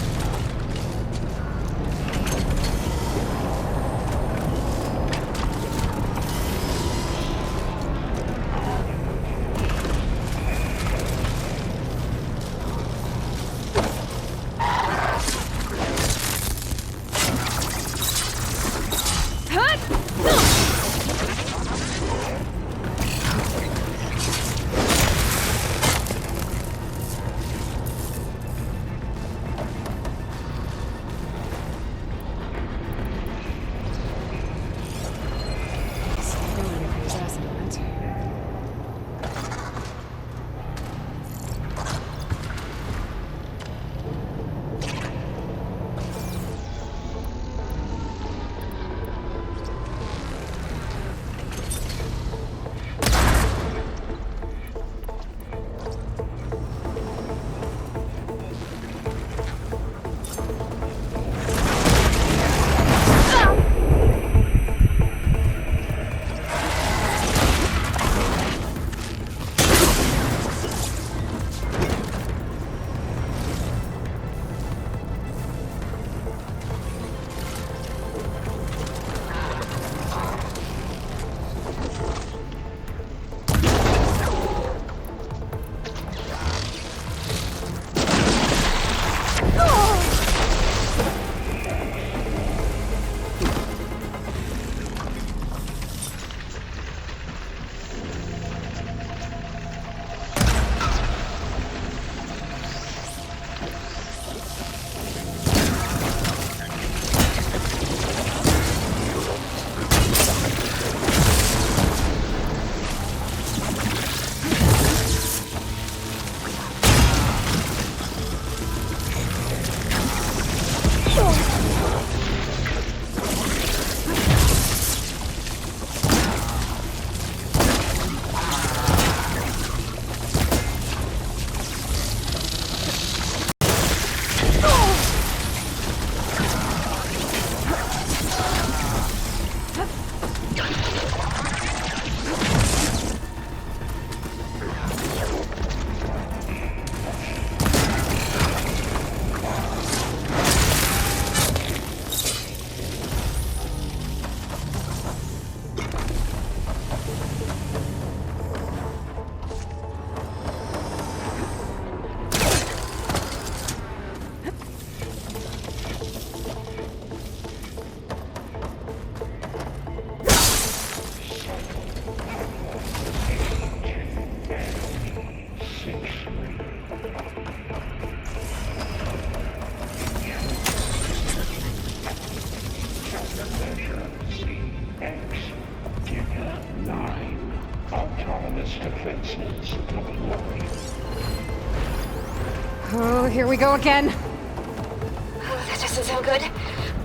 Oh, here we go again. Oh, that doesn't sound good.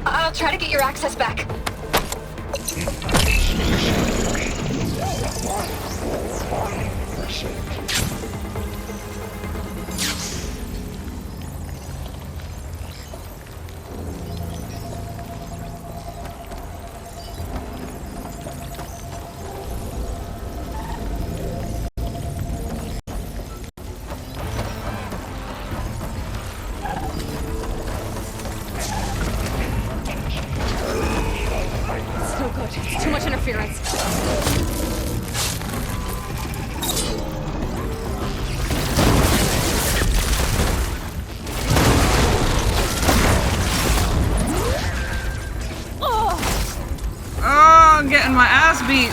I'll try to get your access back. Too much interference. Oh, I'm getting my ass beat.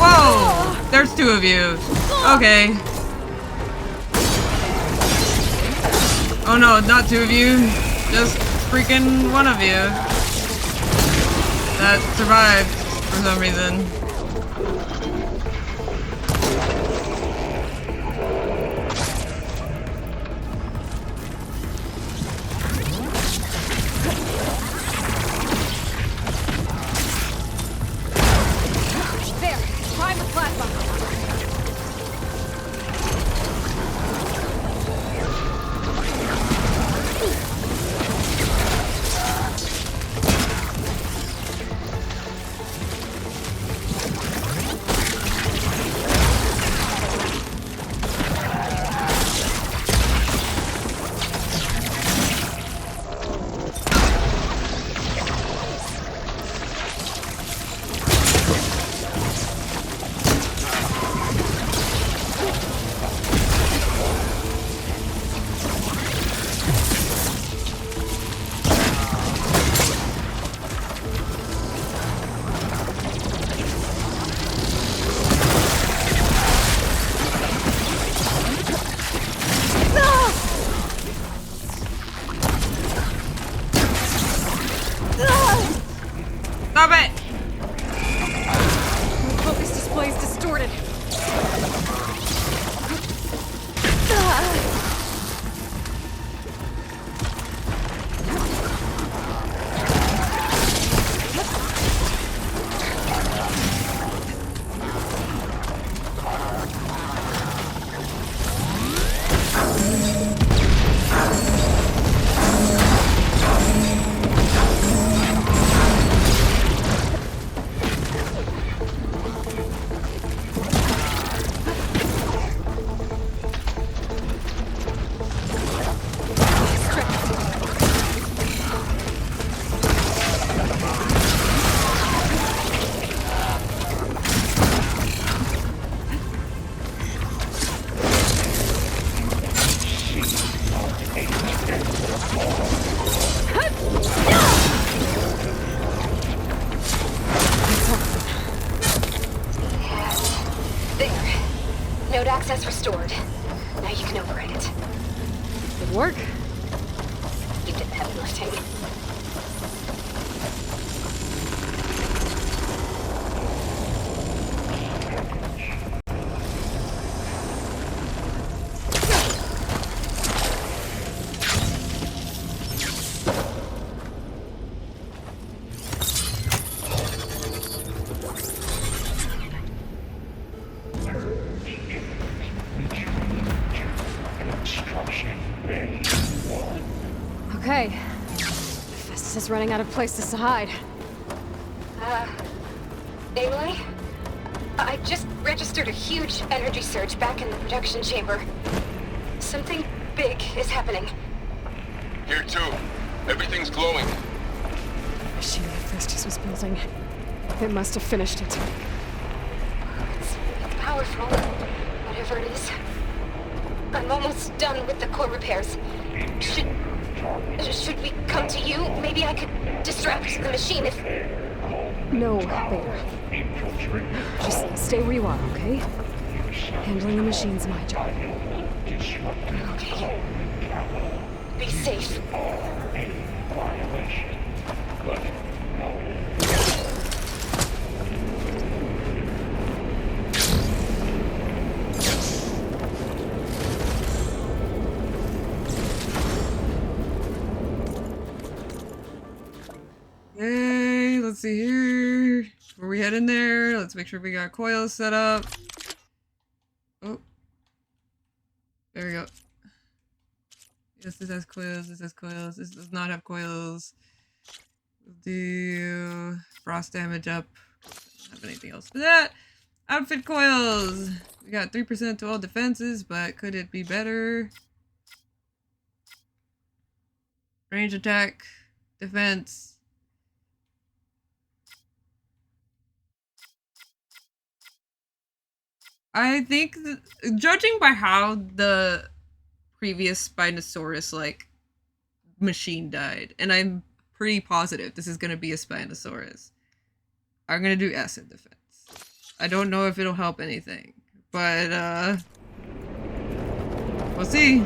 Whoa! There's two of you. Okay. Oh no, not two of you. Just freaking one of you. That survived for some reason. Stop it! My focus display is distorted. Node access restored. Now you can override it. Good work. You did the heavy lifting. Okay. Hephaestus is running out of places to hide. Aloy? I just registered a huge energy surge back in the production chamber. Something big is happening. Here too. Everything's glowing. The machine Hephaestus was building. It must have finished it. It's powerful, whatever it is. I'm almost done with the core repairs. Should we come to you? Maybe I could distract the machine if... No, Beta. Just stay where you are, okay? Handling the machine's my job. Okay. Be safe. Yay, let's see here. Before we head in there, let's make sure we got coils set up. Oh. There we go. Yes, this has coils, this has coils, this does not have coils. We'll do frost damage up. Don't have anything else for that. Outfit coils! We got 3% to all defenses, but could it be better? Range attack, defense. I think, judging by how the previous Spinosaurus, like, machine died, and I'm pretty positive this is going to be a Spinosaurus, I'm going to do acid defense. I don't know if it'll help anything, but, we'll see.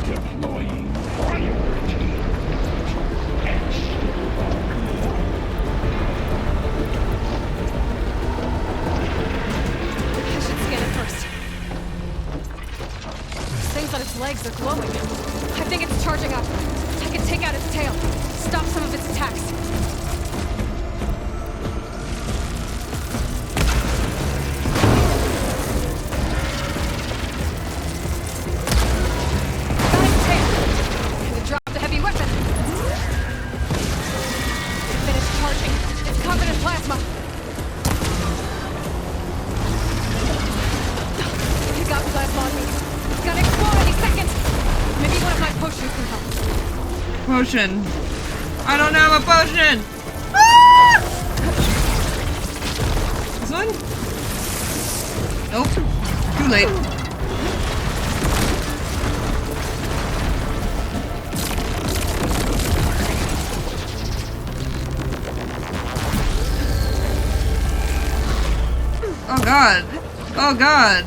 Deploying priority. I should scan it first. Those things on its legs are glowing. I think it's charging up. I can take out its tail. Stop some of its attacks. Potion. I don't have a potion! Ah! This one? Nope. Too late. Oh god. Oh god.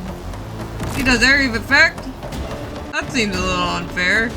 He does area of effect? That seems a little unfair.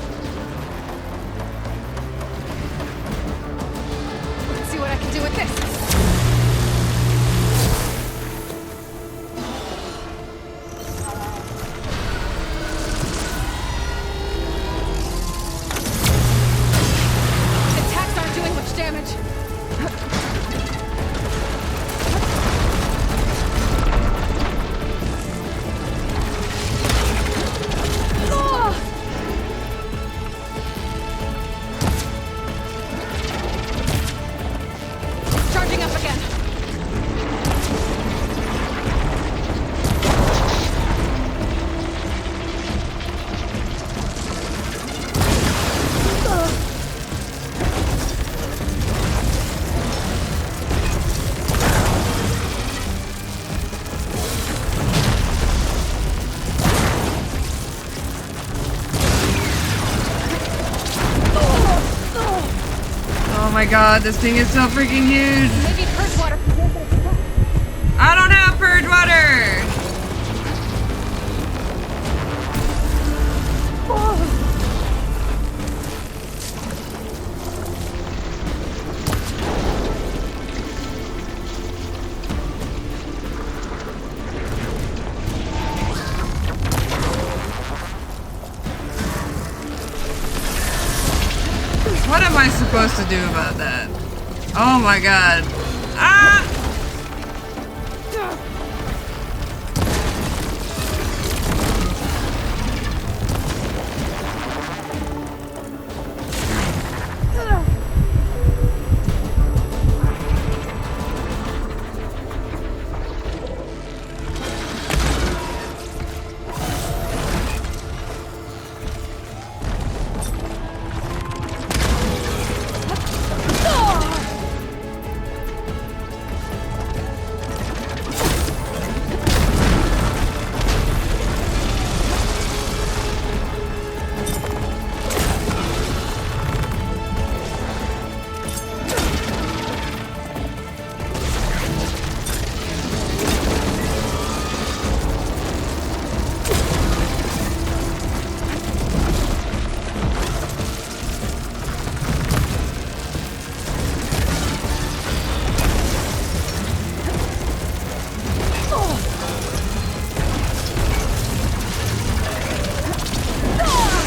my god, this thing is so freaking huge. Maybe purge water. I don't have purge water. What am I supposed to do about that? Oh my god. Ah!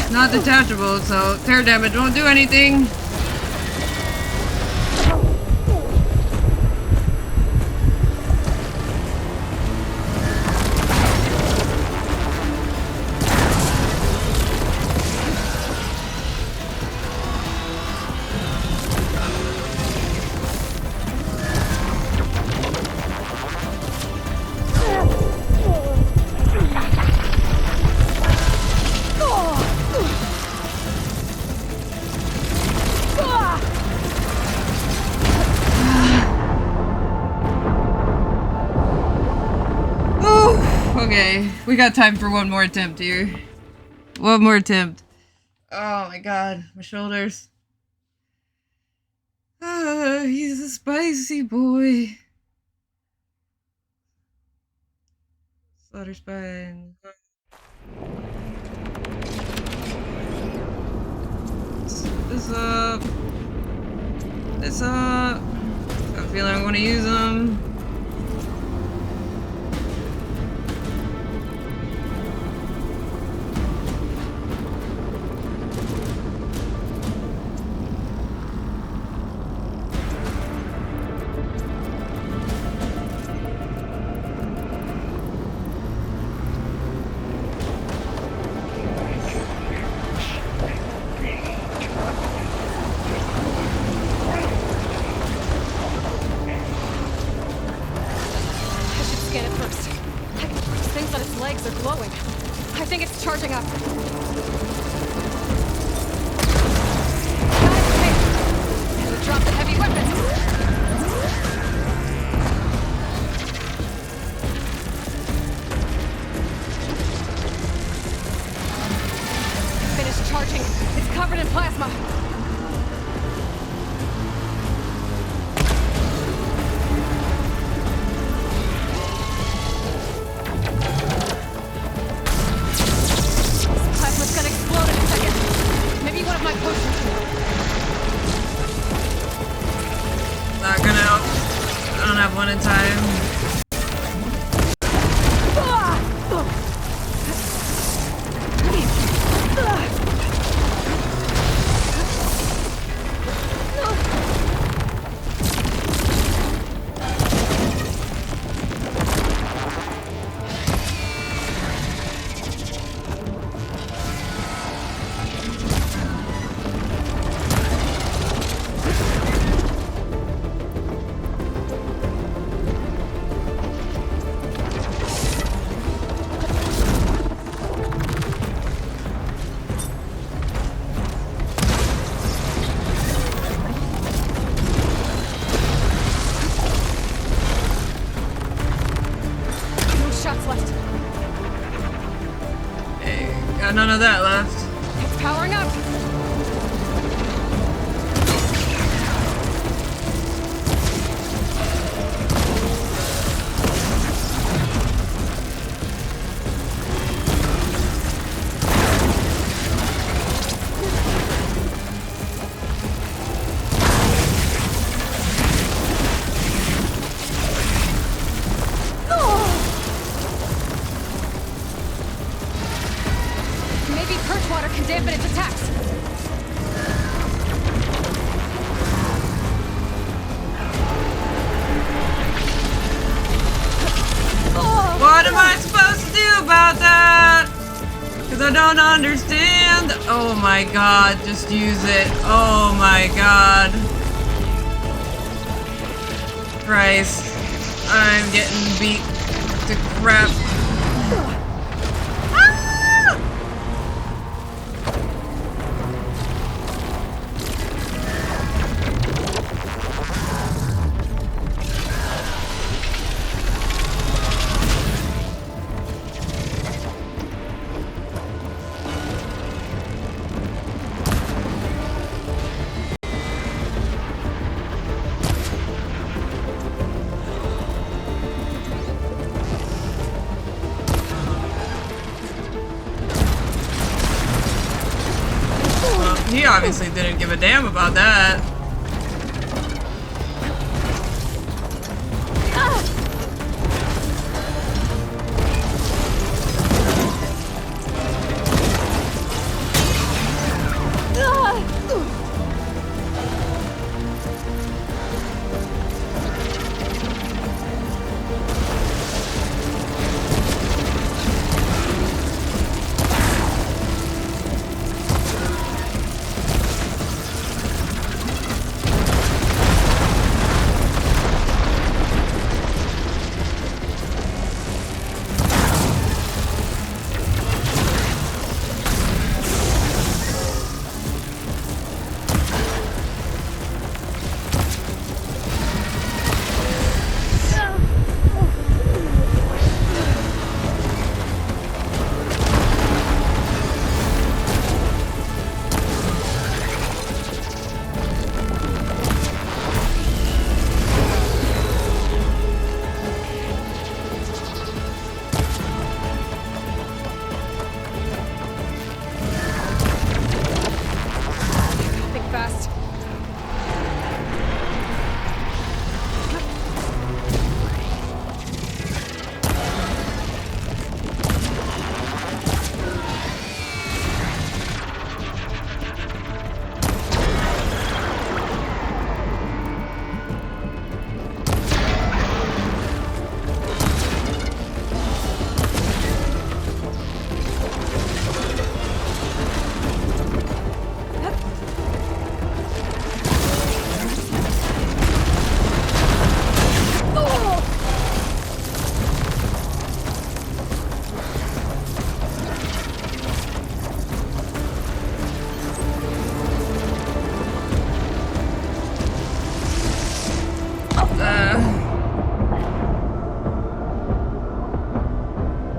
Not detachable, so tear damage won't do anything. Okay, we got time for one more attempt here. One more attempt. Oh my god, my shoulders. He's a spicy boy. Slaughter spine. This up. This up. Got a feeling I'm gonna use them. I don't understand. Oh my god, just use it. Oh my god. Christ. I'm getting beat to crap. He obviously didn't give a damn about that.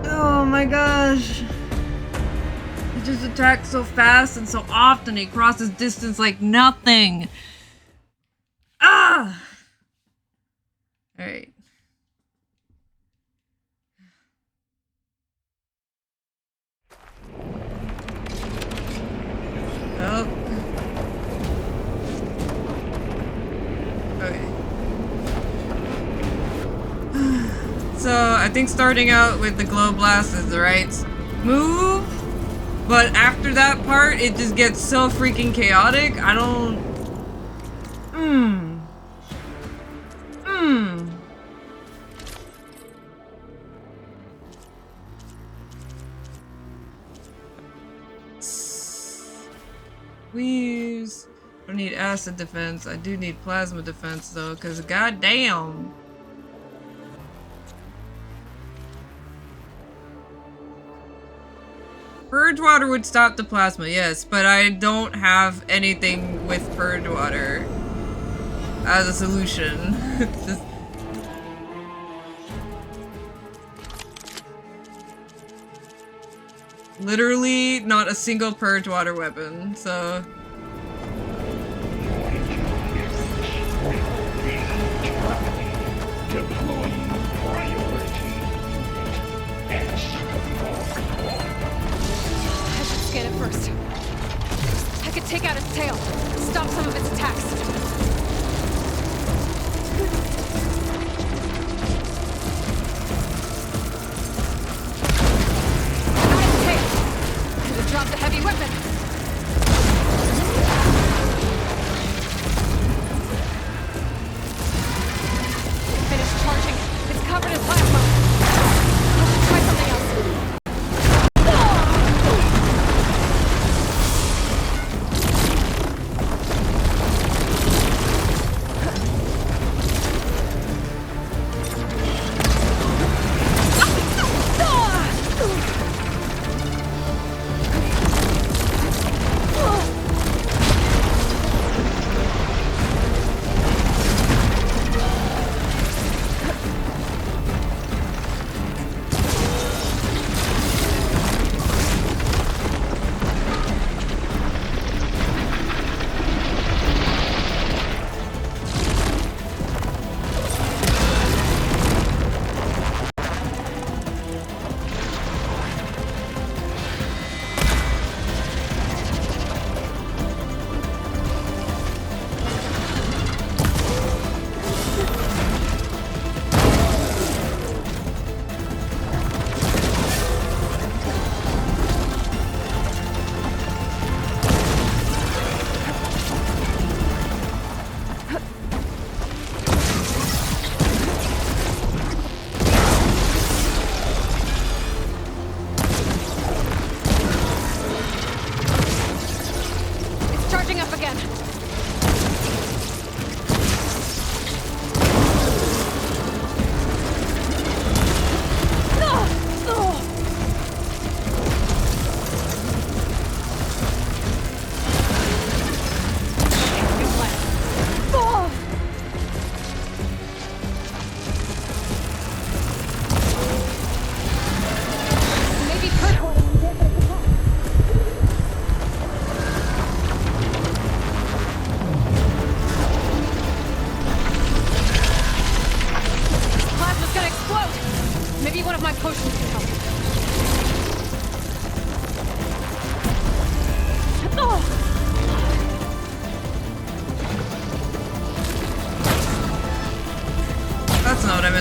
Oh my gosh. He just attacks so fast and so often. He crosses distance like nothing. Ah! Alright. Oh. Okay. So, I think starting out with the glow blast is the right move, but after that part, it just gets so freaking chaotic. I don't... Please. I don't need acid defense. I do need plasma defense though, because goddamn. Purge water would stop the plasma, yes, but I don't have anything with purge water as a solution. Just... Literally not a single purge water weapon, so... Scan it first. I could take out its tail, stop some of its attacks. Got its tail. Could have dropped the heavy weapon.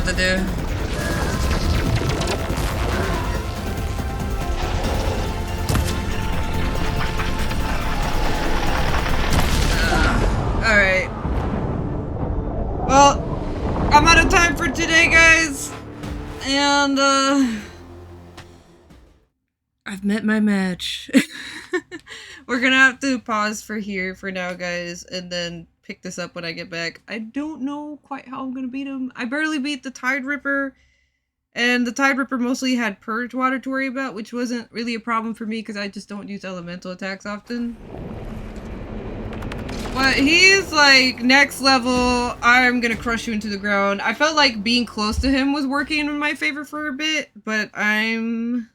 to do. Alright. Well, I'm out of time for today, guys. And, I've met my match. We're gonna have to pause for here for now, guys, and then pick this up when I get back. I don't know quite how I'm gonna beat him. I barely beat the Tide Ripper, and the Tide Ripper mostly had Purge Water to worry about, which wasn't really a problem for me because I just don't use elemental attacks often. But he's like, next level, I'm gonna crush you into the ground. I felt like being close to him was working in my favor for a bit, but I'm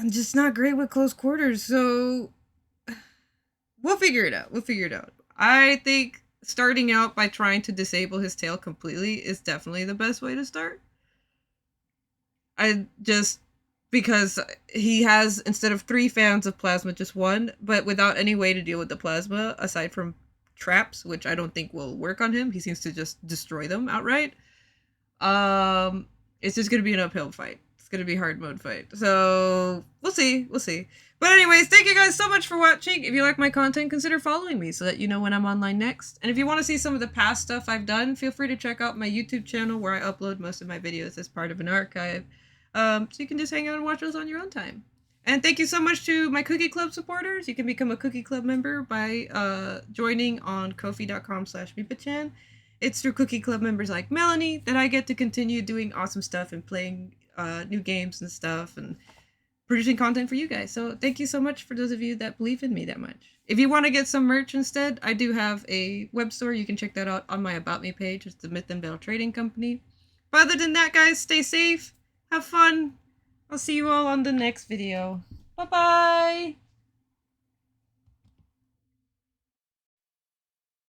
just not great with close quarters, so we'll figure it out. We'll figure it out. I think starting out by trying to disable his tail completely is definitely the best way to start. Because he has, instead of 3 fans of plasma, just 1, but without any way to deal with the plasma aside from traps, which I don't think will work on him. He seems to just destroy them outright. It's just gonna be an uphill fight. It's gonna be a hard mode fight. So we'll see. We'll see. But anyways, thank you guys so much for watching. If you like my content, consider following me so that you know when I'm online next. And if you want to see some of the past stuff I've done, feel free to check out my YouTube channel where I upload most of my videos as part of an archive. So you can just hang out and watch those on your own time. And thank you so much to my Cookie Club supporters. You can become a Cookie Club member by joining on Ko-fi.com/Meepachan. It's through Cookie Club members like Melanie that I get to continue doing awesome stuff and playing new games and stuff and producing content for you guys. So thank you so much for those of you that believe in me that much. If you want to get some merch instead, I do have a web store. You can check that out on my About Me page. It's the Myth and Bell Trading Company. But other than that, guys, stay safe. Have fun. I'll see you all on the next video. Bye-bye.